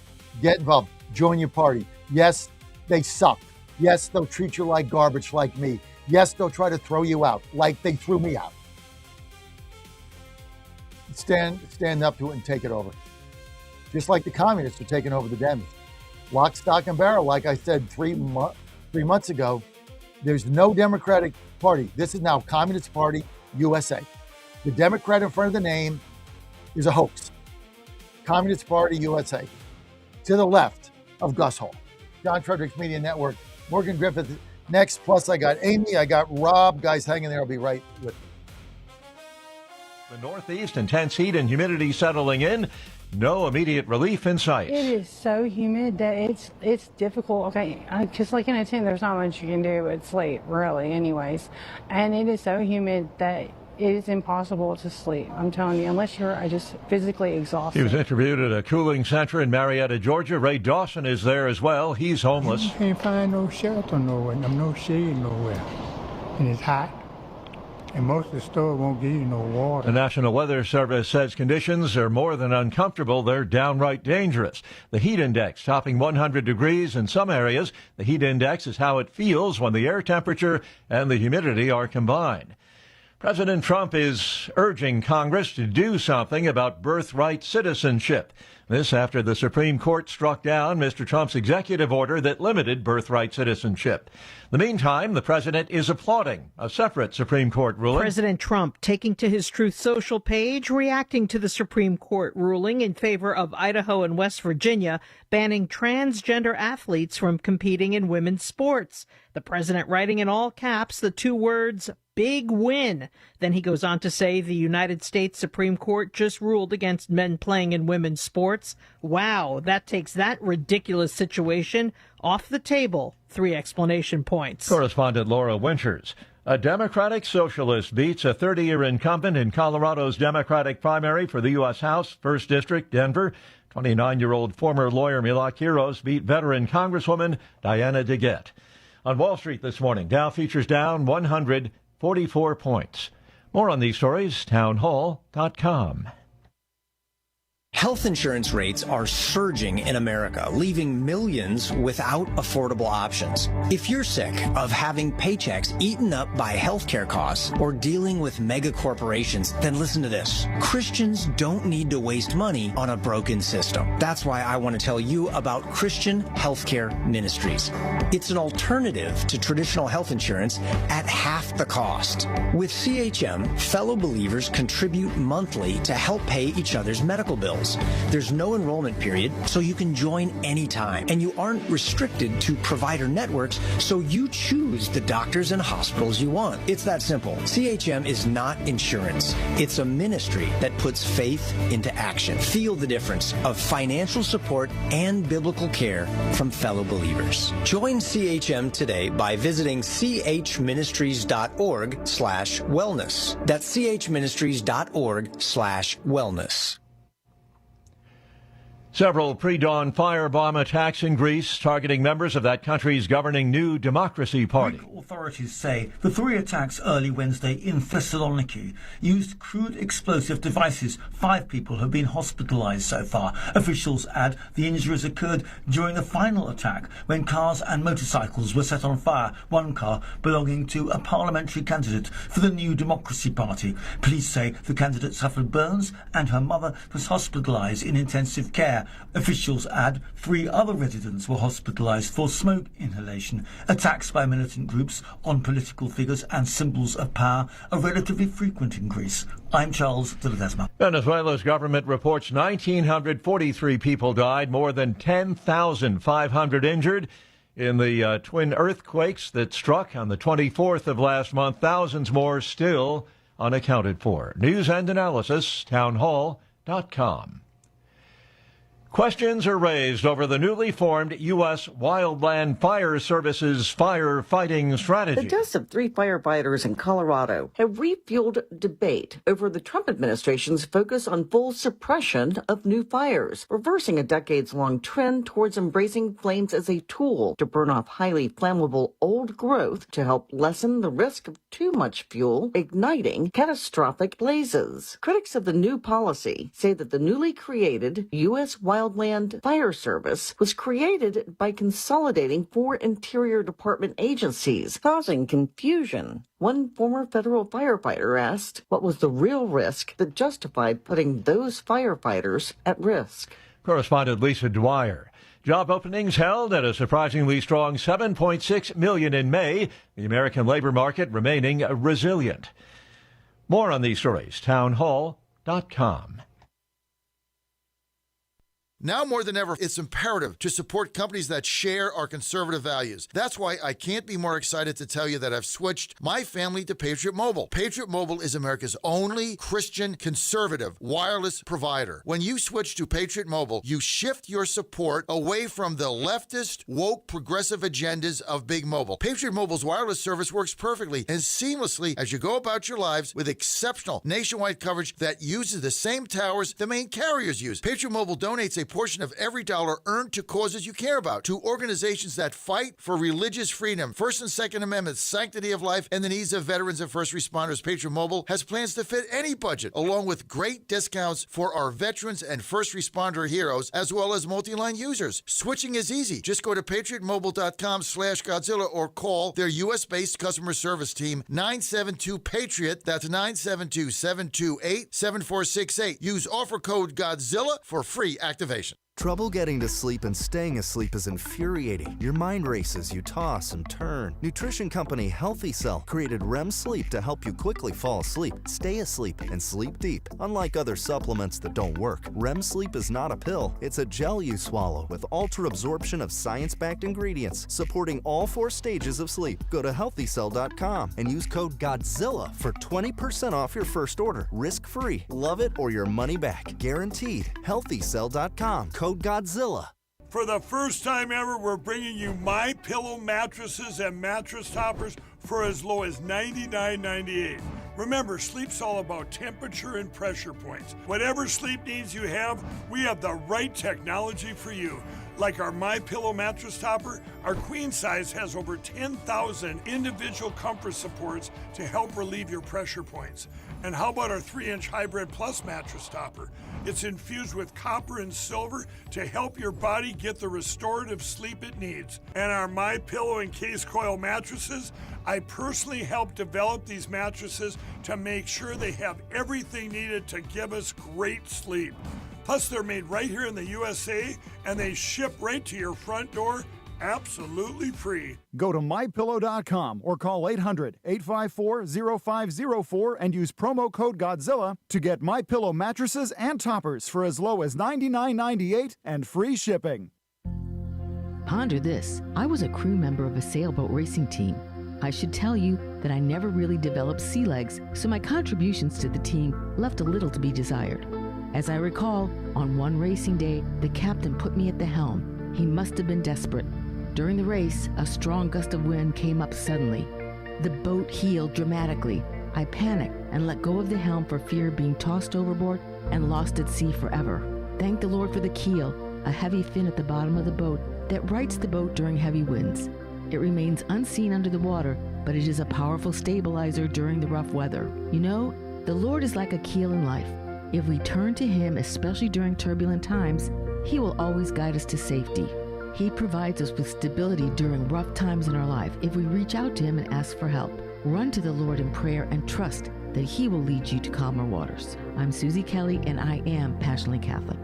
Get involved. Join your party. Yes, they suck. Yes, they'll treat you like garbage like me. Yes, they'll try to throw you out like they threw me out. Stand up to it and take it over. Just like the communists are taking over the Dems. Lock, stock, and barrel. Like I said 3 months ago, there's no Democratic Party. This is now Communist Party USA. The Democrat in front of the name is a hoax. Communist Party USA. To the left of Gus Hall. John Fredericks Media Network. Morgan Griffith next. Plus, I got Amy. I got Rob. Guys, hang in there. I'll be right with you. The Northeast, intense heat and humidity settling in. No immediate relief in sight. It is so humid that it's difficult. Okay, just like in a tent, there's not much you can do but sleep, really, anyways. And it is so humid that it is impossible to sleep. I'm telling you, unless you're just physically exhausted. He was interviewed at a cooling center in Marietta, Georgia. Ray Dawson is there as well. He's homeless. You can't find no shelter nowhere, no shade nowhere, and it's hot. And most of the stores won't give you no water. The National Weather Service says conditions are more than uncomfortable. They're downright dangerous. The heat index topping 100 degrees in some areas. The heat index is how it feels when the air temperature and the humidity are combined. President Trump is urging Congress to do something about birthright citizenship. This after the Supreme Court struck down Mr. Trump's executive order that limited birthright citizenship. In the meantime, the president is applauding a separate Supreme Court ruling. President Trump taking to his Truth Social page, reacting to the Supreme Court ruling in favor of Idaho and West Virginia, banning transgender athletes from competing in women's sports. The president writing in all caps the two words, big win. Then he goes on to say the United States Supreme Court just ruled against men playing in women's sports. Wow, that takes that ridiculous situation off the table. 3 explanation points. Correspondent Laura Winters. A Democratic socialist beats a 30-year incumbent in Colorado's Democratic primary for the U.S. House, 1st District, Denver. 29-year-old former lawyer Mila Quiros beat veteran Congresswoman Diana DeGette. On Wall Street this morning, Dow futures down 144 points. More on these stories, townhall.com. Health insurance rates are surging in America, leaving millions without affordable options. If you're sick of having paychecks eaten up by healthcare costs or dealing with mega corporations, then listen to this. Christians don't need to waste money on a broken system. That's why I want to tell you about Christian Healthcare Ministries. It's an alternative to traditional health insurance at half the cost. With CHM, fellow believers contribute monthly to help pay each other's medical bills. There's no enrollment period, so you can join anytime. And you aren't restricted to provider networks, so you choose the doctors and hospitals you want. It's that simple. CHM is not insurance. It's a ministry that puts faith into action. Feel the difference of financial support and biblical care from fellow believers. Join CHM today by visiting chministries.org/wellness. That's chministries.org/wellness. Several pre-dawn firebomb attacks in Greece targeting members of that country's governing New Democracy Party. Greek authorities say the 3 attacks early Wednesday in Thessaloniki used crude explosive devices. 5 people have been hospitalized so far. Officials add the injuries occurred during the final attack when cars and motorcycles were set on fire. One car belonging to a parliamentary candidate for the New Democracy Party. Police say the candidate suffered burns and her mother was hospitalized in intensive care. Officials add 3 other residents were hospitalized for smoke inhalation. Attacks by militant groups on political figures and symbols of power are relatively frequent in Greece. I'm Charles de Ledesma. Venezuela's government reports 1,943 people died, more than 10,500 injured in the twin earthquakes that struck on the 24th of last month. Thousands more still unaccounted for. News and analysis, townhall.com. Questions are raised over the newly formed U.S. Wildland Fire Service's firefighting strategy. The deaths of 3 firefighters in Colorado have refueled debate over the Trump administration's focus on full suppression of new fires, reversing a decades-long trend towards embracing flames as a tool to burn off highly flammable old growth to help lessen the risk of too much fuel, igniting catastrophic blazes. Critics of the new policy say that the newly created U.S. Wildland Fire Service was created by consolidating 4 Interior Department agencies, causing confusion. One former federal firefighter asked what was the real risk that justified putting those firefighters at risk. Correspondent Lisa Dwyer. Job openings held at a surprisingly strong 7.6 million in May, the American labor market remaining resilient. More on these stories, townhall.com. Now more than ever, it's imperative to support companies that share our conservative values. That's why I can't be more excited to tell you that I've switched my family to Patriot Mobile. Patriot Mobile is America's only Christian conservative wireless provider. When you switch to Patriot Mobile, you shift your support away from the leftist, woke, progressive agendas of Big Mobile. Patriot Mobile's wireless service works perfectly and seamlessly as you go about your lives with exceptional nationwide coverage that uses the same towers the main carriers use. Patriot Mobile donates a portion of every dollar earned to causes you care about, to organizations that fight for religious freedom, First and Second Amendment, sanctity of life, and the needs of veterans and first responders. Patriot Mobile has plans to fit any budget, along with great discounts for our veterans and first responder heroes, as well as multi-line users. Switching is easy. Just go to patriotmobile.com/Godzilla or call their U.S.-based customer service team, 972-PATRIOT. That's 972-728-7468. Use offer code Godzilla for free activation. Trouble getting to sleep and staying asleep is infuriating. Your mind races, you toss and turn. Nutrition company Healthy Cell created REM sleep to help you quickly fall asleep, stay asleep, and sleep deep. Unlike other supplements that don't work, REM sleep is not a pill. It's a gel you swallow with ultra-absorption of science-backed ingredients supporting all 4 stages of sleep. Go to healthycell.com and use code GODZILLA for 20% off your first order. Risk-free. Love it or your money back. Guaranteed. Healthycell.com. Code Godzilla. For the first time ever, we're bringing you My Pillow mattresses and mattress toppers for as low as $99.98. Remember, sleep's all about temperature and pressure points. Whatever sleep needs you have, we have the right technology for you. Like our My Pillow mattress topper, our queen size has over 10,000 individual comfort supports to help relieve your pressure points. And how about our 3-inch Hybrid Plus mattress topper? It's infused with copper and silver to help your body get the restorative sleep it needs. And our My Pillow and Case Coil mattresses, I personally helped develop these mattresses to make sure they have everything needed to give us great sleep. Plus, they're made right here in the USA, and they ship right to your front door, absolutely free. Go to MyPillow.com or call 800-854-0504 and use promo code Godzilla to get MyPillow mattresses and toppers for as low as $99.98 and free shipping. Ponder this. I was a crew member of a sailboat racing team. I should tell you that I never really developed sea legs, so my contributions to the team left a little to be desired. As I recall, on one racing day, the captain put me at the helm. He must have been desperate. During the race, a strong gust of wind came up suddenly. The boat heeled dramatically. I panicked and let go of the helm for fear of being tossed overboard and lost at sea forever. Thank the Lord for the keel, a heavy fin at the bottom of the boat that rights the boat during heavy winds. It remains unseen under the water, but it is a powerful stabilizer during the rough weather. You know, the Lord is like a keel in life. If we turn to Him, especially during turbulent times, He will always guide us to safety. He provides us with stability during rough times in our life if we reach out to Him and ask for help. Run to the Lord in prayer and trust that He will lead you to calmer waters. I'm Susie Kelly, and I am passionately Catholic.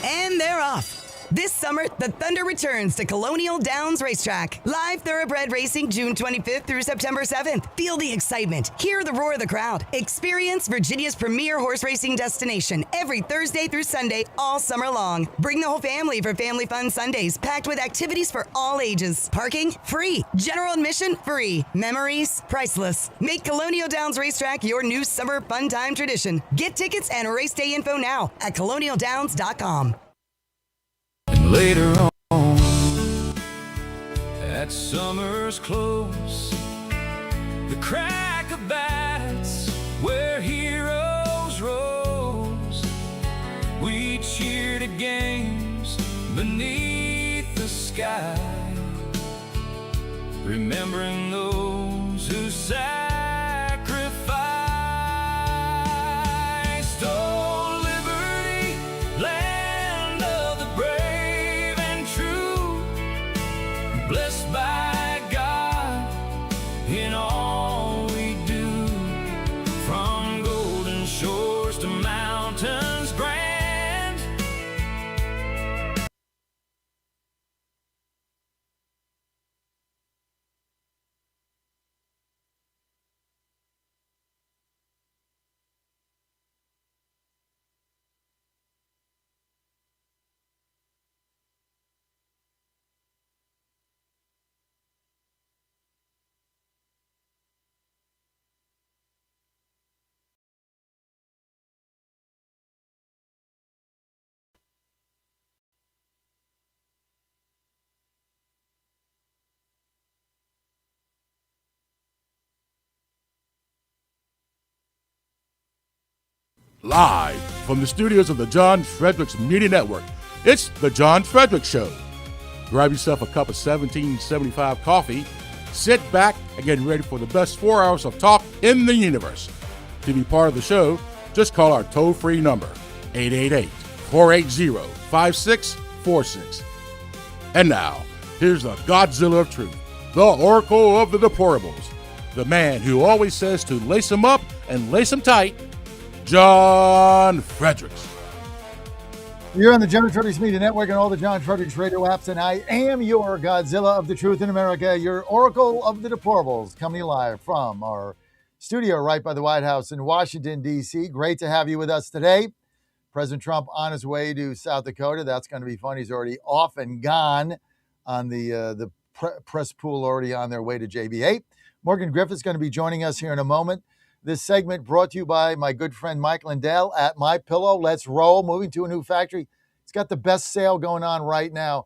And they're off. This summer, the Thunder returns to Colonial Downs Racetrack. Live thoroughbred racing June 25th through September 7th. Feel the excitement. Hear the roar of the crowd. Experience Virginia's premier horse racing destination every Thursday through Sunday all summer long. Bring the whole family for Family Fun Sundays, packed with activities for all ages. Parking? Free. General admission? Free. Memories? Priceless. Make Colonial Downs Racetrack your new summer fun time tradition. Get tickets and race day info now at colonialdowns.com. And later on, at summer's close, the crack of bats where heroes rose. We cheered at games beneath the sky, remembering those who sacrificed. Oh, liberty, land of the brave and true, blessed by God in all we do, from golden shores to mountains grand. Live from the studios of the John Fredericks Media Network, it's the John Fredericks Show. Grab yourself a cup of 1775 coffee, sit back, and get ready for the best 4 hours of talk in the universe. To be part of the show, just call our toll-free number, 888-480-5646. And now, here's the Godzilla of Truth, the Oracle of the Deplorables, the man who always says to lace them up and lace them tight, John Fredericks. You're on the John Fredericks Media Network and all the John Fredericks radio apps, and I am your Godzilla of the Truth in America, your Oracle of the Deplorables, coming live from our studio right by the White House in Washington, D.C. Great to have you with us today. President Trump on his way to South Dakota. That's going to be fun. He's already off and gone on the press pool, already on their way to JB8. Morgan Griffith's going to be joining us here in a moment. This segment brought to you by my good friend Mike Lindell at MyPillow. Let's roll. Moving to a new factory. It's got the best sale going on right now.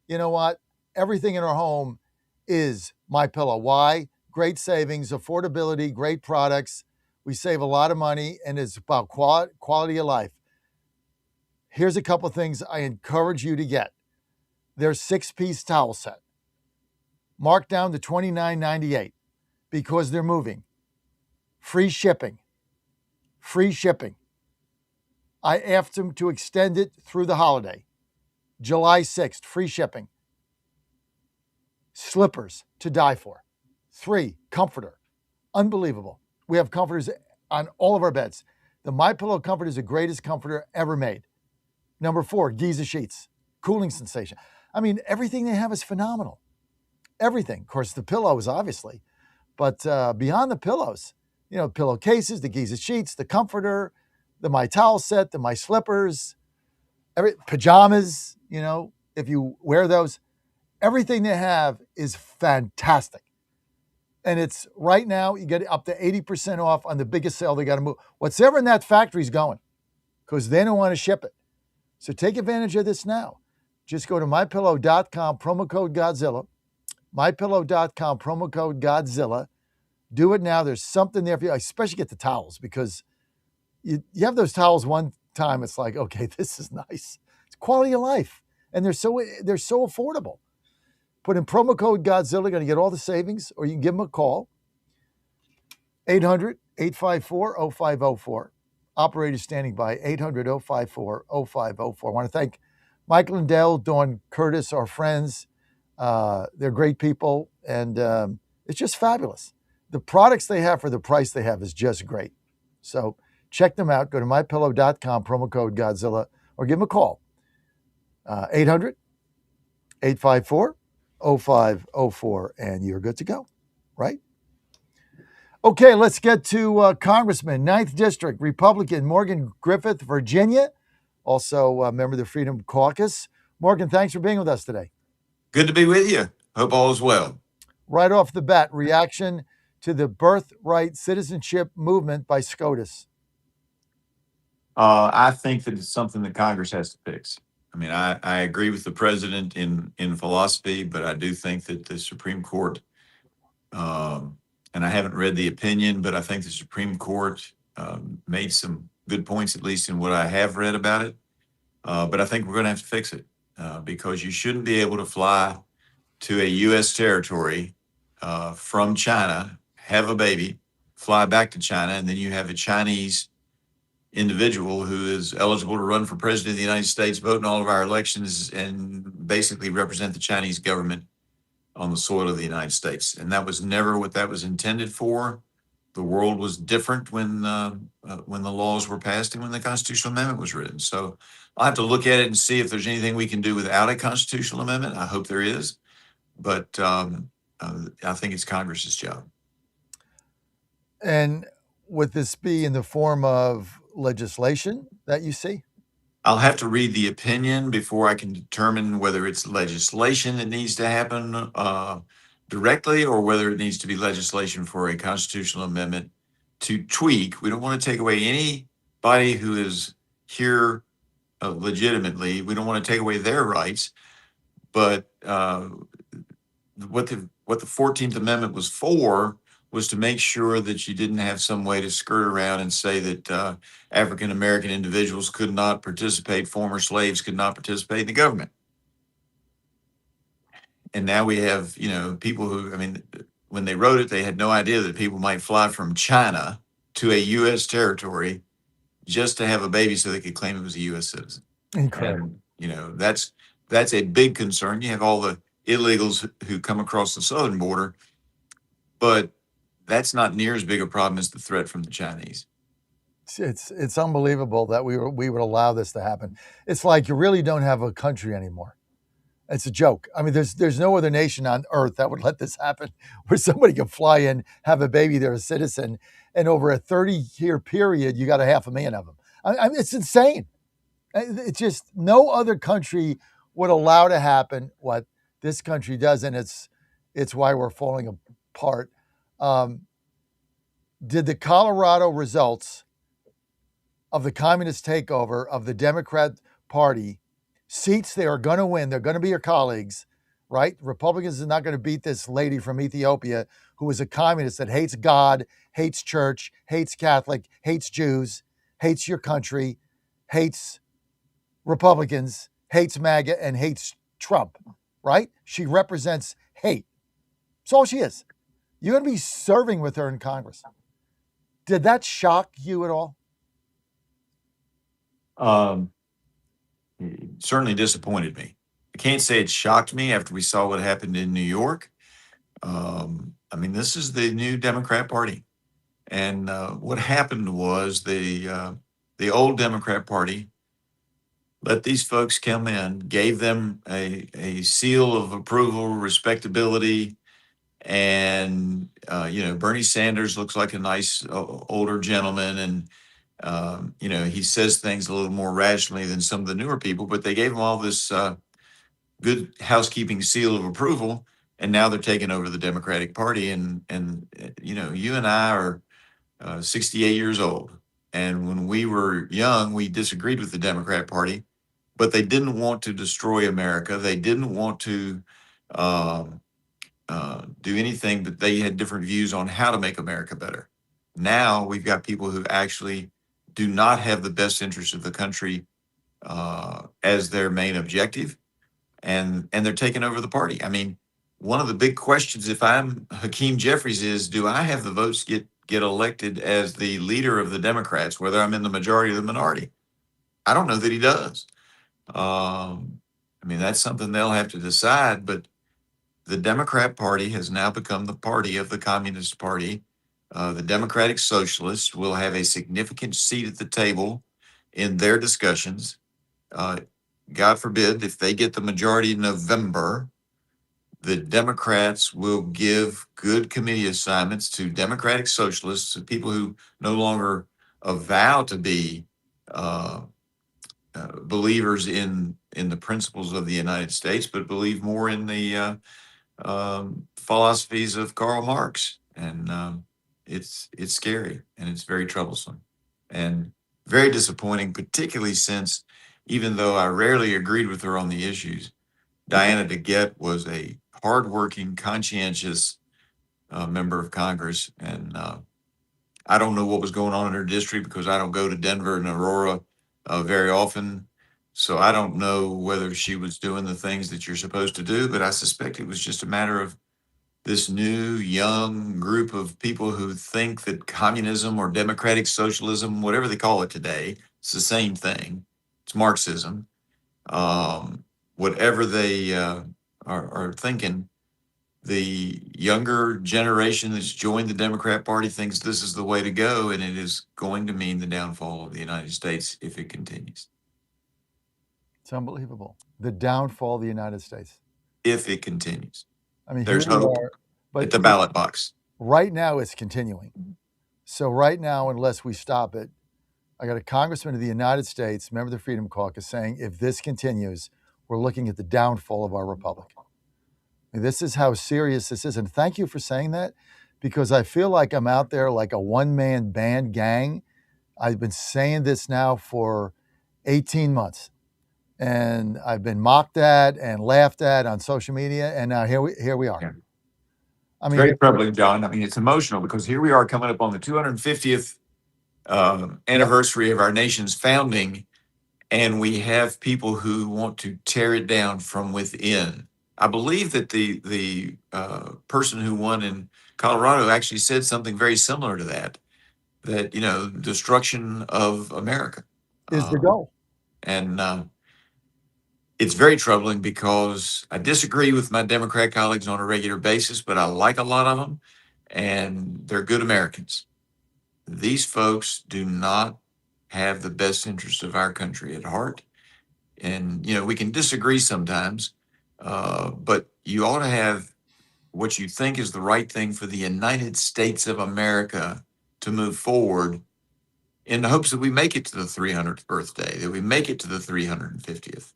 You know what? Everything in our home is MyPillow. Why? Great savings, affordability, great products. We save a lot of money, and it's about quality of life. Here's a couple things I encourage you to get. Their 6-piece towel set, marked down to $29.98 because they're moving. Free shipping. Free shipping. I asked them to extend it through the holiday. July 6th, free shipping. Slippers to die for. 3, comforter. Unbelievable. We have comforters on all of our beds. The MyPillow comforter is the greatest comforter ever made. Number 4, Giza sheets. Cooling sensation. I mean, everything they have is phenomenal. Everything. Of course, the pillows, obviously. But beyond the pillows, you know, pillowcases, the Giza sheets, the comforter, the My Towel set, the My Slippers, pajamas, you know, if you wear those, everything they have is fantastic. And it's right now, you get up to 80% off on the biggest sale they got to move. Whatever in that factory is going, because they don't want to ship it. So take advantage of this now. Just go to MyPillow.com, promo code Godzilla. MyPillow.com, promo code Godzilla. Do it now. There's something there for you. I especially get the towels, because you have those towels one time. It's like, okay, this is nice. It's quality of life. And they're so affordable. Put in promo code Godzilla. Going to get all the savings, or you can give them a call. 800-854-0504. Operator standing by, 800-054-0504. I want to thank Mike Lindell, Dawn Curtis, our friends. They're great people, and it's just fabulous. The products they have for the price they have is just great. So check them out. Go to MyPillow.com, promo code Godzilla, or give them a call. 800 854 0504, and you're good to go, right? Okay, let's get to Congressman, 9th District, Republican Morgan Griffith, Virginia, also a member of the Freedom Caucus. Morgan, thanks for being with us today. Good to be with you. Hope all is well. Right off the bat, reaction to the birthright citizenship movement by SCOTUS. I think that it's something that Congress has to fix. I mean, I agree with the president in philosophy, but I do think that the Supreme Court, and I haven't read the opinion, but I think the Supreme Court made some good points, at least in what I have read about it. But I think we're going to have to fix it because you shouldn't be able to fly to a U.S. territory from China, have a baby, fly back to China, and then you have a Chinese individual who is eligible to run for president of the United States, vote in all of our elections, and basically represent the Chinese government on the soil of the United States. And that was never what that was intended for. The world was different when the laws were passed and when the constitutional amendment was written. So I'll have to look at it and see if there's anything we can do without a constitutional amendment. I hope there is, but I think it's Congress's job. And would this be in the form of legislation that you see? I'll have to read the opinion before I can determine whether it's legislation that needs to happen directly or whether it needs to be legislation for a constitutional amendment to tweak. We don't want to take away anybody who is here legitimately. We don't want to take away their rights. But what the 14th Amendment was for was to make sure that you didn't have some way to skirt around and say that African-American individuals could not participate, former slaves could not participate in the government. And now we have, people who, I mean, when they wrote it, they had no idea that people might fly from China to a U.S. territory just to have a baby so they could claim it was a U.S. citizen. Incredible. And, that's a big concern. You have all the illegals who come across the southern border, but that's not near as big a problem as the threat from the Chinese. It's unbelievable that we would allow this to happen. It's like you really don't have a country anymore. It's a joke. I mean, there's no other nation on earth that would let this happen, where somebody can fly in, have a baby, they're a citizen, and over a 30-year period, you got 500,000 of them. I mean, it's insane. It's just no other country would allow to happen what this country does, and it's why we're falling apart. Did the Colorado results of the communist takeover of the Democrat Party, seats they are going to win, they're going to be your colleagues, right? Republicans are not going to beat this lady from Ethiopia who is a communist that hates God, hates church, hates Catholic, hates Jews, hates your country, hates Republicans, hates MAGA, and hates Trump, right? She represents hate. That's all she is. You're going to be serving with her in Congress. Did that shock you at all? It certainly disappointed me. I can't say it shocked me after we saw what happened in New York. I mean, this is the new Democrat Party. And what happened was the old Democrat Party let these folks come in, gave them a seal of approval, respectability, and Bernie Sanders looks like a nice older gentleman, and he says things a little more rationally than some of the newer people, but they gave him all this good housekeeping seal of approval, and now they're taking over the Democratic Party, and you and I are 68 years old, and when we were young, we disagreed with the Democrat Party, but they didn't want to destroy America. They didn't want to do anything, but they had different views on how to make America better. Now we've got people who actually do not have the best interest of the country as their main objective, and they're taking over the party. I mean, one of the big questions, if I'm Hakeem Jeffries, is do I have the votes get elected as the leader of the Democrats, whether I'm in the majority or the minority? I don't know that he does. I mean, that's something they'll have to decide, but the Democrat Party has now become the party of the Communist Party. The Democratic Socialists will have a significant seat at the table in their discussions. God forbid, if they get the majority in November, the Democrats will give good committee assignments to Democratic socialists, to people who no longer avow to be uh, believers in the principles of the United States, but believe more in the philosophies of Karl Marx. And it's scary and it's very troublesome and very disappointing, particularly since even though I rarely agreed with her on the issues, Diana DeGette was a hardworking, conscientious member of Congress. And I don't know what was going on in her district because I don't go to Denver and Aurora very often. So I don't know whether she was doing the things that you're supposed to do, but I suspect it was just a matter of this new young group of people who think that communism or democratic socialism, whatever they call it today, it's the same thing. It's Marxism. Whatever they are thinking, the younger generation that's joined the Democrat Party thinks this is the way to go, and it is going to mean the downfall of the United States if it continues. It's unbelievable. The downfall of the United States. If it continues. I mean, there's here we hope are, but at the ballot box. Right now, it's continuing. So right now, unless we stop it, I got a congressman of the United States, member of the Freedom Caucus, saying if this continues, we're looking at the downfall of our republic. I mean, this is how serious this is. And thank you for saying that, because I feel like I'm out there like a one-man band gang. I've been saying this now for 18 months. And I've been mocked at and laughed at on social media. And now here we are. Yeah. I mean, very troubling, John. I mean, it's emotional because here we are coming up on the 250th anniversary of our nation's founding, and we have people who want to tear it down from within. I believe that the person who won in Colorado actually said something very similar to that, that, you know, destruction of America is the goal. And it's very troubling because I disagree with my Democrat colleagues on a regular basis, but I like a lot of them, and they're good Americans. These folks do not have the best interest of our country at heart. And, you know, we can disagree sometimes, but you ought to have what you think is the right thing for the United States of America to move forward in the hopes that we make it to the 300th birthday, that we make it to the 350th.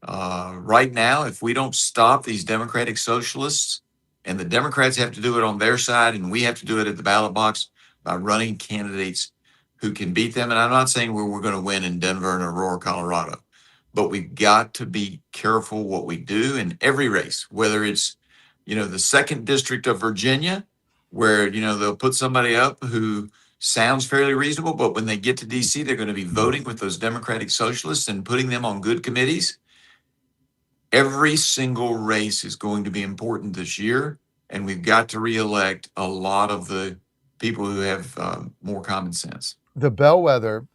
Right now, if we don't stop these democratic socialists, and the Democrats have to do it on their side, and we have to do it at the ballot box by running candidates who can beat them. And I'm not saying we're going to win in Denver and Aurora, Colorado, but we've got to be careful what we do in every race, whether it's, you know, the 2nd District of Virginia, where, you know, they'll put somebody up who sounds fairly reasonable, but when they get to DC, they're going to be voting with those Democratic socialists and putting them on good committees. Every single race is going to be important this year, and we've got to reelect a lot of the people who have more common sense. The bellwether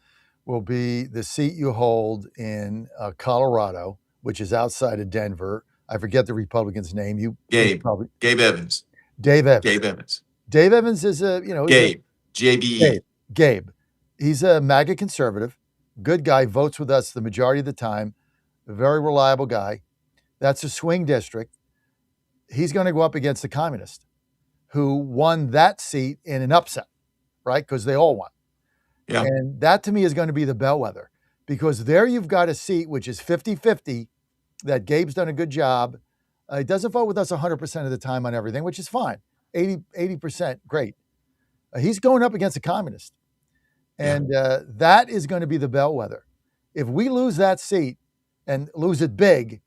will be the seat you hold in Colorado, which is outside of Denver. I forget the Republican's name. Gabe Evans. Dave Evans. Gabe Evans. Dave Evans is Gabe. J-B-E. Gabe. He's a MAGA conservative, good guy, votes with us the majority of the time, a very reliable guy. That's a swing district. He's going to go up against the communist who won that seat in an upset, right? Because they all won. Yeah. And that to me is going to be the bellwether, because there you've got a seat which is 50-50 that Gabe's done a good job. He doesn't vote with us 100% of the time on everything, which is fine. 80%, great. He's going up against a communist. And that is going to be the bellwether. If we lose that seat and lose it big,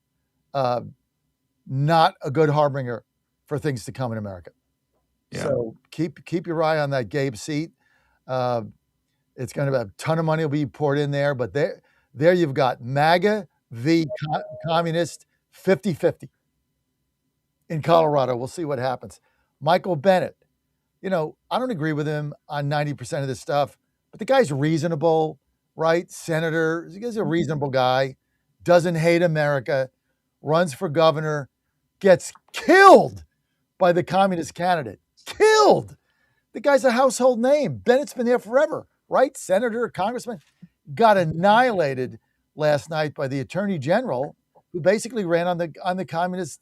not a good harbinger for things to come in America. Yeah. So keep your eye on that Gabe seat. It's going to be a ton of money will be poured in there, but there you've got MAGA v. communist 50-50 in Colorado. We'll see what happens. Michael Bennet, you know, I don't agree with him on 90% of this stuff, but the guy's reasonable, right? Senator, he's a reasonable guy, doesn't hate America, runs for governor, gets killed by the communist candidate. Killed. The guy's a household name. Bennett's been there forever, right? Senator, congressman, got annihilated last night by the Attorney General, who basically ran on the communist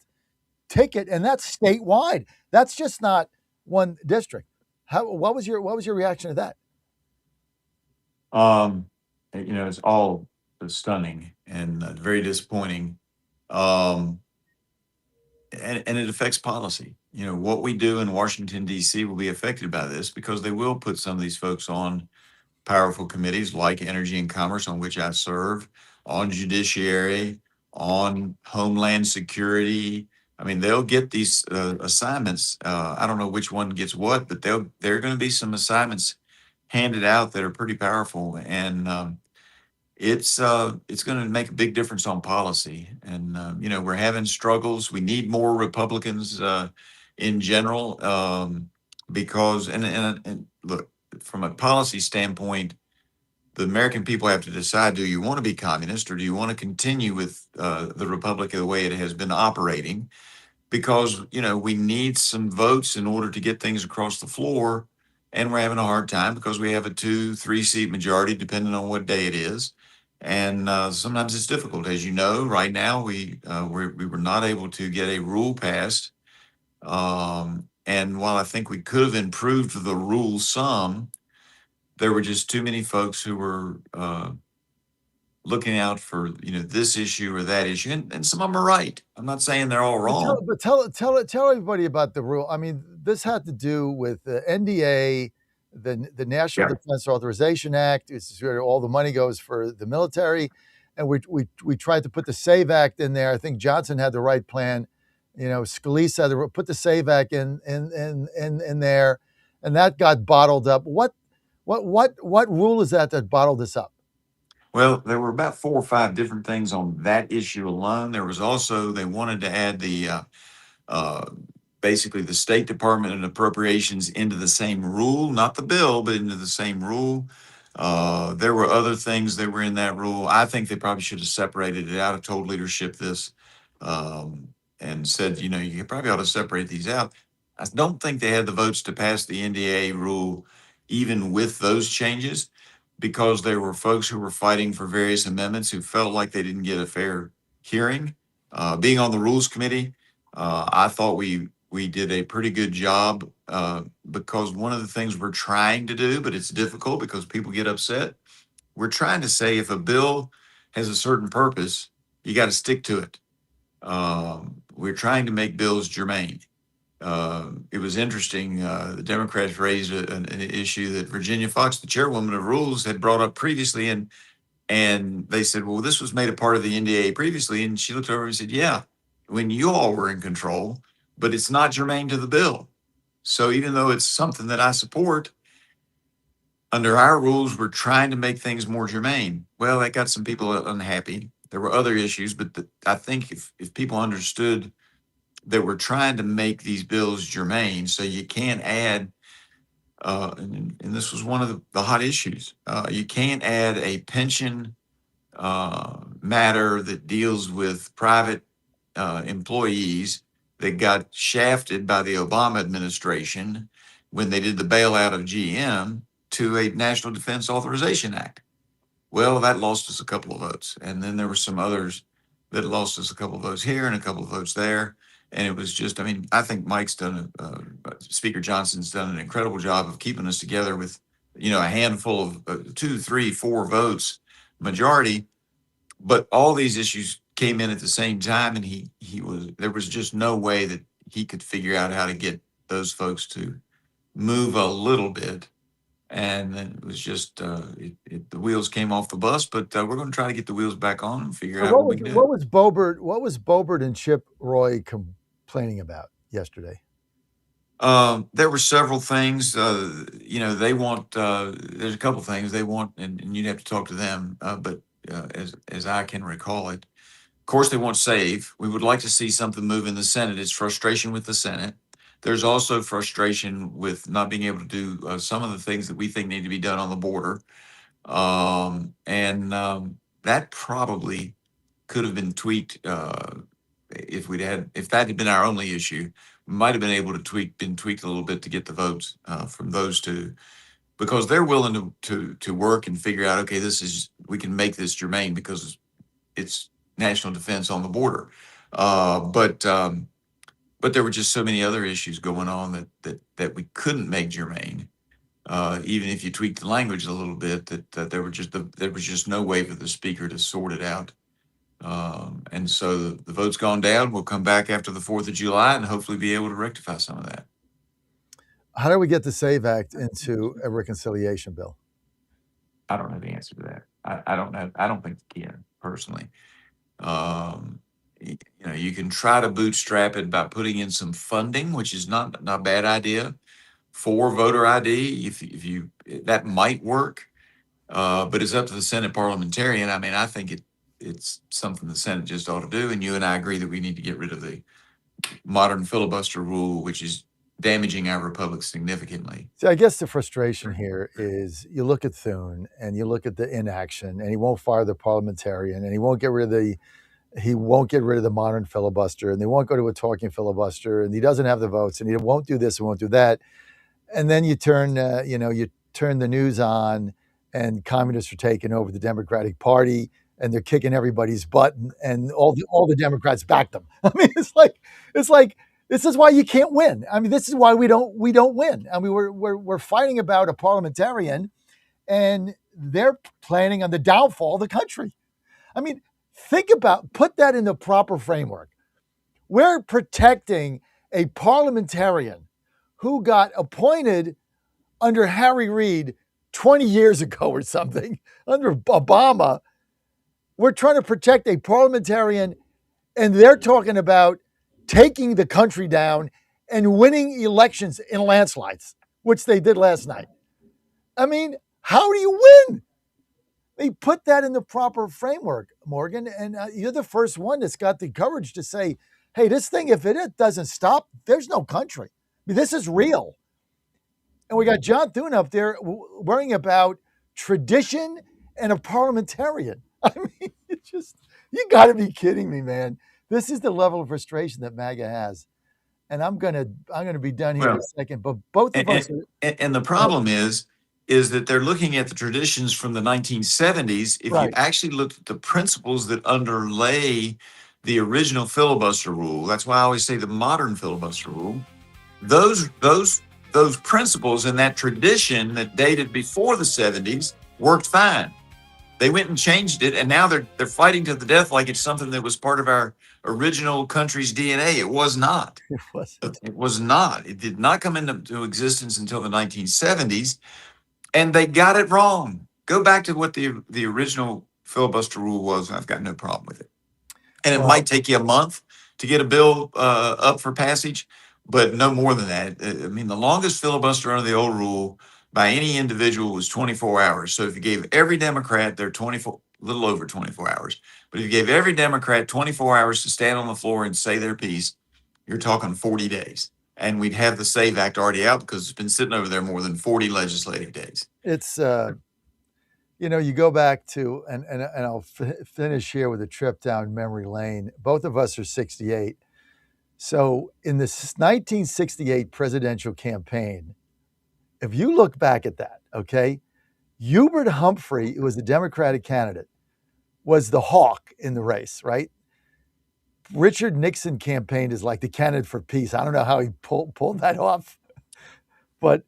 ticket, and that's statewide. That's just not one district. What was your reaction to that? It's all stunning and very disappointing. And it affects policy. What we do in Washington, D.C. will be affected by this because they will put some of these folks on powerful committees like Energy and Commerce, on which I serve, on Judiciary, on Homeland Security. I mean, they'll get these assignments. I don't know which one gets what, but there are going to be some assignments handed out that are pretty powerful, and it's going to make a big difference on policy. And we're having struggles. We need more Republicans in general, because and look, from a policy standpoint, the American people have to decide: do you want to be communist, or do you want to continue with the republic the way it has been operating? Because we need some votes in order to get things across the floor, and we're having a hard time because we have a 2-3 seat majority depending on what day it is, and sometimes it's difficult. As you know, right now we were not able to get a rule passed, and while I think we could have improved the rule some, there were just too many folks who were looking out for this issue or that issue, and some of them are right. I'm not saying they're all wrong. But tell everybody about the rule. I mean, this had to do with the NDA, the National Defense Authorization Act. It's where all the money goes for the military, and we tried to put the SAVE Act in there. I think Johnson had the right plan. Scalise had to put the SAVE Act in there, and that got bottled up. What rule is that bottled this up? Well, there were about 4 or 5 different things on that issue alone. There was also, they wanted to add the basically the State Department and appropriations into the same rule, not the bill, but into the same rule. There were other things that were in that rule. I think they probably should have separated it out. I told leadership this and said, you probably ought to separate these out. I don't think they had the votes to pass the NDA rule, even with those changes, because there were folks who were fighting for various amendments who felt like they didn't get a fair hearing. Being on the Rules Committee, I thought we did a pretty good job, because one of the things we're trying to do, but it's difficult because people get upset, we're trying to say if a bill has a certain purpose, you got to stick to it. We're trying to make bills germane. It was interesting. The Democrats raised an issue that Virginia Fox, the chairwoman of Rules, had brought up previously, and they said, "Well, this was made a part of the NDA previously." And she looked over and said, "Yeah, when you all were in control, but it's not germane to the bill. So even though it's something that I support, under our rules, we're trying to make things more germane." Well, that got some people unhappy. There were other issues, but I think if people understood that we're trying to make these bills germane, so you can't add, and this was one of the hot issues, you can't add a pension matter that deals with private employees that got shafted by the Obama administration when they did the bailout of GM to a National Defense Authorization Act. Well, that lost us a couple of votes. And then there were some others that lost us a couple of votes here and a couple of votes there. And it was just, I think Mike's done, Speaker Johnson's done an incredible job of keeping us together with, a handful of 2, 3, 4 votes majority. But all these issues came in at the same time, and there was just no way that he could figure out how to get those folks to move a little bit. And then it was just, the wheels came off the bus, but we're going to try to get the wheels back on and figure out what we can do. What was Boebert and Chip Roy complaining about yesterday? There were several things. They want, there's a couple things they want, and you'd have to talk to them, but as I can recall it, of course, they want SAVE. We would like to see something move in the Senate. It's frustration with the Senate. There's also frustration with not being able to do some of the things that we think need to be done on the border. That probably could have been tweaked if that had been our only issue. We might have been able to been tweaked a little bit to get the votes from those two, because they're willing to work and figure out, okay, we can make this germane, because its national defense on the border. But there were just so many other issues going on that we couldn't make germane. Even if you tweaked the language a little bit, that there was just no way for the speaker to sort it out. And so the vote's gone down. We'll come back after the 4th of July and hopefully be able to rectify some of that. How do we get the SAVE Act into a reconciliation bill? I don't know the answer to that. I don't know. I don't think we can, personally. You can try to bootstrap it by putting in some funding, which is not a bad idea, for voter ID. If you that might work, but it's up to the Senate parliamentarian. I mean, I think it's something the Senate just ought to do. And you and I agree that we need to get rid of the modern filibuster rule, which is damaging our republic significantly. See, I guess the frustration here is you look at Thune and you look at the inaction, and he won't fire the parliamentarian, and he won't get rid of the modern filibuster, and they won't go to a talking filibuster, and he doesn't have the votes, and he won't do this and won't do that. And then you turn the news on, and communists are taking over the Democratic Party, and they're kicking everybody's butt, and all the Democrats back them. I mean, it's like this is why you can't win. I mean, this is why we don't win. I mean, we're fighting about a parliamentarian, and they're planning on the downfall of the country. I mean, put that in the proper framework. We're protecting a parliamentarian who got appointed under Harry Reid 20 years ago or something, under Obama. We're trying to protect a parliamentarian, and they're talking about taking the country down and winning elections in landslides, which they did last night. I mean, how do you win? They put that in the proper framework, Morgan, and you're the first one that's got the courage to say, hey, this thing, if it doesn't stop, there's no country. I mean, this is real. And we got John Thune up there worrying about tradition and a parliamentarian. I mean, you got to be kidding me, man. This is the level of frustration that MAGA has. And I'm gonna be done here in a second. But both of us and the problem is that they're looking at the traditions from the 1970s. If you actually look at the principles that underlay the original filibuster rule, that's why I always say the modern filibuster rule, those principles and that tradition that dated before the 70s worked fine. They went and changed it, and now they're fighting to the death like it's something that was part of our original country's DNA. It was not. It was not. It did not come into existence until the 1970s, and they got it wrong. Go back to what the original filibuster rule was, and I've got no problem with it. And it might take you a month to get a bill up for passage, but no more than that. I mean, the longest filibuster under the old rule by any individual was 24 hours. So if you gave every Democrat their little over 24 hours, but if you gave every Democrat 24 hours to stand on the floor and say their piece, you're talking 40 days. And we'd have the SAVE Act already out because it's been sitting over there more than 40 legislative days. It's, you go back to, and I'll finish here with a trip down memory lane. Both of us are 68. So in this 1968 presidential campaign, if you look back at that, okay, Hubert Humphrey, who was the Democratic candidate, was the hawk in the race, right? Richard Nixon campaigned as like the candidate for peace. I don't know how he pulled that off. But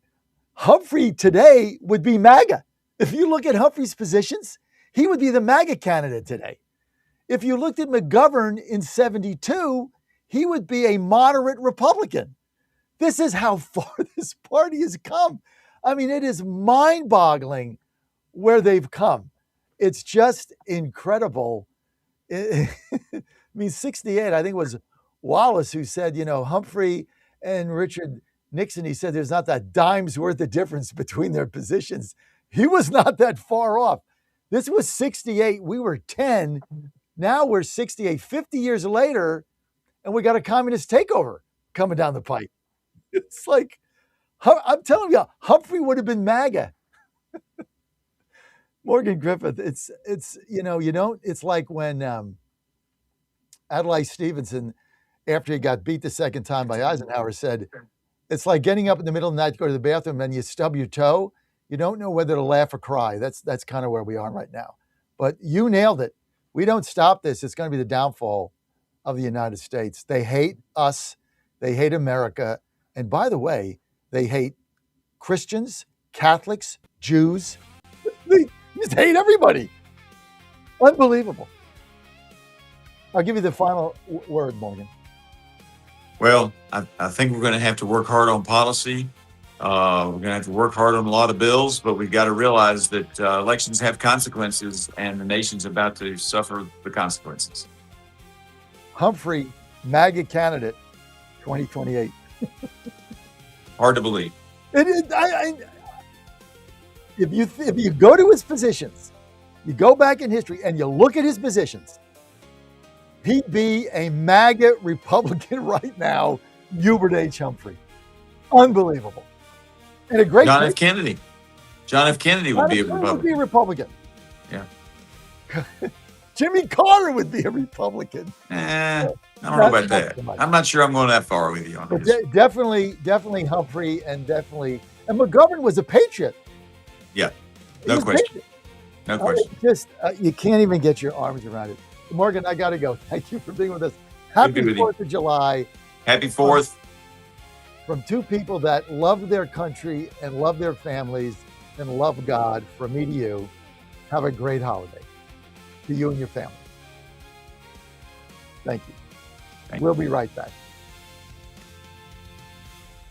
Humphrey today would be MAGA. If you look at Humphrey's positions, he would be the MAGA candidate today. If you looked at McGovern in 72, he would be a moderate Republican. This is how far this party has come. I mean, it is mind-boggling where they've come. It's just incredible. I mean, 68, I think it was Wallace who said, Humphrey and Richard Nixon, he said there's not that dime's worth of difference between their positions. He was not that far off. This was 68. We were 10. Now we're 68, 50 years later, and we got a communist takeover coming down the pipe. It's like, I'm telling you, Humphrey would have been MAGA. Morgan Griffith, it's like when Adlai Stevenson, after he got beat the second time by Eisenhower, said, it's like getting up in the middle of the night to go to the bathroom and you stub your toe. You don't know whether to laugh or cry. That's kind of where we are right now. But you nailed it. We don't stop this, it's going to be the downfall of the United States. They hate us. They hate America. And by the way, they hate Christians, Catholics, Jews. They just hate everybody. Unbelievable. I'll give you the final word, Morgan. Well, I think we're going to have to work hard on policy. We're going to have to work hard on a lot of bills, but we've got to realize that elections have consequences, and the nation's about to suffer the consequences. Humphrey, MAGA candidate, 2028. Hard to believe. It is. If you go to his positions, you go back in history and you look at his positions, he'd be a MAGA Republican right now, Hubert H. Humphrey. Unbelievable. And a great John F. Kennedy. John F. Kennedy would be a Republican. Would be a Republican. Yeah. Jimmy Carter would be a Republican. I don't know about that. I'm not sure I'm going that far with you on But this. definitely Humphrey, and McGovern was a patriot. Yeah, no question. No question. You can't even get your arms around it. Morgan, I got to go. Thank you for being with us. Happy 4th of July. Happy 4th. From two people that love their country and love their families and love God, from me to you, have a great holiday to you and your family. Thank you. We'll be right back.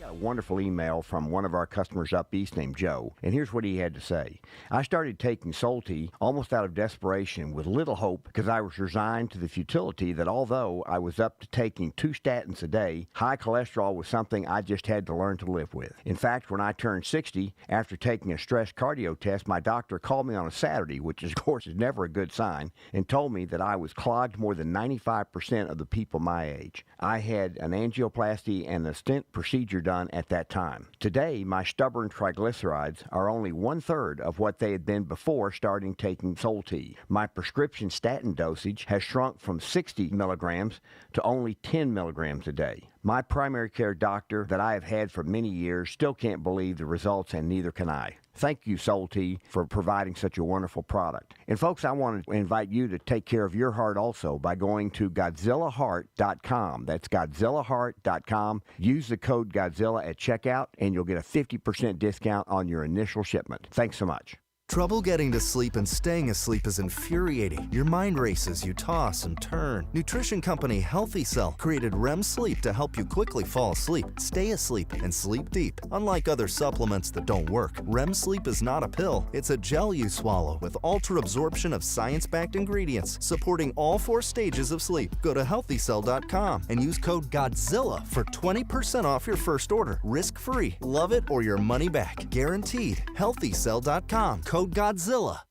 A wonderful email from one of our customers up east named Joe, and here's what he had to say. I started taking Solti almost out of desperation with little hope because I was resigned to the futility that although I was up to taking 2 statins a day, high cholesterol was something I just had to learn to live with. In fact, when I turned 60, after taking a stress cardio test, my doctor called me on a Saturday, which of course is never a good sign, and told me that I was clogged more than 95% of the people my age. I had an angioplasty and a stent procedure done at that time. Today, my stubborn triglycerides are only 1/3 of what they had been before starting taking Solti. My prescription statin dosage has shrunk from 60 milligrams to only 10 milligrams a day. My primary care doctor that I have had for many years still can't believe the results, and neither can I. Thank you, Solti, for providing such a wonderful product. And folks, I want to invite you to take care of your heart also by going to GodzillaHeart.com. That's GodzillaHeart.com. Use the code Godzilla at checkout, and you'll get a 50% discount on your initial shipment. Thanks so much. Trouble getting to sleep and staying asleep is infuriating. Your mind races, you toss and turn. Nutrition company Healthy Cell created REM sleep to help you quickly fall asleep, stay asleep, and sleep deep. Unlike other supplements that don't work, REM sleep is not a pill. It's a gel you swallow with ultra-absorption of science-backed ingredients supporting all 4 stages of sleep. Go to healthycell.com and use code GODZILLA for 20% off your first order. Risk-free. Love it or your money back. Guaranteed. Healthycell.com. Code Godzilla.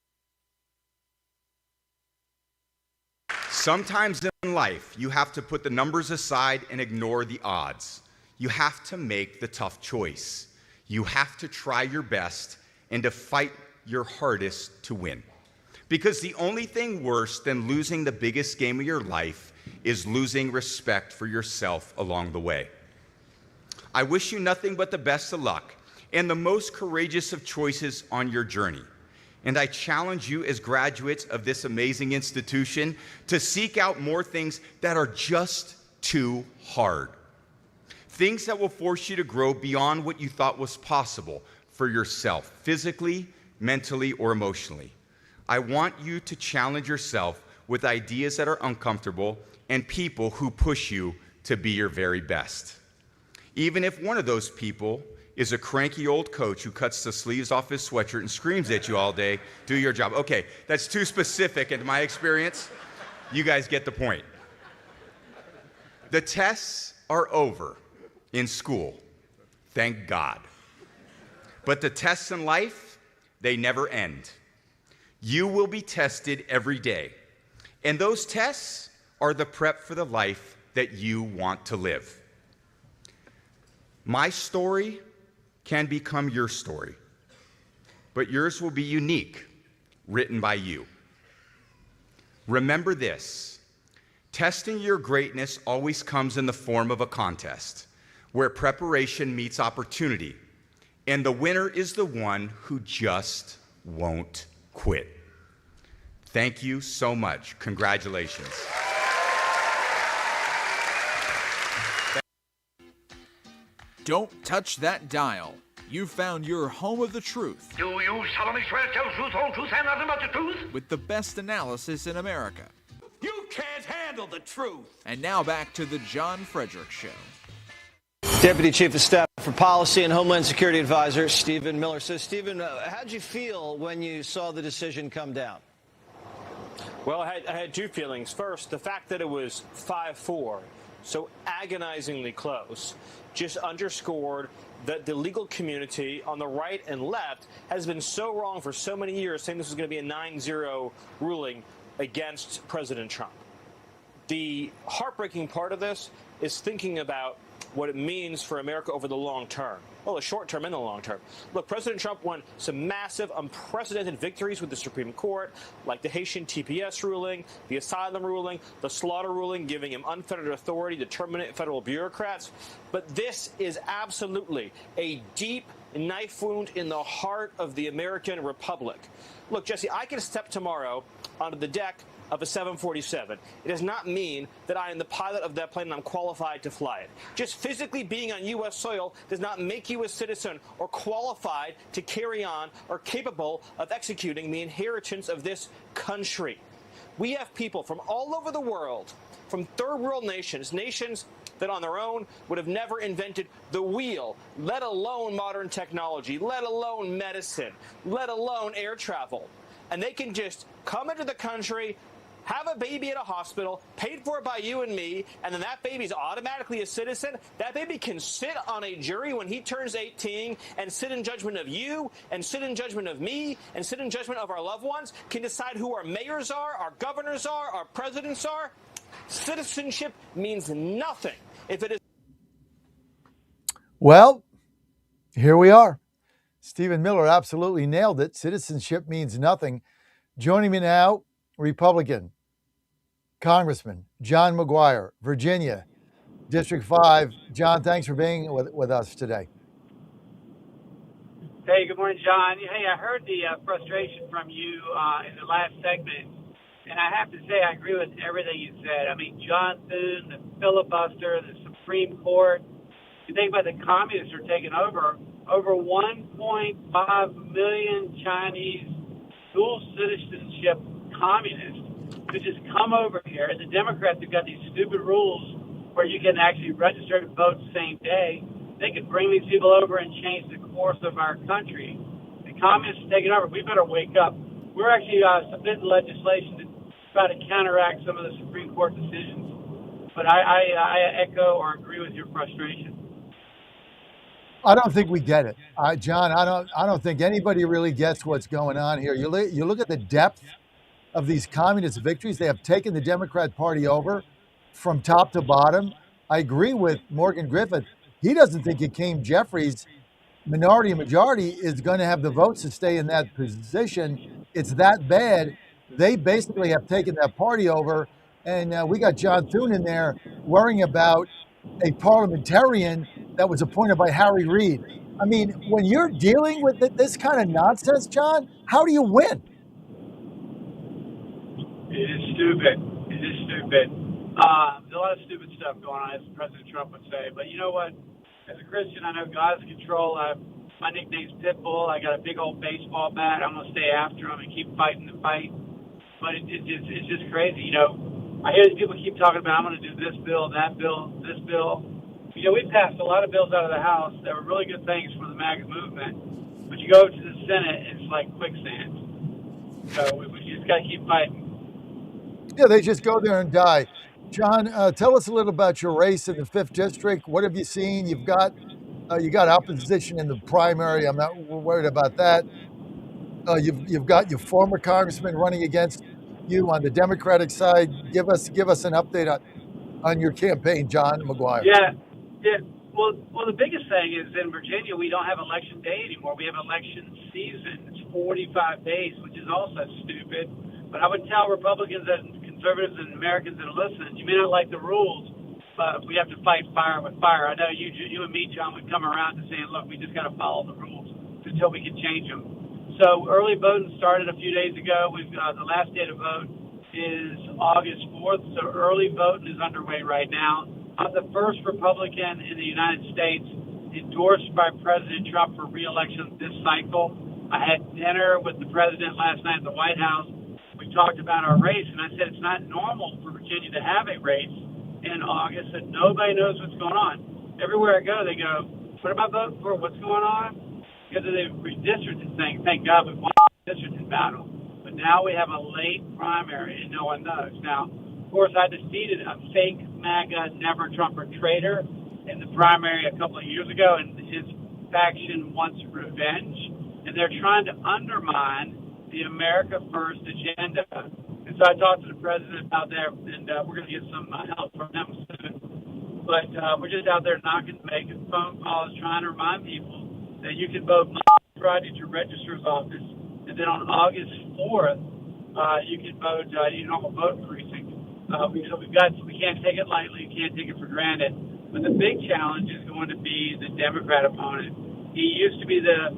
Sometimes in life, you have to put the numbers aside and ignore the odds. You have to make the tough choice. You have to try your best and to fight your hardest to win. Because the only thing worse than losing the biggest game of your life is losing respect for yourself along the way. I wish you nothing but the best of luck and the most courageous of choices on your journey. And I challenge you as graduates of this amazing institution to seek out more things that are just too hard. Things that will force you to grow beyond what you thought was possible for yourself, physically, mentally, or emotionally. I want you to challenge yourself with ideas that are uncomfortable and people who push you to be your very best. Even if one of those people is a cranky old coach who cuts the sleeves off his sweatshirt and screams at you all day, do your job. Okay, that's too specific in my experience. You guys get the point. The tests are over in school, thank God. But the tests in life, they never end. You will be tested every day. And those tests are the prep for the life that you want to live. My story can become your story, but yours will be unique, written by you. Remember this, testing your greatness always comes in the form of a contest, where preparation meets opportunity, and the winner is the one who just won't quit. Thank you so much. Congratulations. Don't touch that dial. You've found your home of the truth. Do you solemnly swear to tell the truth, whole truth, and nothing but the truth? With the best analysis in America. You can't handle the truth. And now back to the John Fredericks Show. Deputy Chief of Staff for Policy and Homeland Security Advisor Stephen Miller says, Stephen, how'd you feel when you saw the decision come down? Well, I had two feelings. First, the fact that it was 5-4, so agonizingly close, just underscored that the legal community on the right and left has been so wrong for so many years, saying this was going to be a 9-0 ruling against President Trump. The heartbreaking part of this is thinking about what it means for America over the long term. Well, the short term and the long term. Look, President Trump won some massive, unprecedented victories with the Supreme Court, like the Haitian TPS ruling, the asylum ruling, the slaughter ruling, giving him unfettered authority to terminate federal bureaucrats. But this is absolutely a deep knife wound in the heart of the American Republic. Look, Jesse, I can step tomorrow onto the deck of a 747. It does not mean that I am the pilot of that plane and I'm qualified to fly it. Just physically being on U.S. soil does not make you a citizen or qualified to carry on or capable of executing the inheritance of this country. We have people from all over the world, from third world nations, nations that on their own would have never invented the wheel, let alone modern technology, let alone medicine, let alone air travel. And they can just come into the country, have a baby at a hospital, paid for by you and me, and then that baby's automatically a citizen. That baby can sit on a jury when he turns 18 and sit in judgment of you, and sit in judgment of me, and sit in judgment of our loved ones, can decide who our mayors are, our governors are, our presidents are. Citizenship means nothing if it is. Well, here we are. Stephen Miller absolutely nailed it. Citizenship means nothing. Joining me now, Republican Congressman John McGuire, Virginia, District 5. John, thanks for being with us today. Hey, good morning, John. Hey, I heard the frustration from you in the last segment, and I have to say I agree with everything you said. I mean, John Thune, the filibuster, the Supreme Court. You think about the communists are taking over 1.5 million Chinese dual citizenship communists who just come over here. And the Democrats have got these stupid rules where you can actually register to vote the same day. They could bring these people over and change the course of our country. The communists are taking over. We better wake up. We're actually submitting legislation to try to counteract some of the Supreme Court decisions. But I echo or agree with your frustration. I don't think we get it, John. I don't think anybody really gets what's going on here. You look at the depth of these communist victories. They have taken the Democrat Party over from top to bottom. I agree with Morgan Griffith. He doesn't think Hakeem Jeffries, minority and majority, is going to have the votes to stay in that position. It's that bad. They basically have taken that party over, and we got John Thune in there worrying about a parliamentarian that was appointed by Harry Reid. I mean, when you're dealing with this kind of nonsense, John, how do you win? It is stupid. It is stupid. There's a lot of stupid stuff going on, as President Trump would say. But you know what? As a Christian, I know God's in control. My nickname's Pitbull. I got a big old baseball bat. I'm going to stay after him and keep fighting the fight. But it's just crazy. You know, I hear these people keep talking about, I'm going to do this bill, that bill, this bill. You know, we passed a lot of bills out of the House that were really good things for the MAGA movement. But you go to the Senate, it's like quicksand. So we just got to keep fighting. Yeah, they just go there and die. John, tell us a little about your race in the 5th District. What have you seen? You got opposition in the primary. I'm not worried about that. You've got your former congressman running against you on the Democratic side. Give us an update on your campaign, John McGuire. Yeah. Well, the biggest thing is in Virginia, we don't have election day anymore. We have election season. It's 45 days, which is also stupid. But I would tell Republicans and conservatives and Americans that are listening, you may not like the rules, but we have to fight fire with fire. I know you and me, John, would come around to saying, look, we just got to follow the rules until we can change them. So early voting started a few days ago. We've got the last day to vote is August 4th. So early voting is underway right now. I'm the first Republican in the United States endorsed by President Trump for re-election this cycle. I had dinner with the president last night at the White House. We talked about our race, and I said it's not normal for Virginia to have a race in August, and nobody knows what's going on. Everywhere I go, they go, what am I voting for? What's going on? Because of the redistricting thing. Thank God we won the redistricting battle. But now we have a late primary, and no one knows. Now, of course, I defeated a fake MAGA never-Trumper traitor in the primary a couple of years ago, and his faction wants revenge. And they're trying to undermine the America First agenda. And so I talked to the president out there, and we're going to get some help from him soon. But we're just out there making phone calls, trying to remind people that you can vote Monday, Friday at your registrar's office, and then on August 4th, you can vote your normal vote precinct. We can't take it lightly, we can't take it for granted. But the big challenge is going to be the Democrat opponent. He used to be the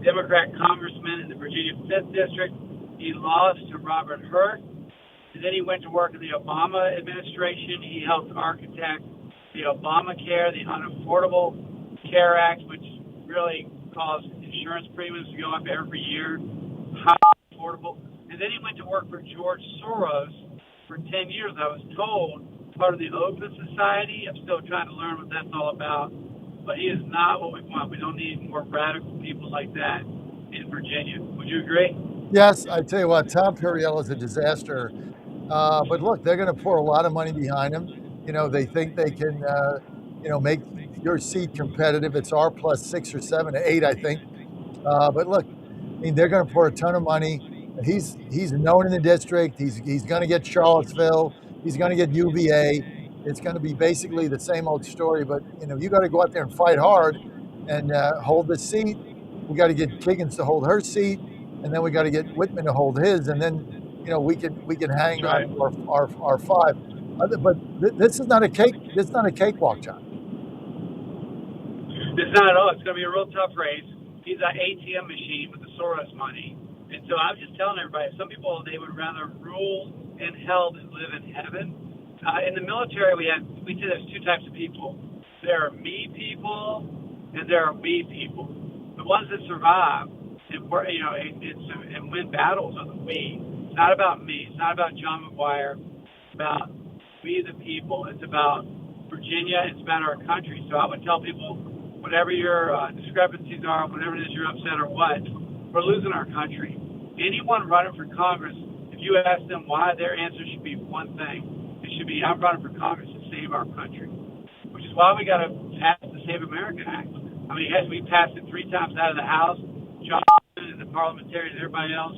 Democrat congressman in the Virginia 5th District. He lost to Robert Hurt. And then he went to work in the Obama administration. He helped architect the Obamacare, the Unaffordable Care Act, which really caused insurance premiums to go up every year. Highly affordable. And then he went to work for George Soros for 10 years. I was told part of the Open Society. I'm still trying to learn what that's all about. But he is not what we want. We don't need more radical people like that in Virginia. Would you agree? Yes, I tell you what, Tom Perriello is a disaster. But look, they're going to pour a lot of money behind him. You know, they think they can, make your seat competitive. It's R plus 6 or 7 or 8, I think. But look, I mean, they're going to pour a ton of money. He's known in the district. He's going to get Charlottesville. He's going to get UVA. It's going to be basically the same old story. But you got to go out there and fight hard and hold the seat. We got to get Kiggins to hold her seat, and then we got to get Whitman to hold his, and then we can hang on to our 5. But this is not a cake. This is not a cakewalk, John. It's not at all. It's going to be a real tough race. He's an ATM machine with the Soros money. And so I'm just telling everybody, some people, they would rather rule in hell than live in heaven. In the military, we say there's 2 types of people. There are me people, and there are we people. The ones that survive and win battles are the we. It's not about me. It's not about John McGuire. It's about we the people. It's about Virginia. It's about our country. So I would tell people, whatever your discrepancies are, whatever it is you're upset or what, we're losing our country. Anyone running for Congress, if you ask them why, their answer should be one thing. It should be, I'm running for Congress to save our country, which is why we got to pass the Save America Act. I mean, we passed it 3 times out of the House. John and the parliamentarians and everybody else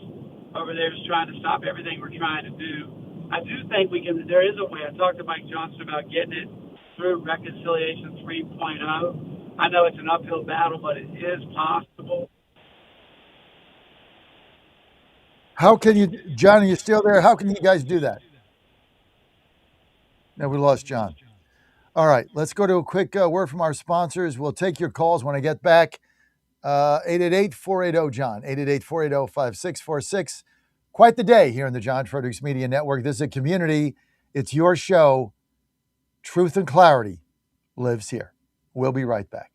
over there is trying to stop everything we're trying to do. I do think there is a way. I talked to Mike Johnson about getting it through Reconciliation 3.0. I know it's an uphill battle, but it is possible. How can you, John, are you still there? How can you guys do that? No, we lost John. All right, let's go to a quick word from our sponsors. We'll take your calls when I get back. 888-480-JOHN, 888-480-5646. Quite the day here in the John Fredericks Media Network. This is a community. It's your show. Truth and clarity lives here. We'll be right back.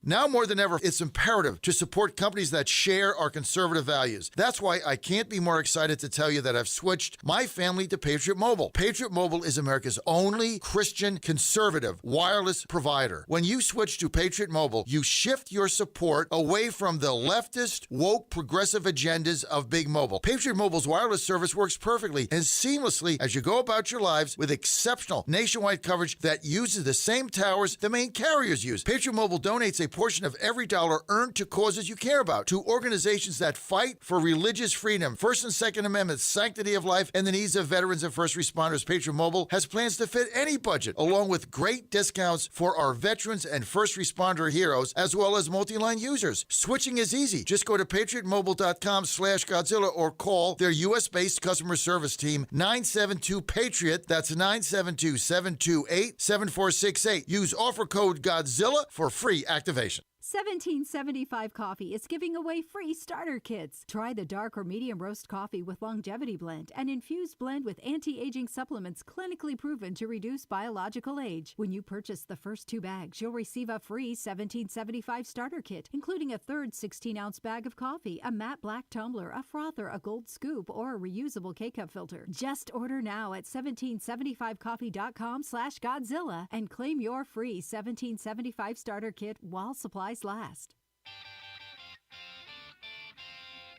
Now more than ever, it's imperative to support companies that share our conservative values. That's why I can't be more excited to tell you that I've switched my family to Patriot Mobile. Patriot Mobile is America's only Christian conservative wireless provider. When you switch to Patriot Mobile, you shift your support away from the leftist, woke, progressive agendas of Big Mobile. Patriot Mobile's wireless service works perfectly and seamlessly as you go about your lives with exceptional nationwide coverage that uses the same towers the main carriers use. Patriot Mobile donates a portion of every dollar earned to causes you care about, to organizations that fight for religious freedom, First and Second Amendment, sanctity of life, and the needs of veterans and first responders. Patriot Mobile has plans to fit any budget, along with great discounts for our veterans and first responder heroes, as well as multi-line users. Switching is easy. Just go to patriotmobile.com/Godzilla or call their U.S.-based customer service team, 972-PATRIOT. That's 972-728-7468. Use offer code Godzilla for free activation. 1775 Coffee is giving away free starter kits. Try the dark or medium roast coffee with longevity blend, an infused blend with anti-aging supplements clinically proven to reduce biological age. When you purchase the first 2 bags, you'll receive a free 1775 starter kit, including a third 16-ounce bag of coffee, a matte black tumbler, a frother, a gold scoop, or a reusable K-cup filter. Just order now at 1775coffee.com/Godzilla and claim your free 1775 starter kit while supplies last.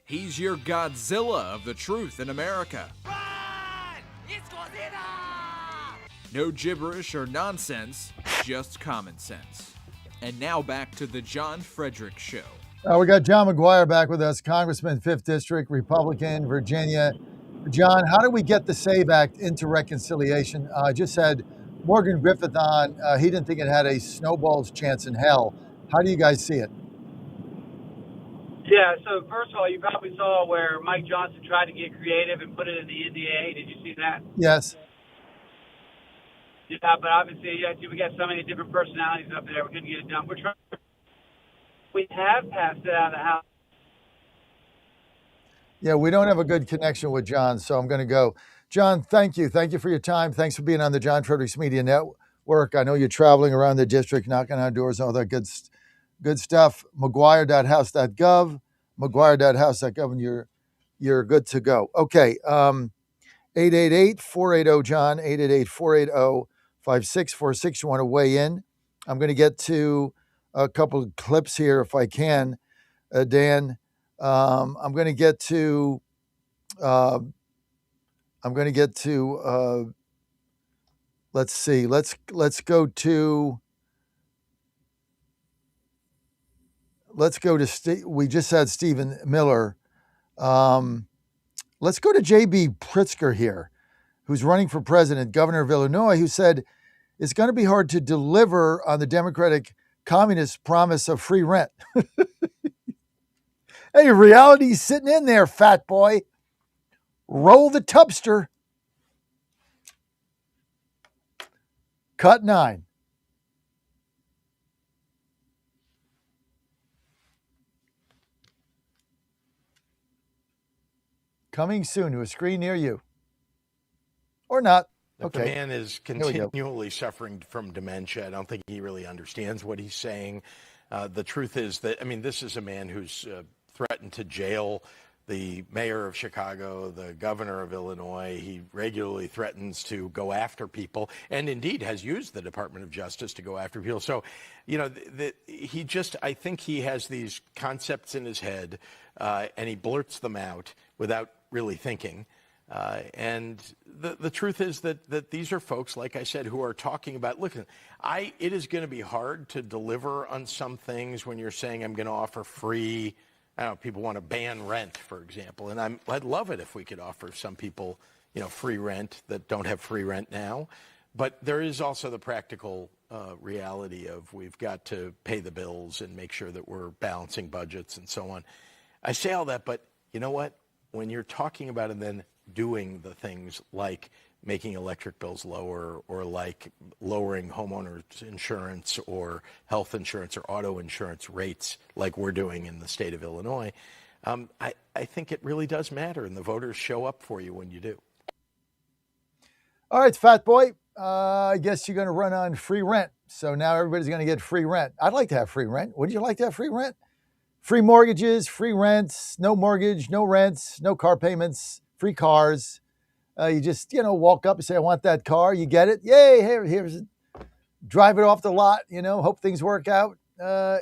He's your Godzilla of the truth in America. It's Godzilla! No gibberish or nonsense, just common sense. And now back to the John Fredericks Show. We got John McGuire back with us, Congressman, 5th District, Republican, Virginia. John, how do we get the SAVE Act into reconciliation? I just had Morgan Griffith on. He didn't think it had a snowball's chance in hell. How do you guys see it? Yeah, so first of all, you probably saw where Mike Johnson tried to get creative and put it in the NDA. Did you see that? Yes. Yeah, but obviously, we got so many different personalities up there. We couldn't get it done. We have passed it out of the House. Yeah, we don't have a good connection with John, so I'm going to go. John, thank you. Thank you for your time. Thanks for being on the John Fredericks Media Network. I know you're traveling around the district, knocking on doors, all that good stuff. McGuire.house.gov, McGuire.house.gov, and you're good to go. Okay, 888-480-JOHN, 888-480-5646. You want to weigh in? I'm going to get to a couple of clips here if I can, Dan. I'm going to get to let's see. Let's go to we just had Stephen Miller. Let's go to J.B. Pritzker here, who's running for president, governor of Illinois, who said it's going to be hard to deliver on the Democratic Communist promise of free rent. Hey, reality's sitting in there, fat boy. Roll the tubster. Cut 9. Coming soon to a screen near you. Or not. If the man is continually suffering from dementia, I don't think he really understands what he's saying. The truth is that, this is a man who's threatened to jail the mayor of Chicago, the governor of Illinois. He regularly threatens to go after people and indeed has used the Department of Justice to go after people. So, I think he has these concepts in his head and he blurts them out without really thinking. And the truth is that these are folks, like I said, who are talking about, look, it is going to be hard to deliver on some things when you're saying I'm going to offer free. I don't know, people want to ban rent, for example, and I'd love it if we could offer some people, free rent that don't have free rent now. But there is also the practical reality of we've got to pay the bills and make sure that we're balancing budgets and so on. I say all that, but you know what? When you're talking about and then doing the things like making electric bills lower or like lowering homeowners insurance or health insurance or auto insurance rates like we're doing in the state of Illinois, I think it really does matter, and the voters show up for you when you do. All right, fat boy, I guess you're going to run on free rent. So now everybody's going to get free rent. I'd like to have free rent. Would you like to have free rent? Free mortgages, free rents, no mortgage, no rents, no car payments, free cars. You just, walk up and say, I want that car. You get it. Yay, here's it. Drive it off the lot, hope things work out.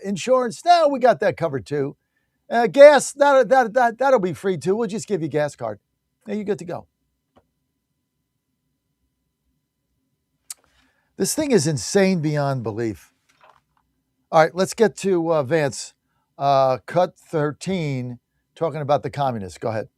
Insurance, no, we got that covered too. Gas, that'll be free too. We'll just give you a gas card. There you're good to go. This thing is insane beyond belief. All right, let's get to Vance. Cut 13, talking about the communists. Go ahead.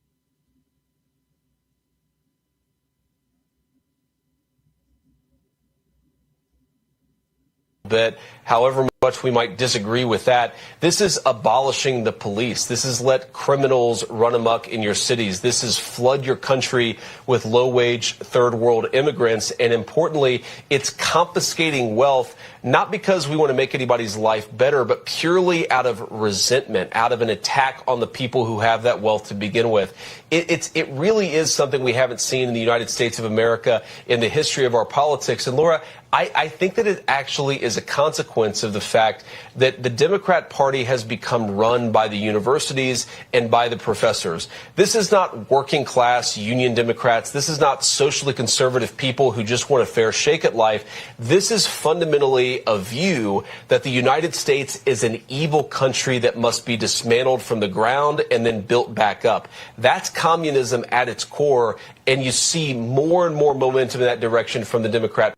That however much we might disagree with that. This is abolishing the police. This is let criminals run amok in your cities. This is flood your country with low-wage third world immigrants. And importantly, it's confiscating wealth, not because we want to make anybody's life better, but purely out of resentment, out of an attack on the people who have that wealth to begin with. It really is something we haven't seen in the United States of America in the history of our politics. And Laura, I think that it actually is a consequence of the fact that the Democrat Party has become run by the universities and by the professors. This is not working class union Democrats. This is not socially conservative people who just want a fair shake at life. This is fundamentally a view that the United States is an evil country that must be dismantled from the ground and then built back up. That's communism at its core, and you see more and more momentum in that direction from the Democrat.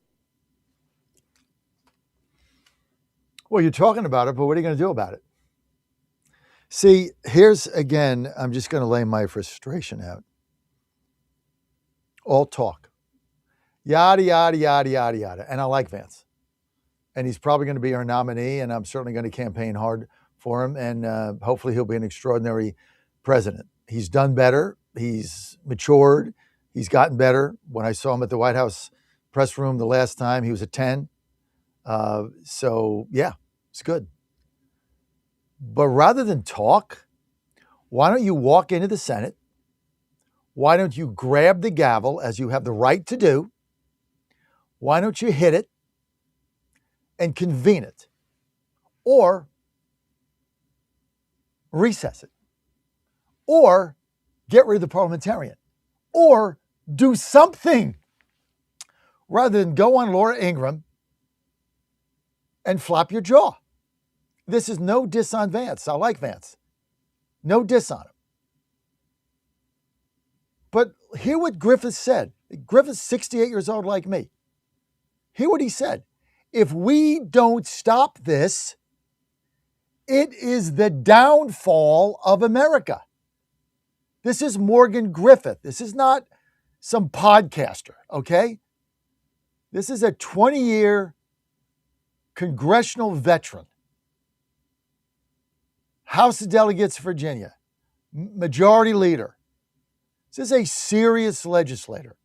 Well, you're talking about it, but what are you going to do about it? See, here's again, I'm just going to lay my frustration out. All talk. Yada, yada, yada, yada, yada. And I like Vance. And he's probably going to be our nominee, and I'm certainly going to campaign hard for him. And hopefully he'll be an extraordinary president. He's done better. He's matured. He's gotten better. When I saw him at the White House press room the last time, he was a 10. So, yeah, it's good. But rather than talk, why don't you walk into the Senate? Why don't you grab the gavel, as you have the right to do? Why don't you hit it and convene it? Or recess it? Or get rid of the parliamentarian? Or do something rather than go on Laura Ingraham and flop your jaw. This is no diss on Vance. I like Vance. No diss on him. But hear what Griffith said. Griffith's 68 years old like me. Hear what he said. If we don't stop this, it is the downfall of America. This is Morgan Griffith. This is not some podcaster, okay? This is a 20-year congressional veteran. House of Delegates, Virginia. Majority leader. This is a serious legislator.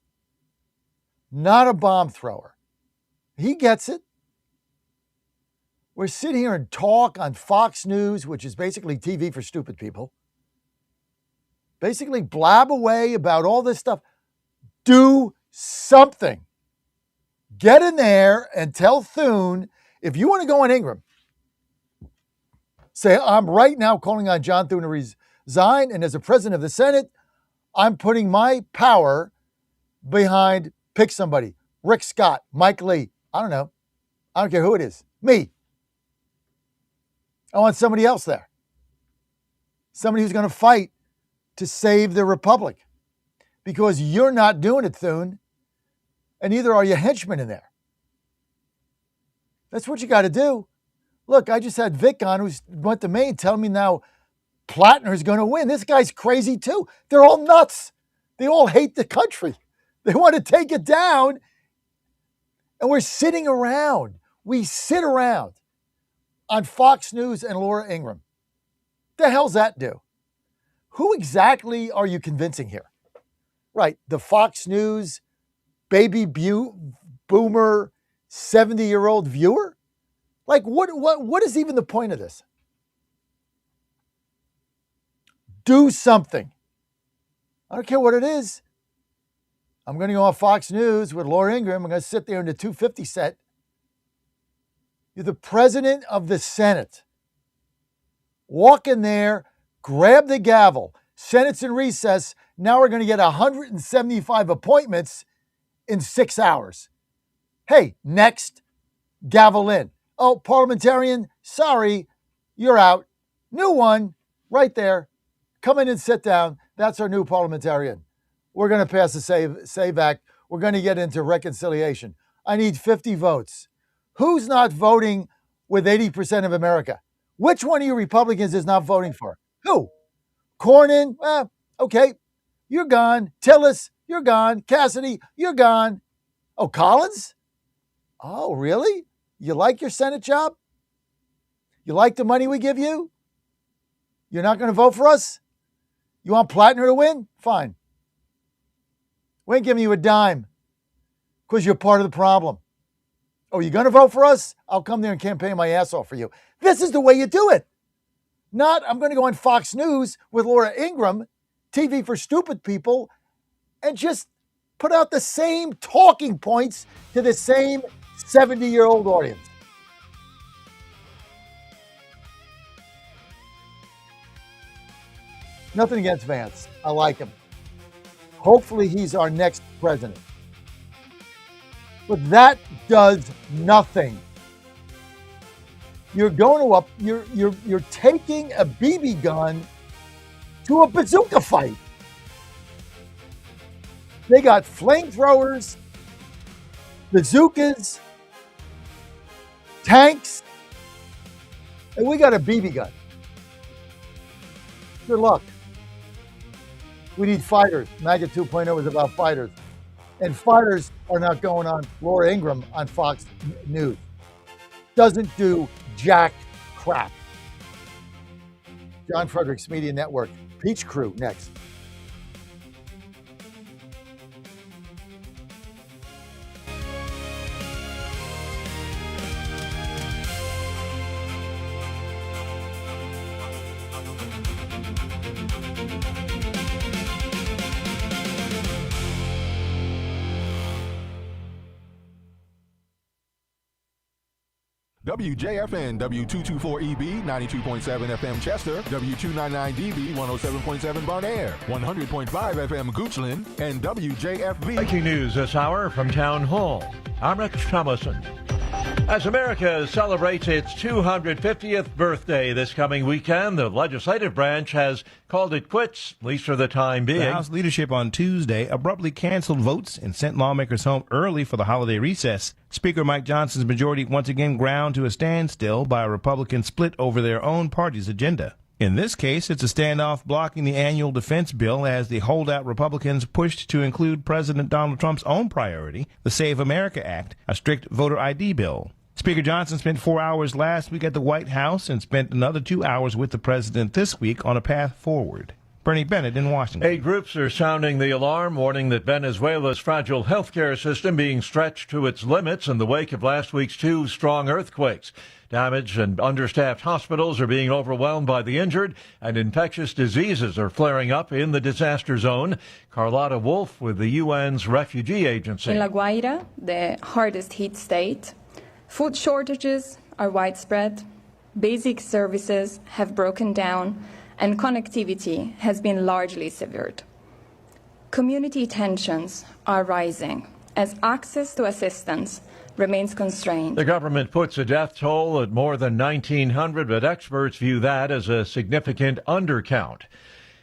Not a bomb thrower. He gets it. We're sitting here and talk on Fox News, which is basically TV for stupid people. Basically blab away about all this stuff. Do something. Get in there and tell Thune, if you want to go on Ingram, say, I'm right now calling on John Thune to resign, and as a president of the Senate, I'm putting my power behind, pick somebody, Rick Scott, Mike Lee, I don't know. I don't care who it is. Me. I want somebody else there. Somebody who's going to fight to save the republic. Because you're not doing it, Thune, and neither are your henchmen in there. That's what you got to do. Look, I just had Vic on, who went to Maine, telling me now Plattner is going to win. This guy's crazy too. They're all nuts. They all hate the country. They want to take it down. And we're sitting around. We sit around on Fox News and Laura Ingraham. The hell's that do? Who exactly are you convincing here? Right, the Fox News baby boomer 70-year-old viewer? Like, what is even the point of this? Do something. I don't care what it is. I'm going to go on Fox News with Laura Ingraham. I'm going to sit there in the 250 set. You're the president of the Senate. Walk in there, grab the gavel. Senate's in recess. Now we're going to get 175 appointments in 6 hours. Hey, next, gavel in. Oh, parliamentarian, sorry, you're out. New one, right there. Come in and sit down. That's our new parliamentarian. We're going to pass the Save Act. We're going to get into reconciliation. I need 50 votes. Who's not voting with 80% of America? Which one of you Republicans is not voting for? Who? Cornyn? Okay, you're gone. Tillis, you're gone. Cassidy, you're gone. Oh, Collins? Oh, really? You like your Senate job? You like the money we give you? You're not going to vote for us? You want Plattner to win? Fine. We ain't giving you a dime because you're part of the problem. Oh, you're going to vote for us? I'll come there and campaign my ass off for you. This is the way you do it. Not, I'm going to go on Fox News with Laura Ingraham, TV for stupid people, and just put out the same talking points to the same 70-year-old audience. Nothing against Vance. I like him. Hopefully he's our next president. But that does nothing. You're going to you're taking a BB gun to a bazooka fight. They got flamethrowers, bazookas, tanks, and we got a BB gun. Good luck. We need fighters. MAGA 2.0 is about fighters. And fighters are not going on Laura Ingraham on Fox News. Doesn't do jack crap. John Fredericks Media Network. Peach Crew next. WJFN W224EB 92.7 FM Chester, W299DB 107.7 Bon Air, 100.5 FM Goochland, and WJFB. Breaking news this hour from Town Hall. I'm Rich Thomason. As America celebrates its 250th birthday this coming weekend, the legislative branch has called it quits, at least for the time being. The House leadership on Tuesday abruptly canceled votes and sent lawmakers home early for the holiday recess. Speaker Mike Johnson's majority once again ground to a standstill by a Republican split over their own party's agenda. In this case, it's a standoff blocking the annual defense bill as the holdout Republicans pushed to include President Donald Trump's own priority, the Save America Act, a strict voter ID bill. Speaker Johnson spent 4 hours last week at the White House and spent another 2 hours with the president this week on a path forward. Bernie Bennett in Washington. 8 groups are sounding the alarm, warning that Venezuela's fragile healthcare system being stretched to its limits in the wake of last week's 2 strong earthquakes. Damaged and understaffed hospitals are being overwhelmed by the injured, and infectious diseases are flaring up in the disaster zone. Carlotta Wolf with the UN's Refugee Agency. In La Guaira, the hardest hit state, food shortages are widespread, basic services have broken down, and connectivity has been largely severed. Community tensions are rising as access to assistance remains constrained. The government puts a death toll at more than 1,900, but experts view that as a significant undercount.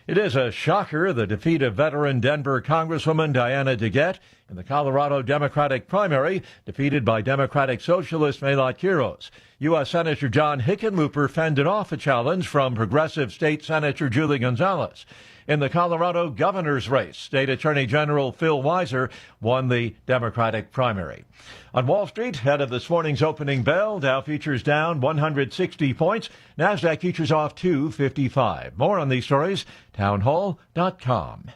It is a shocker, the defeat of veteran Denver Congresswoman Diana DeGette in the Colorado Democratic primary, defeated by Democratic Socialist Melat Quiros. U.S. Senator John Hickenlooper fended off a challenge from progressive State Senator Julie Gonzalez. In the Colorado governor's race, State Attorney General Phil Weiser won the Democratic primary. On Wall Street, ahead of this morning's opening bell, Dow futures down 160 points. NASDAQ futures off 255. More on these stories, townhall.com.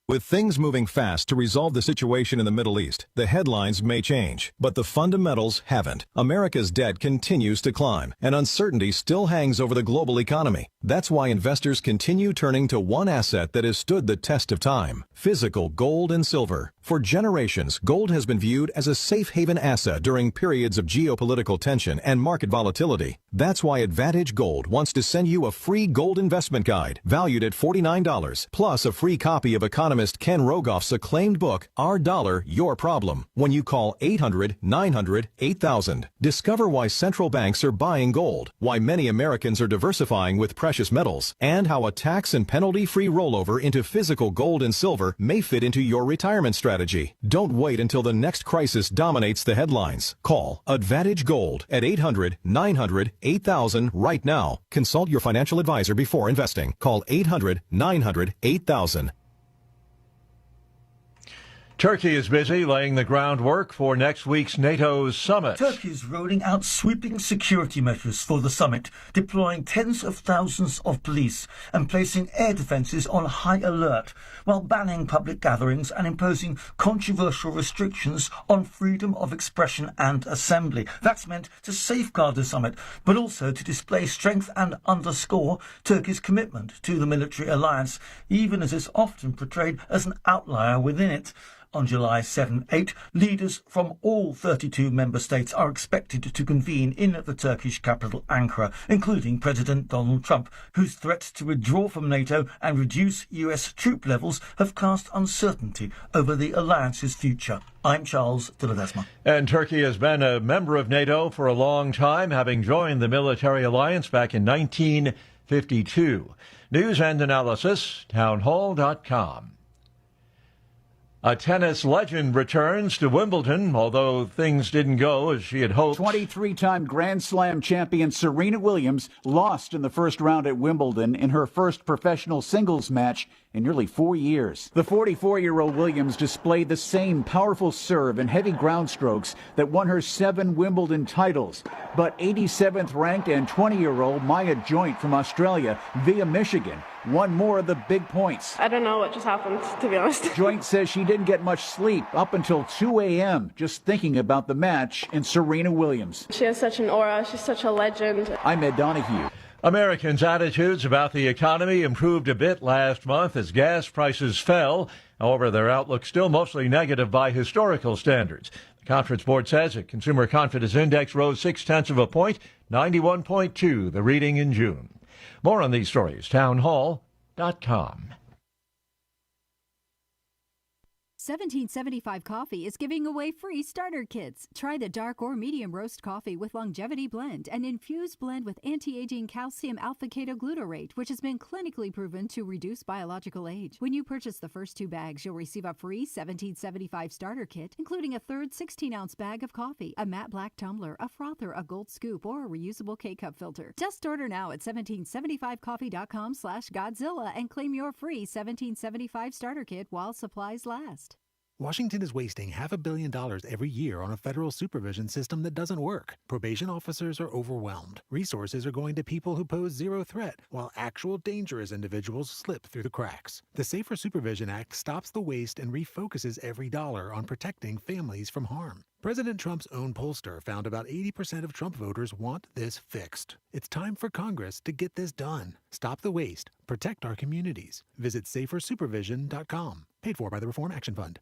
With things moving fast to resolve the situation in the Middle East, the headlines may change, but the fundamentals haven't. America's debt continues to climb, and uncertainty still hangs over the global economy. That's why investors continue turning to one asset that has stood the test of time: physical gold and silver. For generations, gold has been viewed as a safe haven asset during periods of geopolitical tension and market volatility. That's why Advantage Gold wants to send you a free gold investment guide valued at $49, plus a free copy of economist Ken Rogoff's acclaimed book, Our Dollar, Your Problem, when you call 800-900-8000. Discover why central banks are buying gold, why many Americans are diversifying with precious metals, and how a tax and penalty-free rollover into physical gold and silver may fit into your retirement strategy. Don't wait until the next crisis dominates the headlines. Call Advantage Gold at 800-900-8000 right now. Consult your financial advisor before investing. Call 800-900-8000. Turkey is busy laying the groundwork for next week's NATO summit. Turkey is rolling out sweeping security measures for the summit, deploying tens of thousands of police and placing air defences on high alert, while banning public gatherings and imposing controversial restrictions on freedom of expression and assembly. That's meant to safeguard the summit, but also to display strength and underscore Turkey's commitment to the military alliance, even as it's often portrayed as an outlier within it. On July 7-8, leaders from all 32 member states are expected to convene in the Turkish capital Ankara, including President Donald Trump, whose threats to withdraw from NATO and reduce US troop levels have cast uncertainty over the alliance's future. I'm Charles de Ledesma. And Turkey has been a member of NATO for a long time, having joined the military alliance back in 1952. News and analysis, townhall.com. A tennis legend returns to Wimbledon, although things didn't go as she had hoped. 23-time Grand Slam champion Serena Williams lost in the first round at Wimbledon in her first professional singles match in nearly 4 years. The 44-year-old Williams displayed the same powerful serve and heavy ground strokes that won her 7 Wimbledon titles. But 87th ranked and 20-year-old Maya Joint from Australia via Michigan won more of the big points. I don't know what just happened, to be honest. Joint says she didn't get much sleep up until 2 a.m. just thinking about the match and Serena Williams. She has such an aura. She's such a legend. I'm Ed Donahue. Americans' attitudes about the economy improved a bit last month as gas prices fell. However, their outlook still mostly negative by historical standards. The Conference Board says a consumer confidence index rose 0.6 of a point, 91.2, the reading in June. More on these stories, townhall.com. 1775 Coffee is giving away free starter kits. Try the dark or medium roast coffee with longevity blend, an infused blend with anti-aging calcium alpha-ketoglutarate, which has been clinically proven to reduce biological age. When you purchase the first 2 bags, you'll receive a free 1775 starter kit, including a third 16-ounce bag of coffee, a matte black tumbler, a frother, a gold scoop, or a reusable K-cup filter. Just order now at 1775coffee.com/Godzilla and claim your free 1775 starter kit while supplies last. Washington is wasting $500 million every year on a federal supervision system that doesn't work. Probation officers are overwhelmed. Resources are going to people who pose zero threat, while actual dangerous individuals slip through the cracks. The Safer Supervision Act stops the waste and refocuses every dollar on protecting families from harm. President Trump's own pollster found about 80% of Trump voters want this fixed. It's time for Congress to get this done. Stop the waste. Protect our communities. Visit safersupervision.com. Paid for by the Reform Action Fund.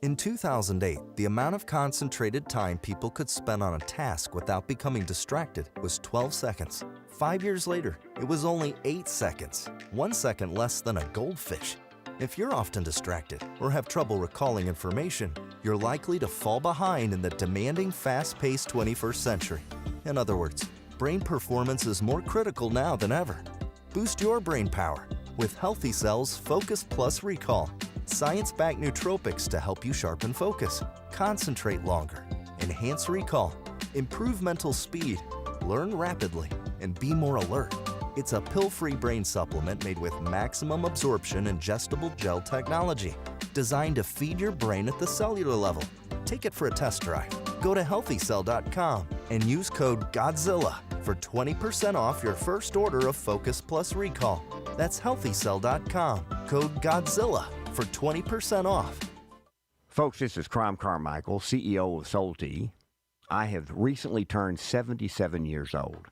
In 2008, the amount of concentrated time people could spend on a task without becoming distracted was 12 seconds. 5 years later, it was only 8 seconds, 1 second less than a goldfish. If you're often distracted or have trouble recalling information, you're likely to fall behind in the demanding, fast-paced 21st century. In other words, brain performance is more critical now than ever. Boost your brain power with Healthy Cells Focus Plus Recall. Science-backed nootropics to help you sharpen focus, concentrate longer, enhance recall, improve mental speed, learn rapidly, and be more alert. It's a pill-free brain supplement made with maximum absorption ingestible gel technology, designed to feed your brain at the cellular level. Take it for a test drive. Go to healthycell.com and use code GODZILLA for 20% off your first order of Focus Plus Recall. That's healthycell.com, code GODZILLA for 20% off. Folks, this is Crom Carmichael, CEO of Soul Tea. I have recently turned 77 years old.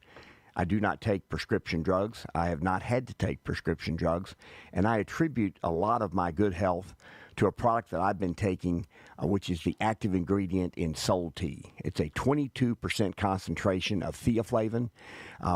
I do not take prescription drugs. I have not had to take prescription drugs, and I attribute a lot of my good health to a product that I've been taking, which is the active ingredient in Soul Tea. It's a 22% concentration of theaflavin.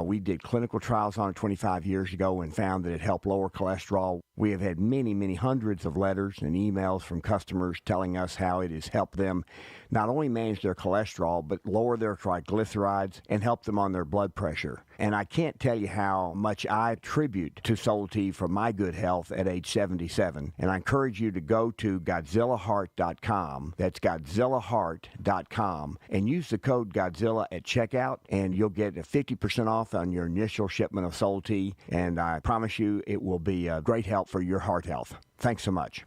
We did clinical trials on it 25 years ago and found that it helped lower cholesterol. We have had many, many hundreds of letters and emails from customers telling us how it has helped them not only manage their cholesterol, but lower their triglycerides and help them on their blood pressure. And I can't tell you how much I attribute to Soul Tea for my good health at age 77. And I encourage you to go to GodzillaHeart.com. That's GodzillaHeart.com. And use the code Godzilla at checkout, and you'll get a 50% off on your initial shipment of Soul Tea. And I promise you it will be a great help for your heart health. Thanks so much.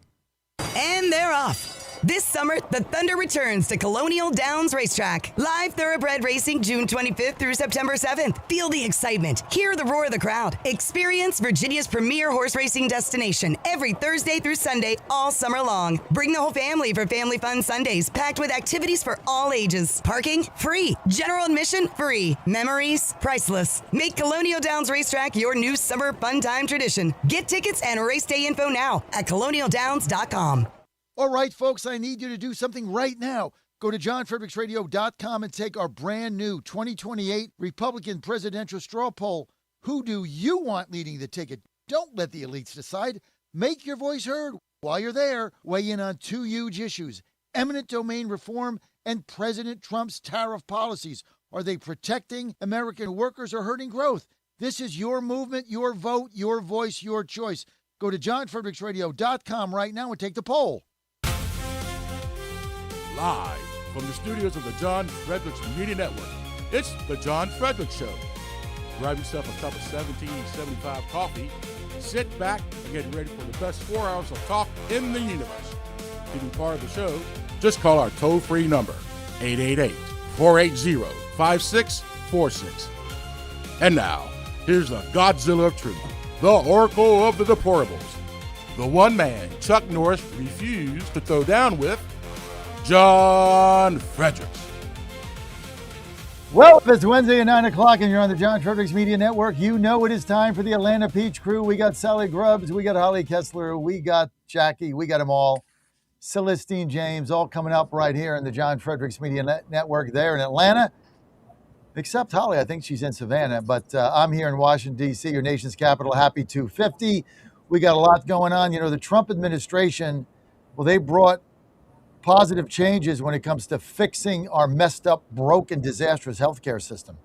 And they're off. This summer, the Thunder returns to Colonial Downs Racetrack. Live thoroughbred racing June 25th through September 7th. Feel the excitement. Hear the roar of the crowd. Experience Virginia's premier horse racing destination every Thursday through Sunday all summer long. Bring the whole family for Family Fun Sundays, packed with activities for all ages. Parking? Free. General admission? Free. Memories? Priceless. Make Colonial Downs Racetrack your new summer fun time tradition. Get tickets and race day info now at colonialdowns.com. All right, folks, I need you to do something right now. Go to johnfredericksradio.com and take our brand new 2028 Republican presidential straw poll. Who do you want leading the ticket? Don't let the elites decide. Make your voice heard. While you're there, weigh in on two huge issues: eminent domain reform and President Trump's tariff policies. Are they protecting American workers or hurting growth? This is your movement, your vote, your voice, your choice. Go to johnfredericksradio.com right now and take the poll. Live from the studios of the John Fredericks Media Network, it's the John Fredericks Show. Grab yourself a cup of 1775 coffee, sit back, and get ready for the best 4 hours of talk in the universe. To be part of the show, just call our toll-free number, 888-480-5646. And now, here's the Godzilla of Truth, the Oracle of the Deplorables, the one man Chuck Norris refused to throw down with, John Fredericks. Well, if it's Wednesday at 9 o'clock and you're on the John Fredericks Media Network, you know it is time for the Atlanta Peach Crew. We got Sally Grubbs, we got Holly Kessler, we got Jackie, we got them all. Celestine James, all coming up right here in the John Fredericks Media Network there in Atlanta. Except Holly, I think she's in Savannah, but I'm here in Washington, D.C., your nation's capital. Happy 250. We got a lot going on. You know, the Trump administration, well, they brought positive changes when it comes to fixing our messed up, broken, disastrous healthcare system.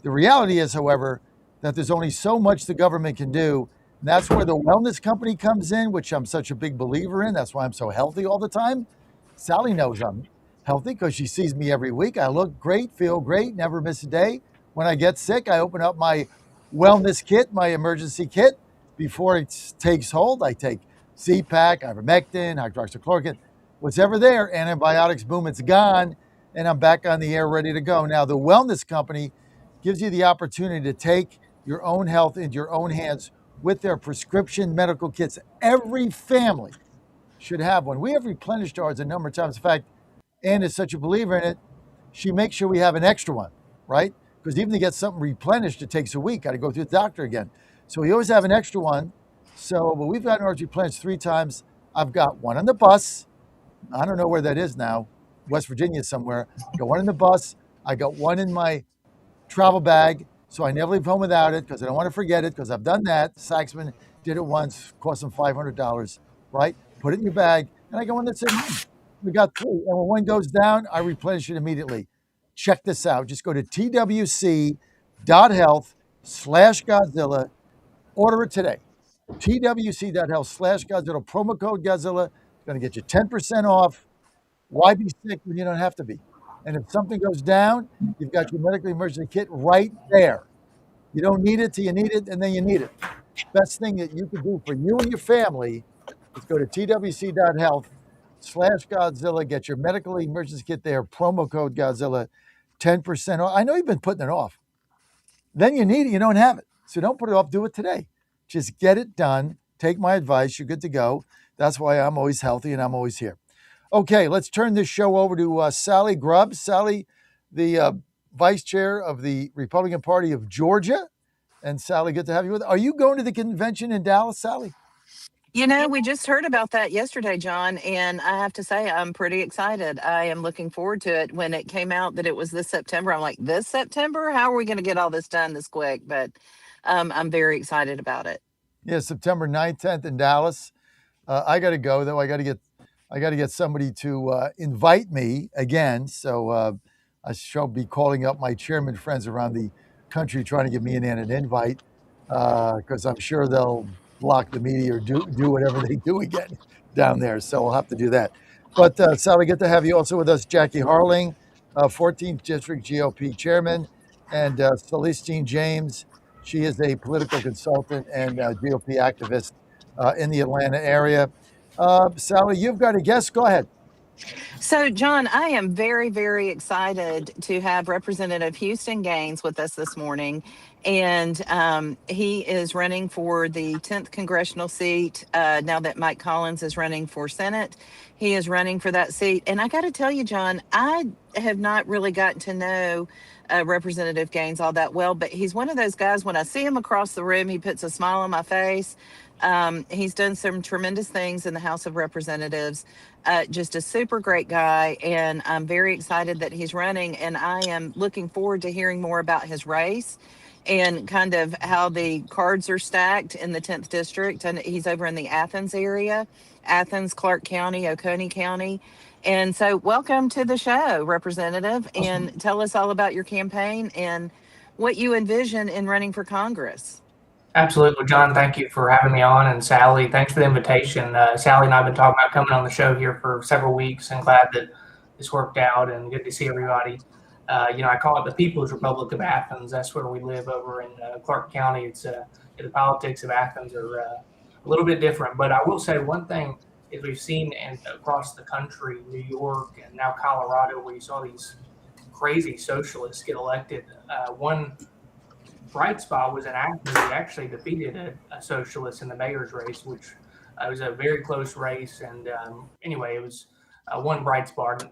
The reality is, however, that there's only so much the government can do. And that's where the wellness company comes in, which I'm such a big believer in. That's why I'm so healthy all the time. Sally knows I'm healthy because she sees me every week. I look great, feel great, never miss a day. When I get sick, I open up my wellness kit, my emergency kit. Before it takes hold, I take Z-Pak, ivermectin, hydroxychloroquine, whatever there, antibiotics, boom, it's gone, and I'm back on the air ready to go. Now, the wellness company gives you the opportunity to take your own health into your own hands with their prescription medical kits. Every family should have one. We have replenished ours a number of times. In fact, Ann is such a believer in it, she makes sure we have an extra one, right? Because even to get something replenished, it takes a week. Got to go through the doctor again. So we always have an extra one. So, but we've gotten ours replenished 3 times. I've got one on the bus. I don't know where that is now, West Virginia somewhere. I got one in the bus. I got one in my travel bag, so I never leave home without it because I don't want to forget it because I've done that. Saxman did it once, cost him $500, right? Put it in your bag, and I got one that's in mine. We got 3, and when one goes down, I replenish it immediately. Check this out. Just go to twc.health/Godzilla. Order it today. twc.health/Godzilla. Promo code Godzilla. Going to get you 10% off. Why be sick when you don't have to be? And if something goes down, you've got your medical emergency kit right there. You don't need it till you need it, and then you need it. Best thing that you can do for you and your family is go to twc.health/Godzilla. Get your medical emergency kit there. Promo code Godzilla, 10% off. I know you've been putting it off. Then you need it, you don't have it. So don't put it off, do it today. Just get it done. Take my advice, you're good to go. That's why I'm always healthy and I'm always here. Okay, let's turn this show over to Sally Grubbs. Sally, the vice chair of the Republican Party of Georgia. And Sally, good to have you with us. Are you going to the convention in Dallas, Sally? You know, we just heard about that yesterday, John, and I have to say I'm pretty excited. I am looking forward to it. When it came out that it was this September, I'm like, this September? How are we going to get all this done this quick? But I'm very excited about it. Yeah, September 9th, 10th in Dallas. I got to go, though. I got to get somebody to invite me again. So I shall be calling up my chairman friends around the country trying to get me and Ann an invite because I'm sure they'll block the media or do whatever they do again down there. So I'll have to do that. But Sally, good to have you also with us. Jackie Harling, 14th District GOP chairman, and Celestine James. She is a political consultant and GOP activist in the Atlanta area. Sally, you've got a guest. Go ahead. So, John, I am very, very excited to have Representative Houston Gaines with us this morning. And he is running for the 10th congressional seat now that Mike Collins is running for Senate. He is running for that seat. And I got to tell you, John, I have not really gotten to know Representative Gaines all that well, but he's one of those guys, when I see him across the room, he puts a smile on my face. He's done some tremendous things in the House of Representatives. Just a super great guy, and I'm very excited that he's running. And I am looking forward to hearing more about his race and kind of how the cards are stacked in the 10th district. And he's over in the Athens area, Athens, Clark County, Oconee County. And so, welcome to the show, Representative, and tell us all about your campaign and what you envision in running for Congress. Absolutely. John, thank you for having me on. And Sally, thanks for the invitation. Sally and I have been talking about coming on the show here for several weeks, and glad that this worked out, and good to see everybody. I call it the People's Republic of Athens. That's where we live over in Clark County. It's the politics of Athens are a little bit different. But I will say one thing is we've seen across the country, New York and now Colorado, where you saw these crazy socialists get elected. One bright spot was in Athens. We actually defeated a socialist in the mayor's race, which was a very close race. And anyway, it was one bright spot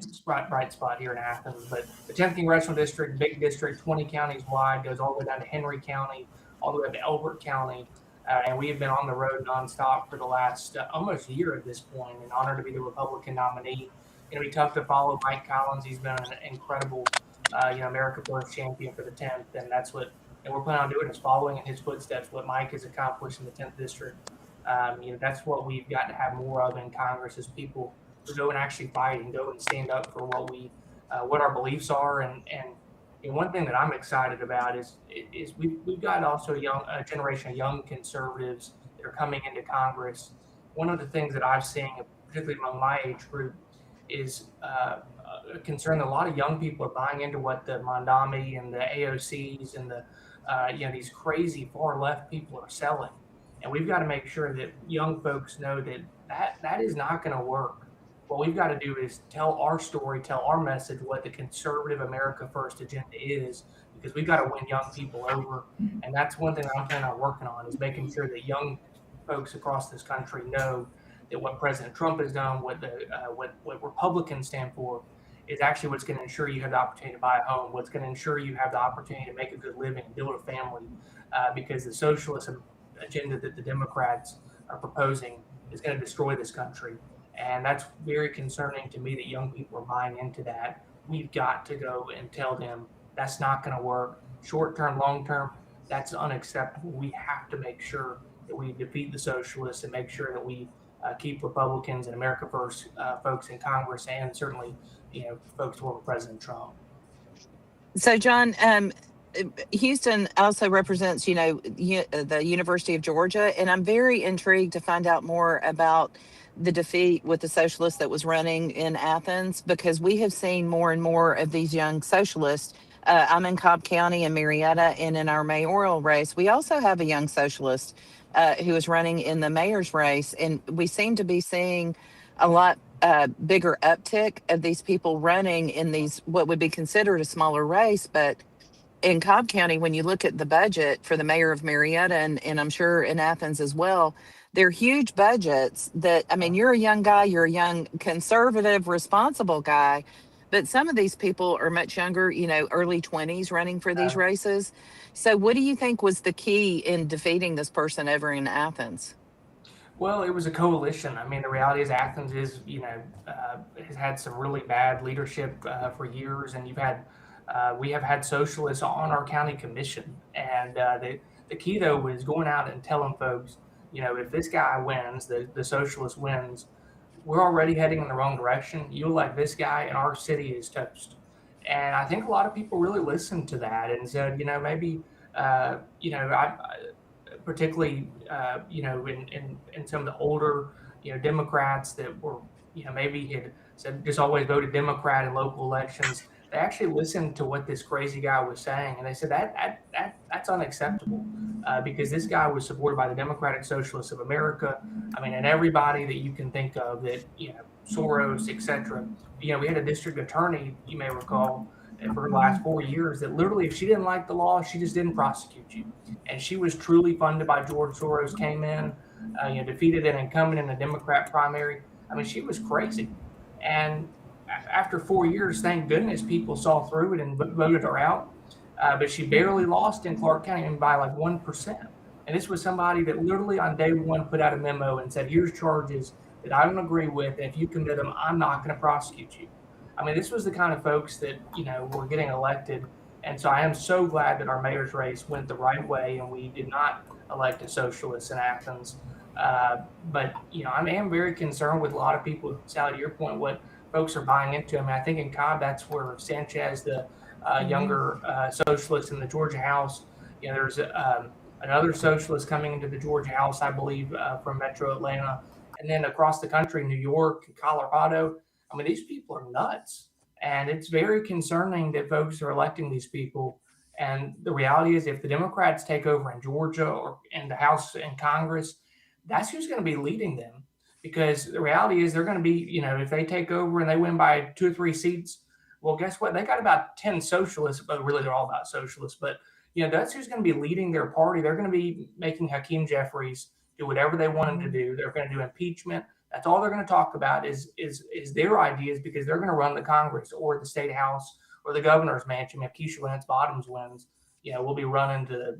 here in Athens. But the 10th congressional district, big district, 20 counties wide, goes all the way down to Henry County, all the way up to Elbert County. And we have been on the road nonstop for the last almost year at this point, and honored to be the Republican nominee. It'll be tough to follow Mike Collins. He's been an incredible, America First champion for the 10th, and that's what. And we're planning on doing is following in his footsteps what Mike has accomplished in the 10th district. That's what we've got to have more of in Congress, is people who go and actually fight and go and stand up for what our beliefs are. And one thing that I'm excited about is we've got also a generation of young conservatives that are coming into Congress. One of the things that I've seen, particularly among my age group, is a concern that a lot of young people are buying into what the Mondami and the AOCs and the these crazy far left people are selling. And we've got to make sure that young folks know that is not going to work. What we've got to do is tell our story, tell our message, what the conservative America First agenda is, because we've got to win young people over. And that's one thing I'm planning on working on, is making sure that young folks across this country know that what President Trump has done, what Republicans stand for, is actually what's going to ensure you have the opportunity to buy a home, what's going to ensure you have the opportunity to make a good living, build a family, because the socialist agenda that the Democrats are proposing is going to destroy this country. And that's very concerning to me, that young people are buying into that. We've got to go and tell them that's not going to work. Short-term, long-term, that's unacceptable. We have to make sure that we defeat the socialists and make sure that we keep Republicans and America First folks in Congress, and certainly folks who work with President Trump. So, John, Houston also represents, the University of Georgia, and I'm very intrigued to find out more about the defeat with the socialist that was running in Athens, because we have seen more and more of these young socialists. I'm in Cobb County in Marietta, and in our mayoral race, we also have a young socialist who is running in the mayor's race, and we seem to be seeing a lot bigger uptick of these people running in these what would be considered a smaller race. But in Cobb County, when you look at the budget for the mayor of Marietta, and I'm sure in Athens as well, they're huge budgets that, I mean, you're a young guy, you're a young conservative, responsible guy, but some of these people are much younger, early 20s running for these races. So what do you think was the key in defeating this person over in Athens? Well, it was a coalition. I mean, the reality is Athens is, has had some really bad leadership for years, and we have had socialists on our county commission. And the key, though, was going out and telling folks, if this guy wins, the socialist wins, we're already heading in the wrong direction. You elect this guy, and our city is toast. And I think a lot of people really listened to that and said, maybe, particularly, in some of the older, Democrats that were, maybe had said just always voted Democrat in local elections. they actually listened to what this crazy guy was saying, and they said that's unacceptable because this guy was supported by the Democratic Socialists of America. I mean, and everybody that you can think of that, Soros, etc. We had a district attorney, you may recall, for the last 4 years that literally, if she didn't like the law, she just didn't prosecute you. And she was truly funded by George Soros, came in, defeated an incumbent in a Democrat primary. I mean, she was crazy. And after 4 years, thank goodness people saw through it and voted her out. But she barely lost in Clark County by like 1%. And this was somebody that literally on day one put out a memo and said, here's charges that I don't agree with. And if you commit them, I'm not going to prosecute you. I mean, this was the kind of folks that, were getting elected. And so I am so glad that our mayor's race went the right way and we did not elect a socialist in Athens. But I am very concerned with a lot of people, Sally, to your point, what folks are buying into. I mean, I think in Cobb, that's where Sanchez, the younger socialist in the Georgia House, there's another socialist coming into the Georgia House, I believe, from Metro Atlanta. And then across the country, New York, Colorado, I mean, these people are nuts. And it's very concerning that folks are electing these people. And the reality is if the Democrats take over in Georgia or in the House and Congress, that's who's going to be leading them. Because the reality is they're going to be, if they take over and they win by 2 or 3 seats, well, guess what? They got about 10 socialists, but really they're all about socialists. But, that's who's going to be leading their party. They're going to be making Hakeem Jeffries do whatever they want him to do. They're going to do impeachment. That's all they're going to talk about is their ideas because they're going to run the Congress or the state house or the governor's mansion. If Keisha Lance Bottoms wins, we'll be running to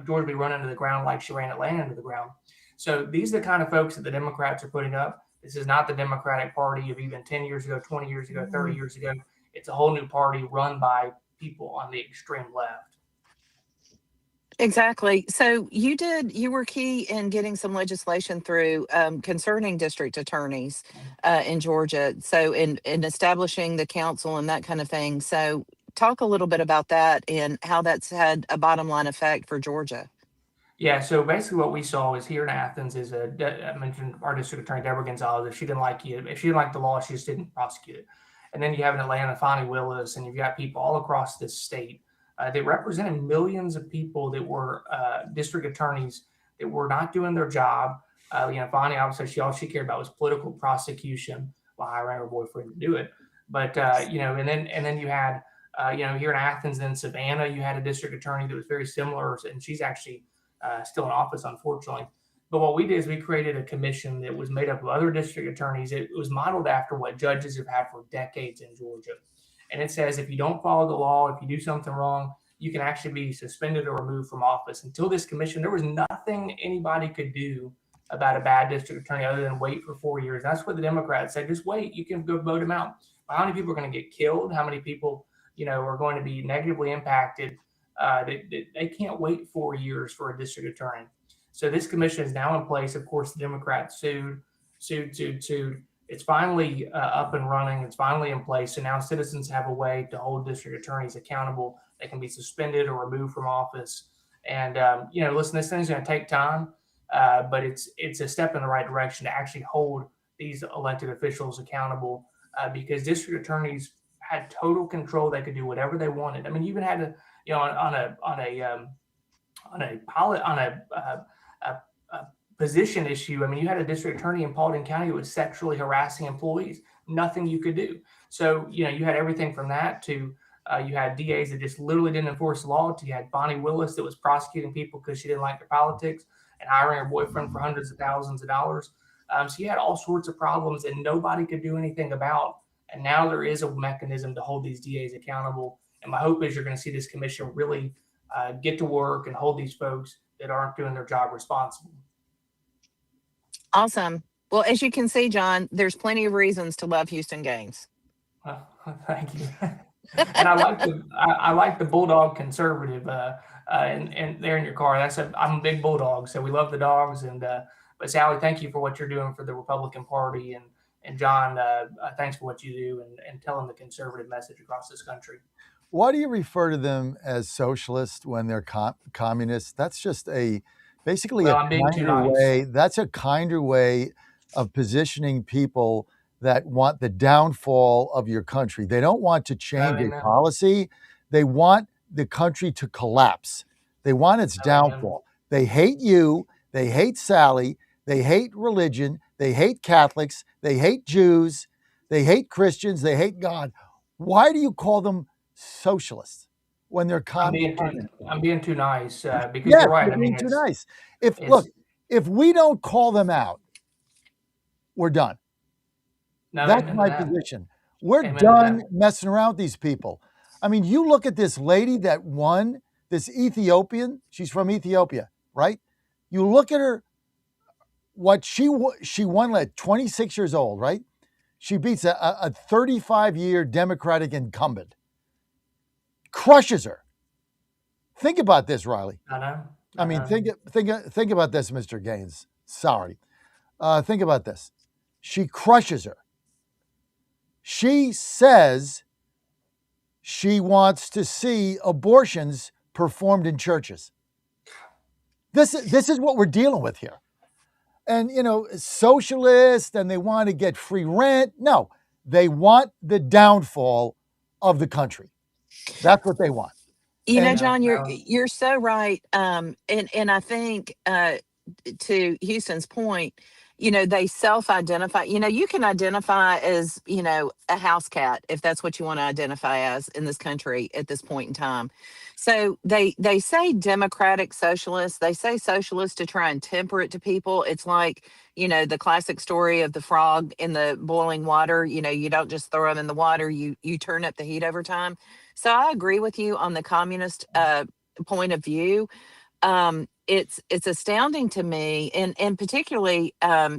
Georgia will be running to the ground like she ran Atlanta into the ground. So these are the kind of folks that the Democrats are putting up. This is not the Democratic Party of even 10 years ago, 20 years ago, 30 years ago. It's a whole new party run by people on the extreme left. Exactly. So you were key in getting some legislation through concerning district attorneys in Georgia. So in establishing the council and that kind of thing. So talk a little bit about that and how that's had a bottom line effect for Georgia. Yeah, so basically what we saw is here in Athens is I mentioned our district attorney, Deborah Gonzalez. If she didn't like the law, she just didn't prosecute it. And then you have in Atlanta, Fonnie Willis, and you've got people all across this state that represented millions of people that were district attorneys that were not doing their job. Fonnie, obviously, all she cared about was political prosecution while hiring her boyfriend to do it. But, and then you had, here in Athens, then Savannah, you had a district attorney that was very similar, and she's actually still in office, unfortunately. But what we did is we created a commission that was made up of other district attorneys. It was modeled after what judges have had for decades in Georgia. And it says if you don't follow the law, if you do something wrong, you can actually be suspended or removed from office. Until this commission, there was nothing anybody could do about a bad district attorney other than wait for 4 years. That's what the Democrats said. Just wait. You can go vote him out. How many people are going to get killed? How many people, are going to be negatively impacted? They can't wait 4 years for a district attorney. So this commission is now in place. Of course, the Democrats sued. It's finally up and running. It's finally in place. So now citizens have a way to hold district attorneys accountable. They can be suspended or removed from office. And, listen, this thing's going to take time, but it's a step in the right direction to actually hold these elected officials accountable because district attorneys had total control. They could do whatever they wanted. I mean, you even had to, on a position issue. I mean, you had a district attorney in Paulding County who was sexually harassing employees. Nothing you could do. So, you had everything from that to you had DAs that just literally didn't enforce the law. To you had Bonnie Willis that was prosecuting people because she didn't like their politics and hiring her boyfriend for hundreds of thousands of dollars. So you had all sorts of problems that nobody could do anything about. And now there is a mechanism to hold these DAs accountable. And my hope is you're going to see this commission really get to work and hold these folks that aren't doing their job responsibly. Awesome. Well, as you can see, John, there's plenty of reasons to love Houston games. Thank you. And I like the Bulldog conservative and there in your car. I'm a big Bulldog, so we love the dogs. And but Sally, thank you for what you're doing for the Republican Party, and John, thanks for what you do and telling the conservative message across this country. Why do you refer to them as socialist when they're communists? That's just basically a kinder way. That's a kinder way of positioning people that want the downfall of your country. They don't want to change a policy. They want the country to collapse. They want its downfall. They hate you. They hate Sally. They hate religion. They hate Catholics. They hate Jews. They hate Christians. They hate God. Why do you call them socialists when they're communists? I'm being too nice because Yes, you're right. you're I mean, being too nice. If we don't call them out, we're done. No, That's amen to my that. position. We're Amen to done messing around with these people. I mean, you look at this lady that won, this Ethiopian. She's from Ethiopia, right? You look at her, what she won at 26 years old, right? She beats a 35-year Democratic incumbent. Crushes her. Think about this, Riley. I know. I mean, think about this, Mr. Gaines. Sorry. Think about this. She crushes her. She says she wants to see abortions performed in churches. This is what we're dealing with here. And, socialists, and they want to get free rent. No, they want the downfall of the country. That's what they want. John, you're so right. And I think to Houston's point, they self-identify. You can identify as, a house cat if that's what you want to identify as in this country at this point in time. So they say democratic socialists. They say socialists to try and temper it to people. It's like, the classic story of the frog in the boiling water. You don't just throw them in the water. You turn up the heat over time. So I agree with you on the communist point of view. It's astounding to me, and particularly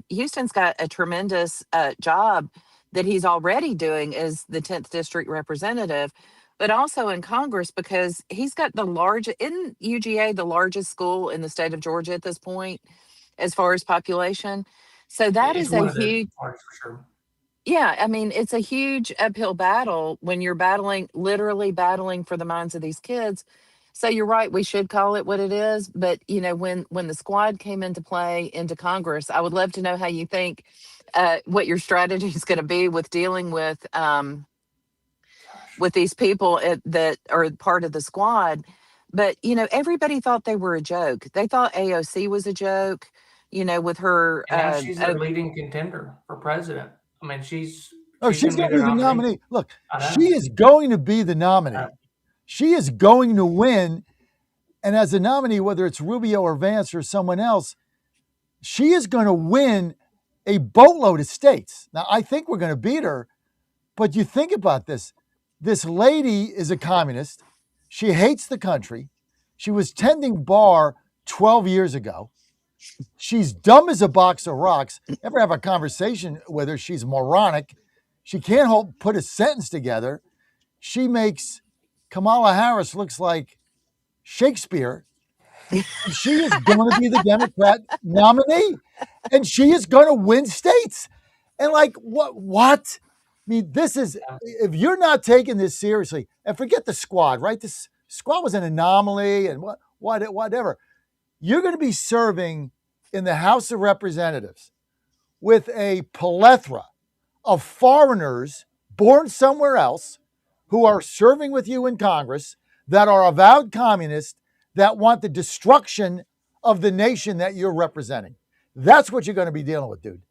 Houston's got a tremendous job that he's already doing as the 10th district representative, but also in Congress because he's got in UGA, the largest school in the state of Georgia at this point, as far as population. So that is a huge. For sure. Yeah, I mean, it's a huge uphill battle when you're literally battling for the minds of these kids. So you're right, we should call it what it is. But when the squad came into play into Congress, I would love to know how you think what your strategy is going to be with dealing with these people that are part of the squad. But everybody thought they were a joke. They thought AOC was a joke. With her. And now she's their leading contender for president. I mean, she's going to be the nominee. Look, I she is going to be the nominee. She is going to win. And as a nominee, whether it's Rubio or Vance or someone else, she is going to win a boatload of states. Now, I think we're going to beat her. But you think about this. This lady is a communist. She hates the country. She was tending bar 12 years ago. She's dumb as a box of rocks. Ever have a conversation with her? She's moronic. She can't put a sentence together. She makes Kamala Harris looks like Shakespeare. She is going to be the Democrat nominee, and she is going to win states. And what? I mean, this is, if you're not taking this seriously, and forget the squad, right? This squad was an anomaly and whatever. You're going to be serving in the House of Representatives with a plethora of foreigners born somewhere else who are serving with you in Congress that are avowed communists that want the destruction of the nation that you're representing. That's what you're going to be dealing with, dude.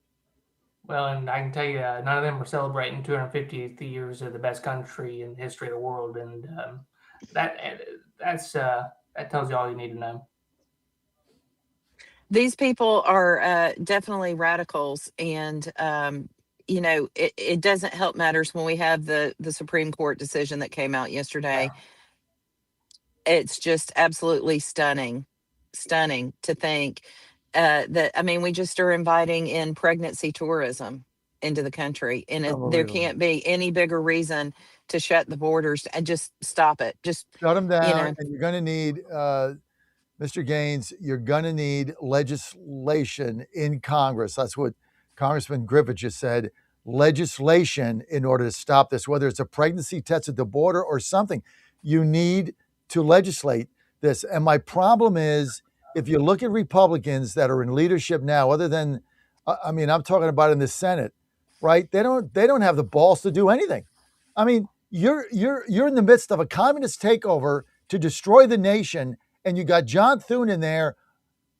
Well, and I can tell you, none of them are celebrating 250 years of the best country in the history of the world, and that tells you all you need to know. These people are definitely radicals, and it doesn't help matters when we have the Supreme Court decision that came out yesterday. Yeah. It's just absolutely stunning to think that, I mean, we just are inviting in pregnancy tourism into the country, and there can't be any bigger reason to shut the borders and just stop it. Just shut them down, and you're going to need, Mr. Gaines, you're going to need legislation in Congress. That's what Congressman Griffith just said. Legislation in order to stop this, whether it's a pregnancy test at the border or something. You need to legislate this. And my problem is, if you look at Republicans that are in leadership now, other than, I'm talking about in the Senate, right? They don't have the balls to do anything. I mean, you're in the midst of a communist takeover to destroy the nation, and you got John Thune in there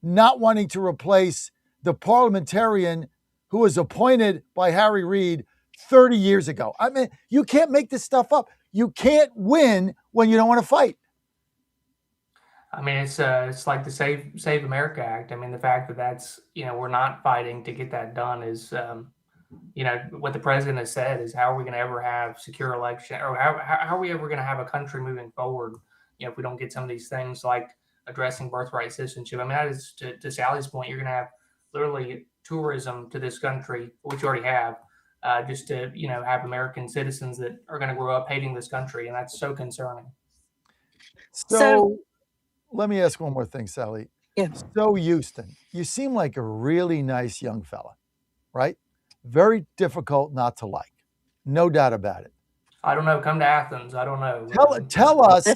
not wanting to replace the parliamentarian who was appointed by Harry Reid 30 years ago. I mean, you can't make this stuff up. You can't win when you don't want to fight. I mean, it's like the Save America Act. I mean, the fact that that's, we're not fighting to get that done is, what the president has said is, how are we going to ever have secure election, or how are we ever going to have a country moving forward, if we don't get some of these things like addressing birthright citizenship. I mean, that is, to Sally's point, you're going to have literally tourism to this country, which you already have, just to, have American citizens that are going to grow up hating this country. And that's so concerning. So let me ask one more thing, Sally. Yeah. So Houston, you seem like a really nice young fella, right? Very difficult not to like. No doubt about it. I don't know. Come to Athens. I don't know. Tell us,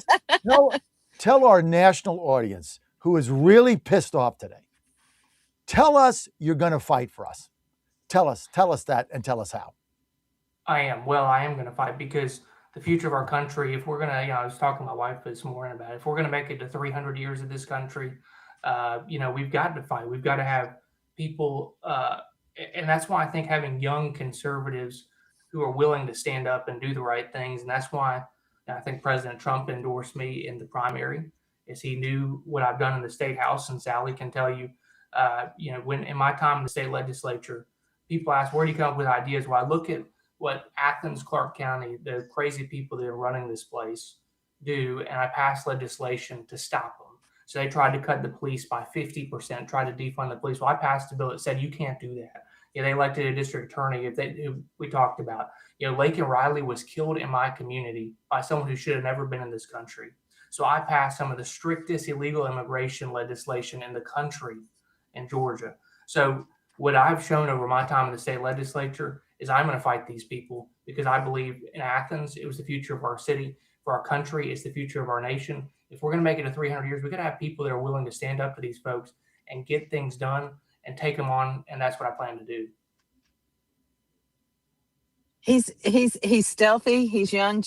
tell our national audience who is really pissed off today. Tell us you're going to fight for us. Tell us that, and tell us how. I am going to fight, because the future of our country, if we're going to, I was talking to my wife this morning about it, if we're going to make it to 300 years of this country, we've got to fight. We've got to have people, and that's why I think having young conservatives who are willing to stand up and do the right things, and that's why I think President Trump endorsed me in the primary, is he knew what I've done in the state house. And Sally can tell you, when in my time in the state legislature, people ask, where do you come up with ideas? Well, I look at what Athens, Clark County, the crazy people that are running this place do, and I pass legislation to stop them. So they tried to cut the police by 50%, tried to defund the police. Well, I passed a bill that said you can't do that. They elected a district attorney, who we talked about. Laken Riley was killed in my community by someone who should have never been in this country. So I passed some of the strictest illegal immigration legislation in the country in Georgia. So what I've shown over my time in the state legislature is I'm going to fight these people, because I believe in Athens, it was the future of our city. For our country, it's the future of our nation. If we're going to make it to 300 years, we've got to have people that are willing to stand up to these folks and get things done and take them on. And that's what I plan to do. He's stealthy. He's young,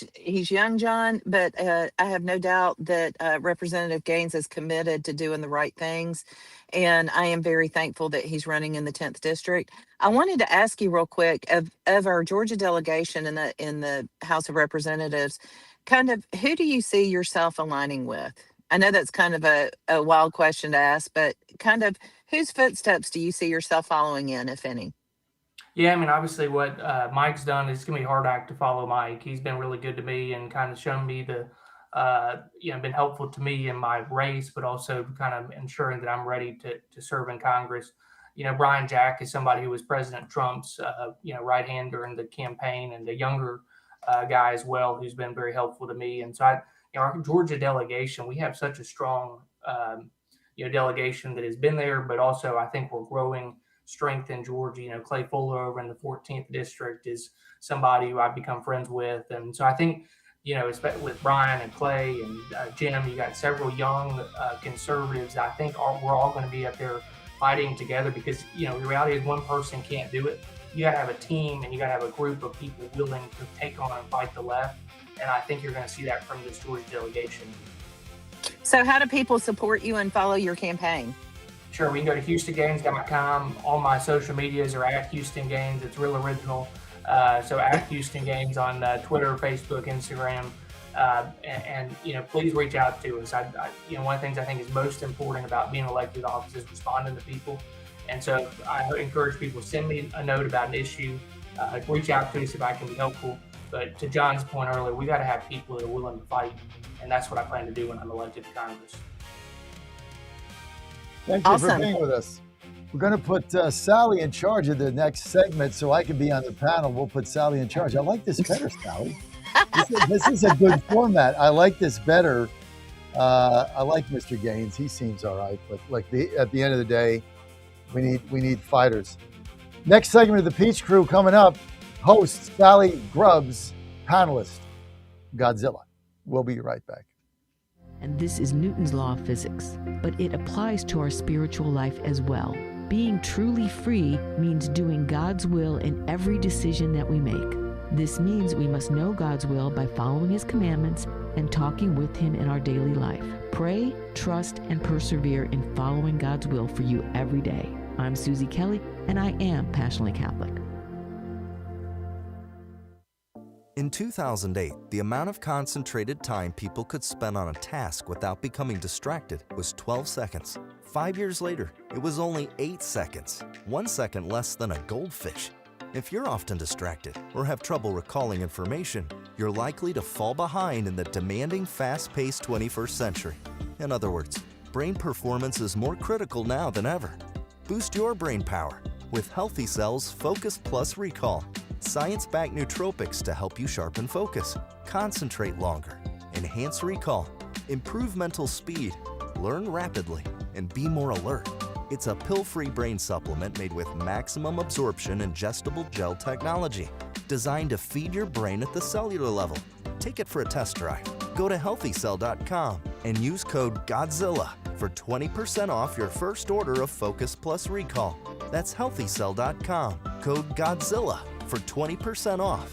John, but I have no doubt that Representative Gaines is committed to doing the right things. And I am very thankful that he's running in the 10th district. I wanted to ask you real quick, of our Georgia delegation in the House of Representatives, kind of who do you see yourself aligning with? I know that's kind of a wild question to ask, but kind of whose footsteps do you see yourself following in, if any? Yeah, I mean, obviously what Mike's done, is going to be a hard act to follow Mike. He's been really good to me and kind of shown me been helpful to me in my race, but also kind of ensuring that I'm ready to serve in Congress. Brian Jack is somebody who was President Trump's, right hand during the campaign, and a younger guy as well, who's been very helpful to me. And so our Georgia delegation, we have such a strong, delegation that has been there, but also I think we're growing strength in Georgia. Clay Fuller over in the 14th district is somebody who I've become friends with. And so I think, with Brian and Clay and Jim, you got several young conservatives. I think we're all going to be up there fighting together, because, the reality is one person can't do it. You got to have a team, and you got to have a group of people willing to take on and fight the left. And I think you're going to see that from this Georgia delegation. So how do people support you and follow your campaign? Sure, we can go to HoustonGaines.com. All my social medias are at Houston Gaines. It's real original. So at Houston Gaines on Twitter, Facebook, Instagram, and please reach out to us. One of the things I think is most important about being elected to office is responding to people. And so I encourage people to send me a note about an issue, reach out to us if I can be helpful. But to John's point earlier, we got to have people that are willing to fight, and that's what I plan to do when I'm elected to Congress. Thank you for being with us. We're going to put Sally in charge of the next segment so I can be on the panel. We'll put Sally in charge. I like this better, Sally. This is a good format. I like this better. I like Mr. Gaines. He seems all right. But at the end of the day, we need fighters. Next segment of the Peach Crew coming up. Host Sally Grubbs, panelist Godzilla. We'll be right back. And this is Newton's law of physics, but it applies to our spiritual life as well. being truly free means doing God's will in every decision that we make. This means we must know God's will by following His commandments and talking with Him in our daily life. Pray, trust, and persevere in following God's will for you every day. I'm Susie Kelly, and I am passionately Catholic. In 2008, the amount of concentrated time people could spend on a task without becoming distracted was 12 seconds. 5 years later, it was only 8 seconds, 1 second less than a goldfish. If you're often distracted or have trouble recalling information, you're likely to fall behind in the demanding, fast-paced 21st century. In other words, brain performance is more critical now than ever. Boost your brain power with Healthy Cells Focus Plus Recall. Science-backed nootropics to help you sharpen focus, concentrate longer, enhance recall, improve mental speed, learn rapidly, and be more alert. It's a pill-free brain supplement made with maximum absorption ingestible gel technology, designed to feed your brain at the cellular level. Take it for a test drive. Go to healthycell.com and use code GODZILLA for 20% off your first order of Focus Plus Recall. That's healthycell.com, code GODZILLA for 20% off.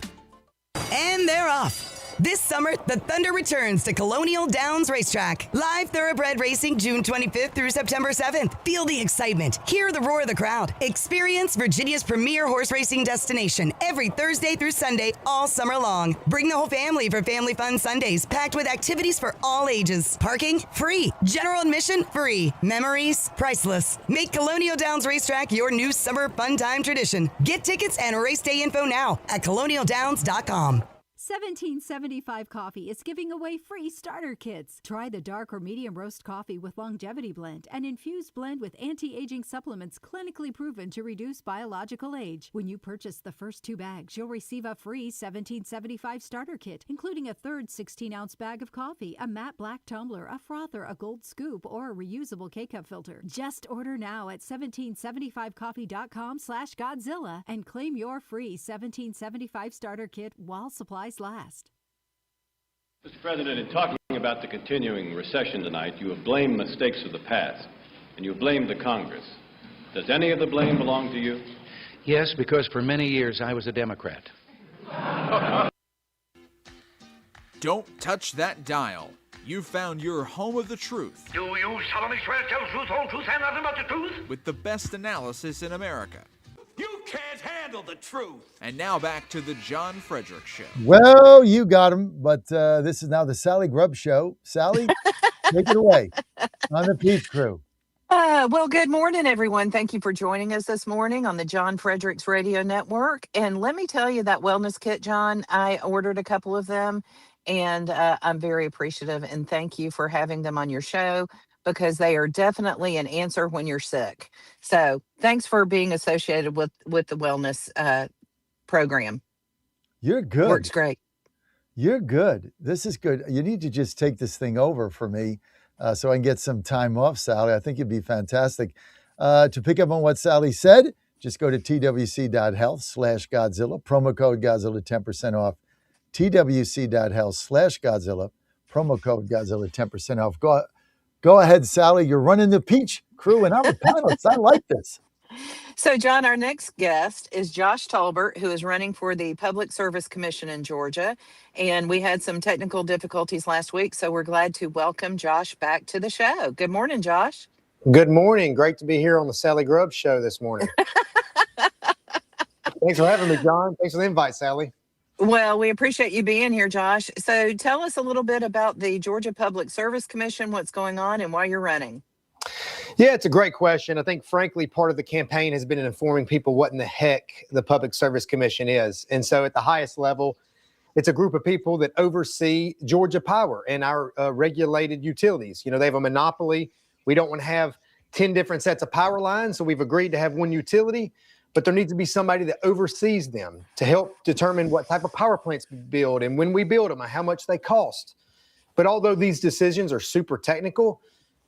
And they're off. This summer, the Thunder returns to Colonial Downs Racetrack. Live thoroughbred racing June 25th through September 7th. Feel the excitement. Hear the roar of the crowd. Experience Virginia's premier horse racing destination every Thursday through Sunday all summer long. Bring the whole family for Family Fun Sundays, packed with activities for all ages. Parking? Free. General admission? Free. Memories? Priceless. Make Colonial Downs Racetrack your new summer fun time tradition. Get tickets and race day info now at colonialdowns.com. 1775 Coffee is giving away free starter kits. Try the dark or medium roast coffee with longevity blend, an infused blend with anti-aging supplements clinically proven to reduce biological age. When you purchase the first 2 bags, you'll receive a free 1775 starter kit, including a third 16-ounce bag of coffee, a matte black tumbler, a frother, a gold scoop, or a reusable K-cup filter. Just order now at 1775coffee.com/Godzilla and claim your free 1775 starter kit while supplies last. Mr. President, in talking about the continuing recession tonight, you have blamed mistakes of the past, and you have blamed the Congress. Does any of the blame belong to you? Yes, because for many years I was a Democrat. Don't touch that dial. You've found your home of the truth. Do you solemnly swear to tell the truth, whole truth, and nothing but the truth? With the best analysis in America. You can't handle the truth. And now back to the John Fredericks Show. Well, you got him, but this is now the Sally Grubb Show. Sally, take it away on the Peach Crew. Well, good morning, everyone. Thank you for joining us this morning on the John Fredericks Radio Network. And let me tell you, that wellness kit, John, I ordered a couple of them, and I'm very appreciative. And thank you for having them on your show, because they are definitely an answer when you're sick. So thanks for being associated with the wellness program. You're good. Works great. You're good. This is good. You need to just take this thing over for me so I can get some time off, Sally. I think it'd be fantastic. To pick up on what Sally said, just go to twc.health/Godzilla, promo code Godzilla, 10% off. twc.health/Godzilla, promo code Godzilla, 10% off. Go ahead, Sally. You're running the Peach Crew, and I'm a panelist. I like this. So, John, our next guest is Josh Tolbert, who is running for the Public Service Commission in Georgia. And we had some technical difficulties last week, so we're glad to welcome Josh back to the show. Good morning, Josh. Good morning. Great to be here on the Sally Grubb Show this morning. Thanks for having me, John. Thanks for the invite, Sally. Well, we appreciate you being here, Josh. So tell us a little bit about the Georgia Public Service Commission, what's going on, and why you're running. Yeah, it's a great question. I think, frankly, part of the campaign has been informing people what in the heck the Public Service Commission is. And so at the highest level, it's a group of people that oversee Georgia Power and our regulated utilities. You know, they have a monopoly. We don't want to have 10 different sets of power lines, so we've agreed to have one utility. But there needs to be somebody that oversees them to help determine what type of power plants we build and when we build them and how much they cost. But although these decisions are super technical,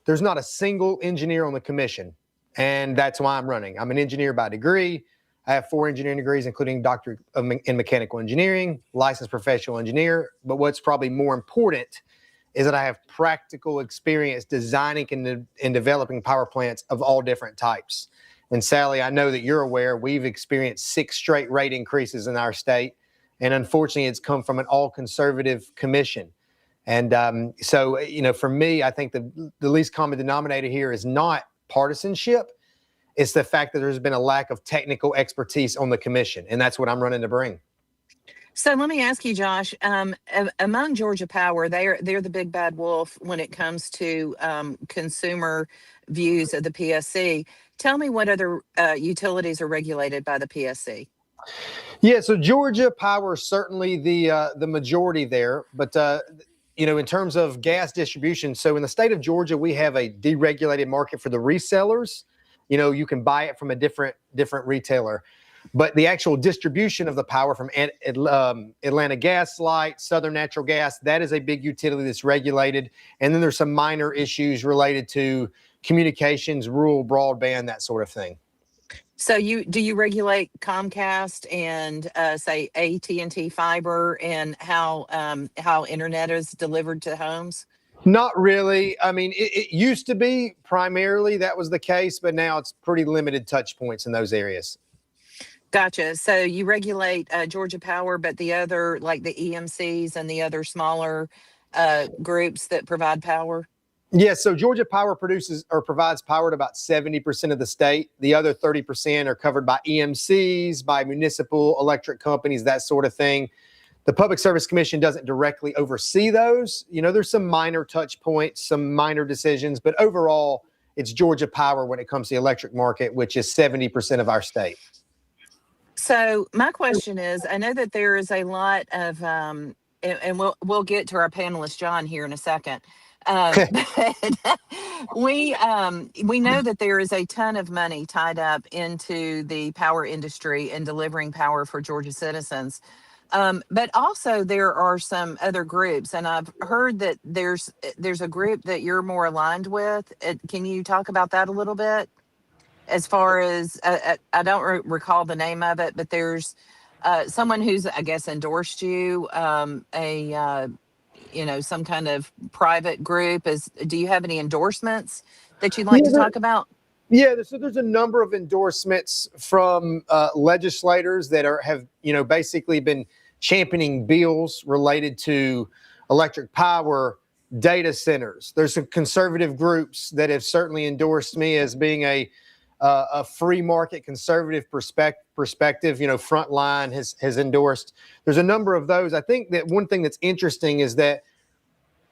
there's not a single engineer on the commission. And that's why I'm running. I'm an engineer by degree. I have 4 engineering degrees, including doctorate in mechanical engineering, licensed professional engineer. But what's probably more important is that I have practical experience designing and developing power plants of all different types. And Sally, I know that you're aware we've experienced 6 straight rate increases in our state. And unfortunately, it's come from an all conservative commission. And so, for me, I think the least common denominator here is not partisanship. It's the fact that there's been a lack of technical expertise on the commission. And that's what I'm running to bring. So let me ask you, Josh, among Georgia Power, they're the big bad wolf when it comes to consumer views of the PSC. Tell me what other utilities are regulated by the PSC. Yeah, so Georgia Power is certainly the majority there, but in terms of gas distribution, so in the state of Georgia, we have a deregulated market for the resellers. You can buy it from a different retailer, but the actual distribution of the power from Atlanta Gas Light, Southern Natural Gas, that is a big utility that's regulated, and then there's some minor issues related to communications, rural broadband, that sort of thing. So do you regulate Comcast and say AT&T fiber and how internet is delivered to homes? Not really. I mean, it used to be primarily that was the case, but now it's pretty limited touch points in those areas. Gotcha. So you regulate Georgia Power, but the other, like the EMCs and the other smaller groups that provide power? Yeah, so Georgia Power produces or provides power to about 70% of the state. The other 30% are covered by EMCs, by municipal electric companies, that sort of thing. The Public Service Commission doesn't directly oversee those. There's some minor touch points, some minor decisions, but overall, it's Georgia Power when it comes to the electric market, which is 70% of our state. So my question is, I know that there is a lot of, and we'll get to our panelist, John, here in a second. But we know that there is a ton of money tied up into the power industry and delivering power for Georgia citizens. But also there are some other groups, and I've heard that there's a group that you're more aligned with. Can you talk about that a little bit? As far as I don't recall the name of it, but there's someone who's, I guess, endorsed you, some kind of private group. Do you have any endorsements that you'd like to talk about? Yeah, there's a number of endorsements from legislators that have basically been championing bills related to electric power, data centers. There's some conservative groups that have certainly endorsed me as being a free market conservative perspective. Frontline has endorsed. There's a number of those. I think that one thing that's interesting is that,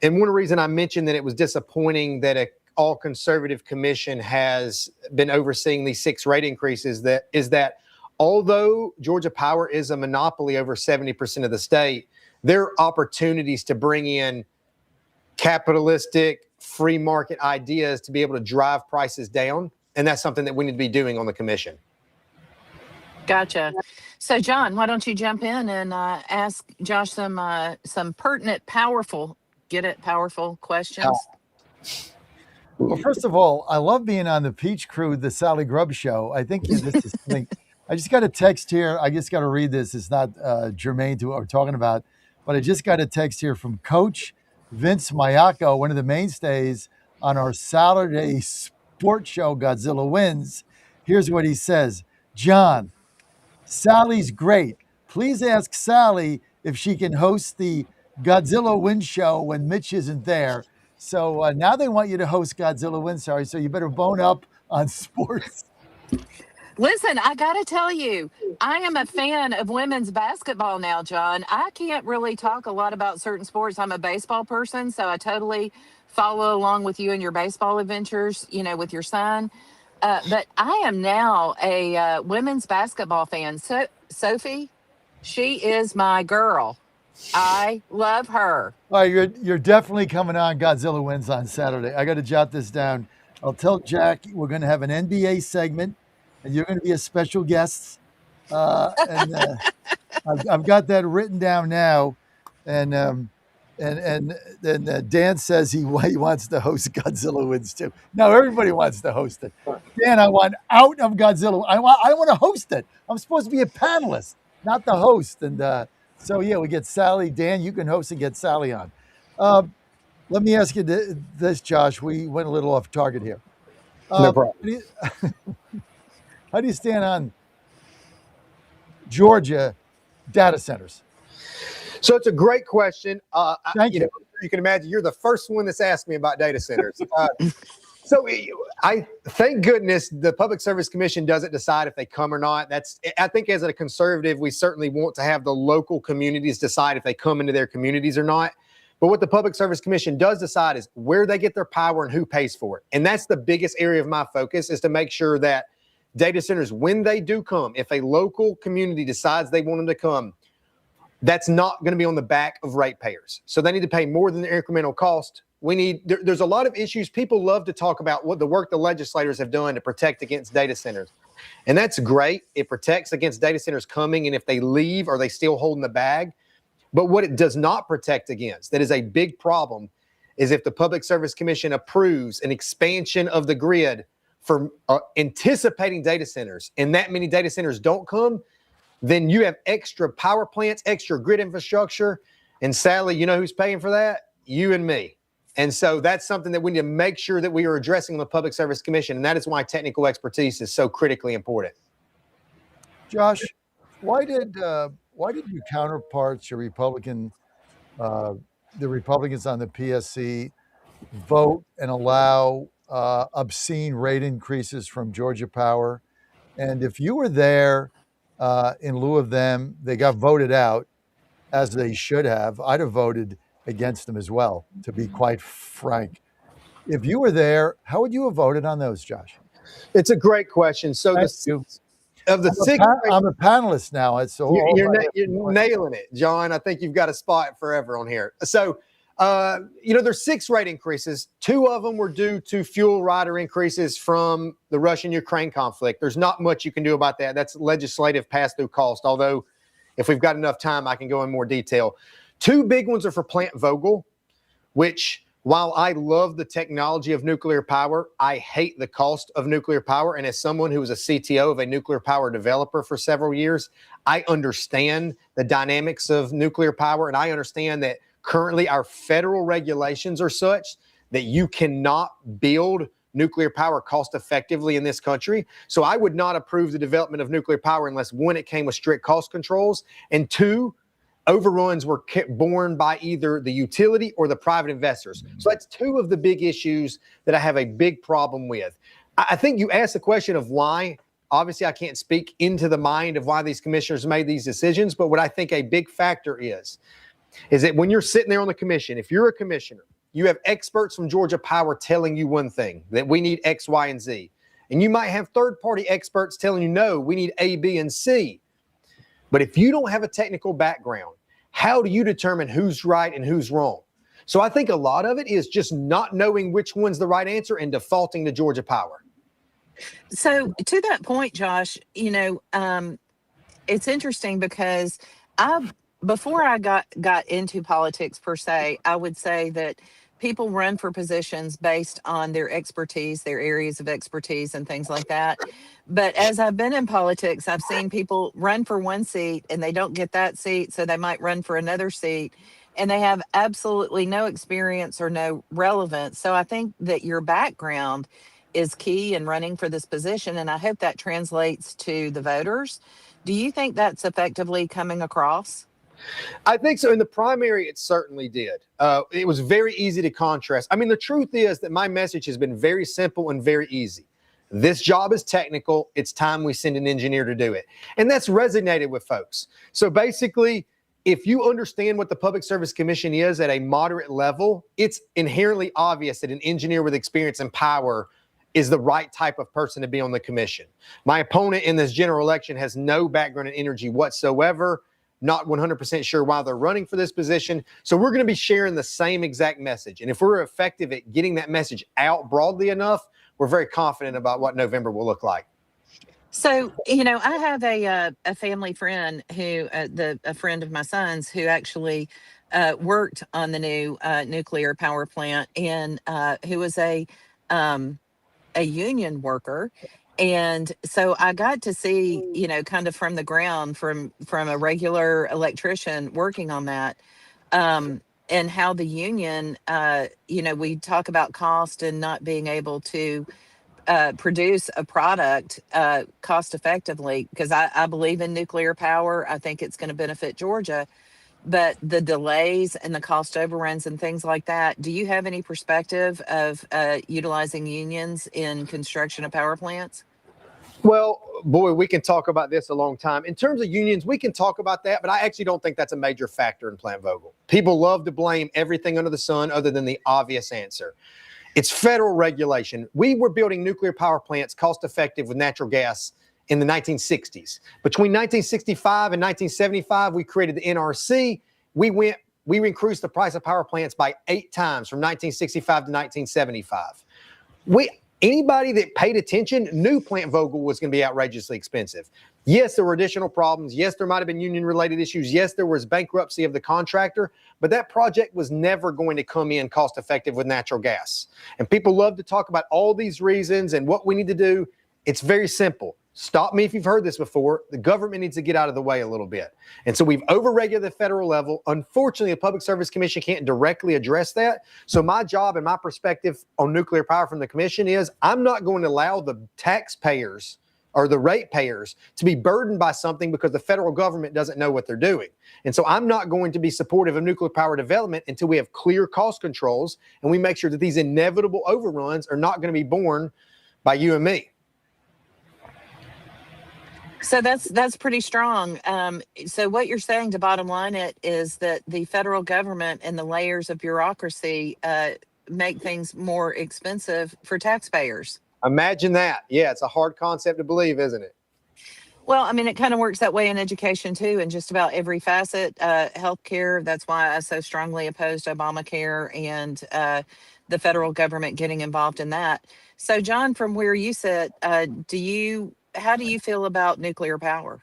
and one reason I mentioned that it was disappointing that a all conservative commission has been overseeing these 6 rate increases, is that although Georgia Power is a monopoly over 70% of the state, there are opportunities to bring in capitalistic free market ideas to be able to drive prices down. And that's something that we need to be doing on the commission. Gotcha. So, John, why don't you jump in and ask Josh some pertinent, powerful questions? Well, first of all, I love being on the Peach Crew, the Sally Grubb Show. I think this is something. I just got a text here. I just got to read this. It's not germane to what we're talking about, but I just got a text here from Coach Vince Mayako, one of the mainstays on our Saturday sports show, Godzilla Wins. Here's what he says. John, Sally's great. Please ask Sally if she can host the Godzilla Wins show when Mitch isn't there. So now they want you to host Godzilla Wins, sorry. So you better bone up on sports. Listen, I got to tell you, I am a fan of women's basketball now, John. I can't really talk a lot about certain sports. I'm a baseball person, so I totally follow along with you in your baseball adventures, with your son. But I am now a women's basketball fan. So, Sophie, she is my girl. I love her. All right, you're definitely coming on Godzilla Wins on Saturday. I got to jot this down. I'll tell Jack we're going to have an NBA segment, and you're going to be a special guest. I've got that written down now, and Dan says he wants to host Godzilla Wins too. No, everybody wants to host it. Dan, I want out of Godzilla. I want to host it. I'm supposed to be a panelist, not the host. And so, yeah, we get Sally. Dan, you can host and get Sally on. Let me ask you this, Josh. We went a little off target here. No problem. How do you stand on Georgia data centers? So it's a great question. Thank you. You can imagine you're the first one that's asked me about data centers. So I thank goodness the Public Service Commission doesn't decide if they come or not. I think as a conservative, we certainly want to have the local communities decide if they come into their communities or not. But what the Public Service Commission does decide is where they get their power and who pays for it. And that's the biggest area of my focus, is to make sure that data centers, when they do come, if a local community decides they want them to come, that's not going to be on the back of ratepayers. So they need to pay more than the incremental cost. There's a lot of issues. People love to talk about what the work the legislators have done to protect against data centers. And that's great. It protects against data centers coming, and if they leave, are they still holding the bag? But what it does not protect against, that is a big problem, is if the Public Service Commission approves an expansion of the grid for anticipating data centers, and that many data centers don't come, then you have extra power plants, extra grid infrastructure. And sadly, you know who's paying for that? You and me. And so that's something that we need to make sure that we are addressing in the Public Service Commission. And that is why technical expertise is so critically important. Josh, why did your counterparts, the Republicans on the PSC, vote and allow obscene rate increases from Georgia Power? And if you were there in lieu of them, they got voted out, as they should have. I'd have voted against them as well, to be quite frank. If you were there, how would you have voted on those, Josh? It's a great question. So I'm a panelist now. It's you're nailing it, John. I think you've got a spot forever on here. So, there's 6 rate increases. 2 of them were due to fuel rider increases from the Russian-Ukraine conflict. There's not much you can do about that. That's legislative pass-through cost, although if we've got enough time, I can go in more detail. 2 big ones are for Plant Vogtle, which, while I love the technology of nuclear power, I hate the cost of nuclear power. And as someone who was a CTO of a nuclear power developer for several years, I understand the dynamics of nuclear power. And I understand that currently our federal regulations are such that you cannot build nuclear power cost effectively in this country. So I would not approve the development of nuclear power unless, 1, it came with strict cost controls, and 2, overruns were borne by either the utility or the private investors. So that's 2 of the big issues that I have a big problem with. I think you asked the question of why. Obviously, I can't speak into the mind of why these commissioners made these decisions, but what I think a big factor is that when you're sitting there on the commission, if you're a commissioner, you have experts from Georgia Power telling you one thing, that we need X, Y, and Z. And you might have third-party experts telling you, no, we need A, B, and C. But if you don't have a technical background, how do you determine who's right and who's wrong? So I think a lot of it is just not knowing which one's the right answer and defaulting to Georgia Power. So to that point, Josh, it's interesting because before I got into politics per se, I would say that people run for positions based on their expertise, their areas of expertise and things like that. But as I've been in politics, I've seen people run for one seat and they don't get that seat, so they might run for another seat and they have absolutely no experience or no relevance. So I think that your background is key in running for this position, and I hope that translates to the voters. Do you think that's effectively coming across? I think so. In the primary, it certainly did. It was very easy to contrast. I mean, the truth is that my message has been very simple and very easy. This job is technical. It's time we send an engineer to do it. And that's resonated with folks. So basically, if you understand what the Public Service Commission is at a moderate level, it's inherently obvious that an engineer with experience and power is the right type of person to be on the commission. My opponent in this general election has no background in energy whatsoever. Not 100% sure why they're running for this position. So we're going to be sharing the same exact message. And if we're effective at getting that message out broadly enough, we're very confident about what November will look like. So, I have a family friend who, a friend of my son's who actually worked on the new nuclear power plant, and who was a union worker. And so I got to see, kind of from the ground, from a regular electrician working on that, and how the union, we talk about cost and not being able to produce a product cost effectively, because I believe in nuclear power. I think it's going to benefit Georgia, but the delays and the cost overruns and things like that, do you have any perspective of utilizing unions in construction of power plants? Well, boy, we can talk about this a long time. In terms of unions, we can talk about that, but I actually don't think that's a major factor in Plant Vogtle. People love to blame everything under the sun other than the obvious answer. It's federal regulation. We were building nuclear power plants cost effective with natural gas in the 1960s. Between 1965 and 1975, we created the NRC. We increased the price of power plants by 8 times from 1965 to 1975. Anybody that paid attention knew Plant Vogtle was going to be outrageously expensive. Yes, there were additional problems. Yes, there might have been union-related issues. Yes, there was bankruptcy of the contractor, but that project was never going to come in cost-effective with natural gas. And people love to talk about all these reasons and what we need to do. It's very simple. Stop me if you've heard this before. The government needs to get out of the way a little bit. And so we've overregulated the federal level. Unfortunately, the Public Service Commission can't directly address that. So my job and my perspective on nuclear power from the commission is I'm not going to allow the taxpayers or the ratepayers to be burdened by something because the federal government doesn't know what they're doing. And so I'm not going to be supportive of nuclear power development until we have clear cost controls and we make sure that these inevitable overruns are not going to be borne by you and me. So that's pretty strong. So what you're saying, to bottom line it, is that the federal government and the layers of bureaucracy make things more expensive for taxpayers. Imagine that. Yeah, it's a hard concept to believe, isn't it? Well, I mean, it kind of works that way in education too, in just about every facet. Healthcare, that's why I so strongly opposed Obamacare and the federal government getting involved in that. So, John, from where you sit, how do you feel about nuclear power?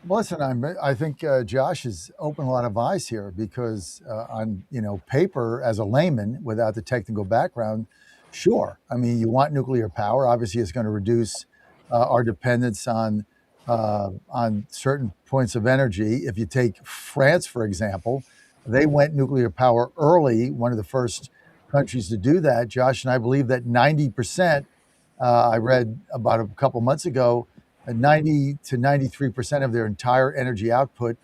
Listen, I think Josh has opened a lot of eyes here because on paper, as a layman without the technical background, sure. I mean, you want nuclear power. Obviously, it's going to reduce our dependence on certain points of energy. If you take France, for example, they went nuclear power early, one of the first countries to do that. Josh and I believe that 90%. I read about a couple months ago, 90 to 93% of their entire energy output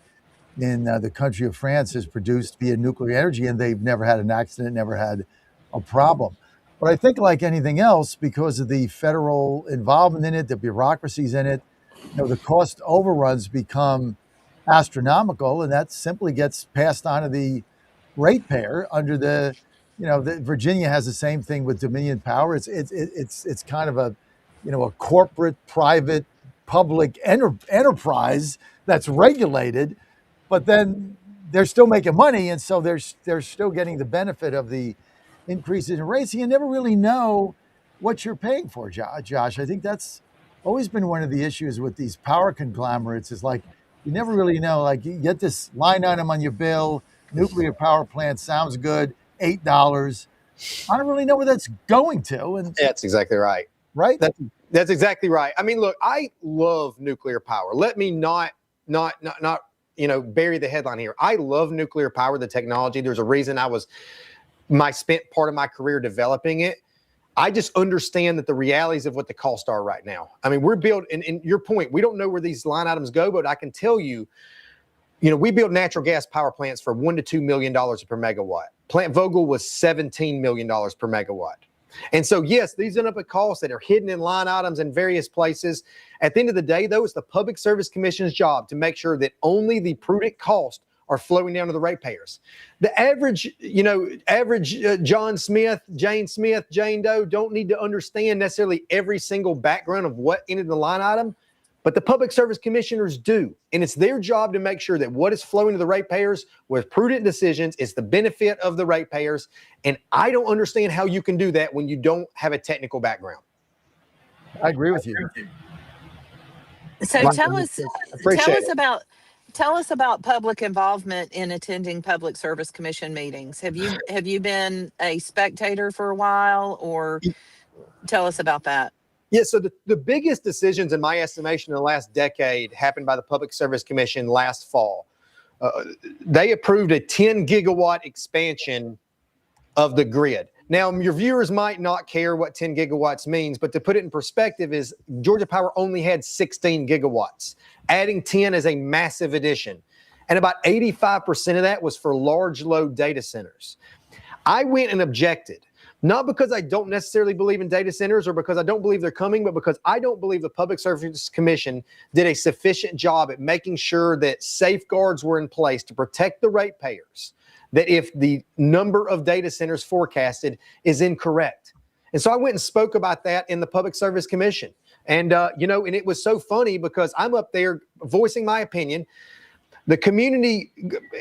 in the country of France is produced via nuclear energy, and they've never had an accident, never had a problem. But I think, like anything else, because of the federal involvement in it, the bureaucracies in it, the cost overruns become astronomical, and that simply gets passed on to the ratepayer under the. Virginia has the same thing with Dominion Power. It's kind of a corporate, private, public enterprise that's regulated, but then they're still making money, and so they're still getting the benefit of the increases in rates. You never really know what you're paying for, Josh. I think that's always been one of the issues with these power conglomerates. Is like you never really know. Like you get this line item on your bill, nuclear power plant sounds good. $8. I don't really know where that's going to. And that's exactly right. Right? That's exactly right. I mean, look, I love nuclear power. Let me not bury the headline here. I love nuclear power, the technology. There's a reason I spent part of my career developing it. I just understand that the realities of what the costs are right now. I mean, we're building, and your point, we don't know where these line items go, but I can tell you, we build natural gas power plants for $1 to $2 million per megawatt. Plant Vogtle was $17 million per megawatt. And so, yes, these end up at costs that are hidden in line items in various places. At the end of the day, though, it's the Public Service Commission's job to make sure that only the prudent costs are flowing down to the ratepayers. The average John Smith, Jane Doe don't need to understand necessarily every single background of what entered the line item. But the public service commissioners do. And it's their job to make sure that what is flowing to the ratepayers with prudent decisions is the benefit of the ratepayers. And I don't understand how you can do that when you don't have a technical background. I agree with you. So tell us about public involvement in attending Public Service Commission meetings. Have you been a spectator for a while, or tell us about that? Yeah, so the biggest decisions, in my estimation, in the last decade happened by the Public Service Commission last fall. They approved a 10 gigawatt expansion of the grid. Now, your viewers might not care what 10 gigawatts means, but to put it in perspective is Georgia Power only had 16 gigawatts. Adding 10 is a massive addition. And about 85% of that was for large load data centers. I went and objected, not because I don't necessarily believe in data centers or because I don't believe they're coming, but because I don't believe the Public Service Commission did a sufficient job at making sure that safeguards were in place to protect the ratepayers, that if the number of data centers forecasted is incorrect. And so I went and spoke about that in the Public Service Commission. And, and it was so funny because I'm up there voicing my opinion. The community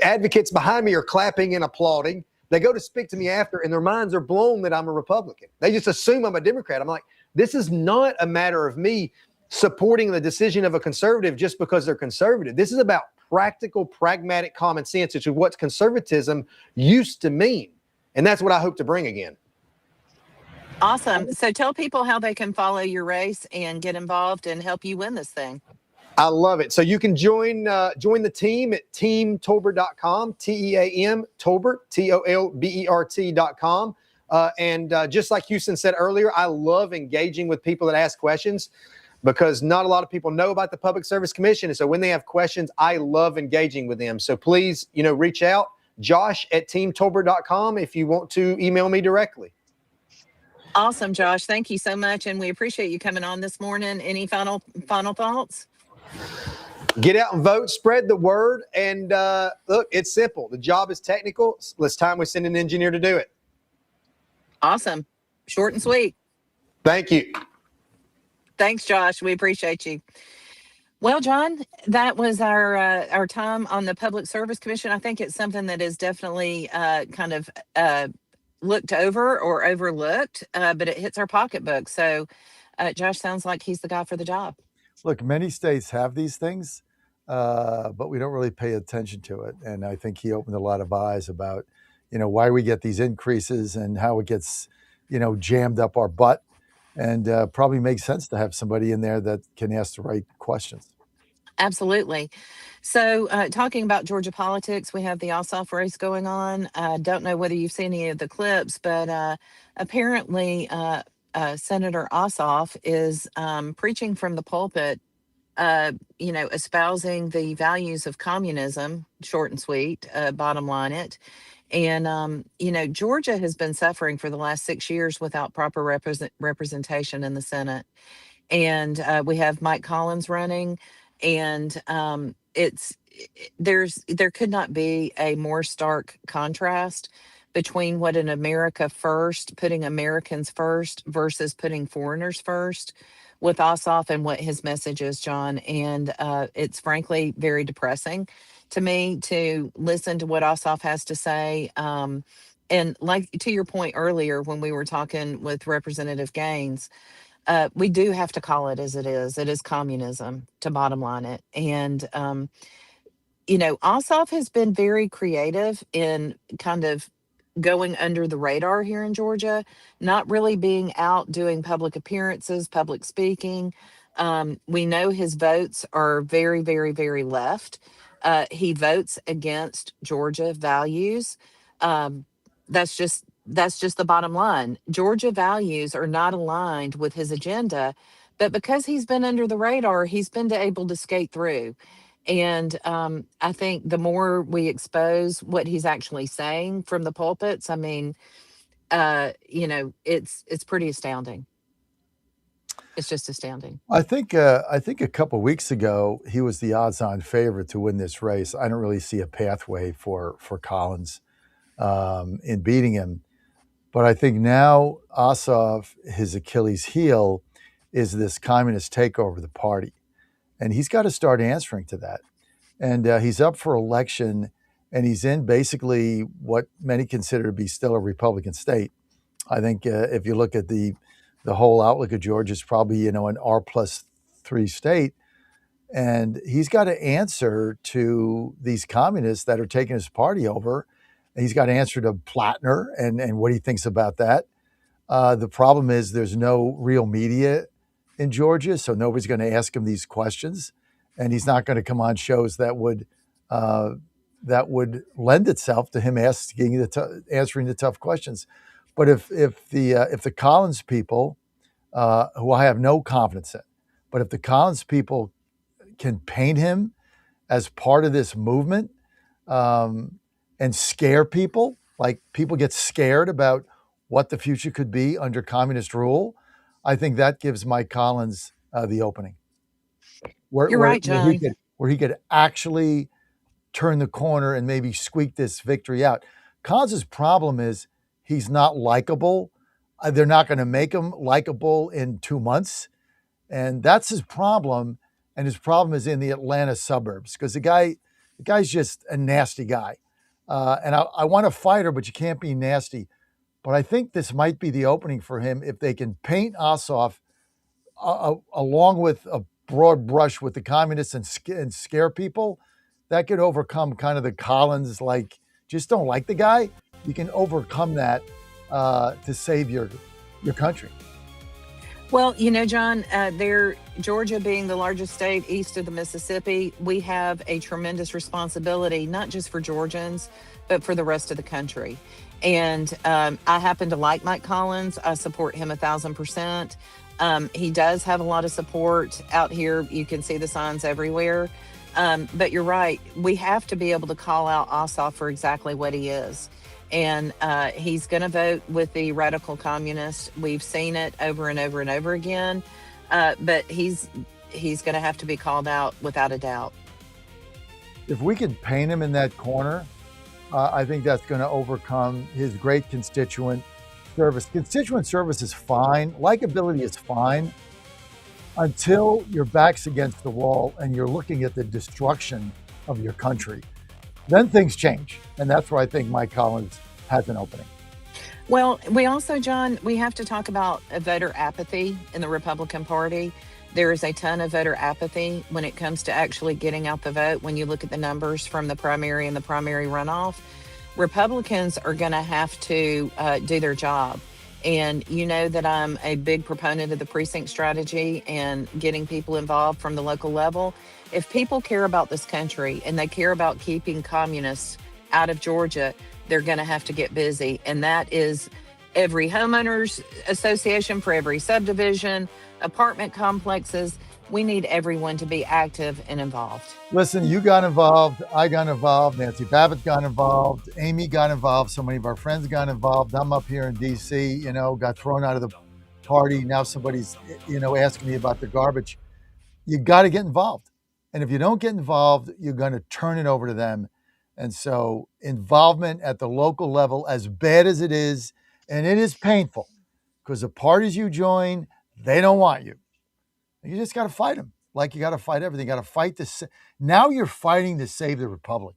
advocates behind me are clapping and applauding. They go to speak to me after, and their minds are blown that I'm a Republican. They just assume I'm a Democrat. I'm like, this is not a matter of me supporting the decision of a conservative just because they're conservative. This is about practical, pragmatic common sense, which is what conservatism used to mean. And that's what I hope to bring again. Awesome. So tell people how they can follow your race and get involved and help you win this thing. I love it. So you can join the team at teamtolbert.com, T-E-A-M, Tolbert, T-O-L-B-E-R-T.com. And just like Houston said earlier, I love engaging with people that ask questions because not a lot of people know about the Public Service Commission. And so when they have questions, I love engaging with them. So please, reach out, Josh at teamtolbert.com if you want to email me directly. Awesome, Josh. Thank you so much. And we appreciate you coming on this morning. Any final thoughts? Get out and vote, spread the word, and look, it's simple. The job is technical. It's time we send an engineer to do it. Awesome. Short and sweet. Thank you. Thanks, Josh. We appreciate you. Well, John, that was our time on the Public Service Commission. I think it's something that is definitely kind of looked over or overlooked, but it hits our pocketbook. So Josh sounds like he's the guy for the job. Look, many states have these things, but we don't really pay attention to it. And I think he opened a lot of eyes about, why we get these increases and how it gets, jammed up our butt. And probably makes sense to have somebody in there that can ask the right questions. Absolutely. So talking about Georgia politics, we have the Ossoff race going on. Don't know whether you've seen any of the clips, but apparently Senator Ossoff is preaching from the pulpit, espousing the values of communism, short and sweet, bottom line it. And, Georgia has been suffering for the last 6 years without proper representation in the Senate. And we have Mike Collins running, and there could not be a more stark contrast between what an America first, putting Americans first versus putting foreigners first with Ossoff and what his message is, John. And it's frankly very depressing to me to listen to what Ossoff has to say. And like to your point earlier, when we were talking with Representative Gaines, we do have to call it as it is. It is communism, to bottom line it. And, Ossoff has been very creative in kind of going under the radar here in Georgia, not really being out doing public appearances, public speaking. We know his votes are very, very, very left. He votes against Georgia values. That's just the bottom line. Georgia values are not aligned with his agenda, but because he's been under the radar, he's been able to skate through. And I think the more we expose what he's actually saying from the pulpits, I mean, it's pretty astounding. It's just astounding. I think a couple of weeks ago, he was the odds-on favorite to win this race. I don't really see a pathway for Collins in beating him. But I think now Ossoff, his Achilles heel, is this communist takeover of the party. And he's got to start answering to that. And he's up for election, and he's in basically what many consider to be still a Republican state. I think if you look at the whole outlook of Georgia, it's probably, an R+3 state. And he's got to answer to these communists that are taking his party over. And he's got to answer to Plattner and what he thinks about that. The problem is there's no real media in Georgia, so nobody's going to ask him these questions. And he's not going to come on shows that would lend itself to him answering the tough questions. But if the Collins people, who I have no confidence in, but if the Collins people can paint him as part of this movement, and scare people, like people get scared about what the future could be under communist rule, I think that gives Mike Collins the opening. You're right, John. Where he could actually turn the corner and maybe squeak this victory out. Collins' problem is he's not likable. They're not going to make him likable in 2 months. And that's his problem. And his problem is in the Atlanta suburbs because the guy's just a nasty guy. And I want a fighter, but you can't be nasty. But I think this might be the opening for him if they can paint Ossoff along with a broad brush with the communists and scare people. That could overcome kind of the Collins, like, just don't like the guy. You can overcome that to save your country. Well, you know, John, Georgia being the largest state east of the Mississippi, we have a tremendous responsibility, not just for Georgians, but for the rest of the country. And I happen to like Mike Collins. I support him 1,000%. He does have a lot of support out here. You can see the signs everywhere. But you're right. We have to be able to call out Ossoff for exactly what he is. And he's going to vote with the radical communists. We've seen it over and over and over again. But he's going to have to be called out without a doubt. If we can paint him in that corner, I think that's going to overcome his great constituent service. Constituent service is fine. Likability is fine until your back's against the wall and you're looking at the destruction of your country. Then things change. And that's where I think Mike Collins has an opening. Well, we also, John, we have to talk about voter apathy in the Republican Party. There is a ton of voter apathy when it comes to actually getting out the vote. When you look at the numbers from the primary and the primary runoff, Republicans are going to have to do their job. And you know that I'm a big proponent of the precinct strategy and getting people involved from the local level. If people care about this country and they care about keeping communists out of Georgia, they're going to have to get busy. And that is every homeowners association for every subdivision, apartment complexes. We need everyone to be active and involved. Listen, you got involved. I got involved. Nancy Babbitt got involved. Amy got involved. So many of our friends got involved. I'm up here in D.C., got thrown out of the party. Now somebody's, asking me about the garbage. You got to get involved. And if you don't get involved, you're going to turn it over to them. And so involvement at the local level, as bad as it is, and it is painful because the parties you join, they don't want you. You just got to fight them. Like you got to fight everything. You got to fight this. Now you're fighting to save the republic.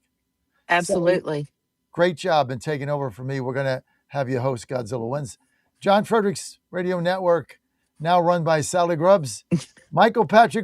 Absolutely. So, great job in taking over for me. We're going to have you host Godzilla Wins. John Fredericks Radio Network, now run by Sally Grubbs. Michael Patrick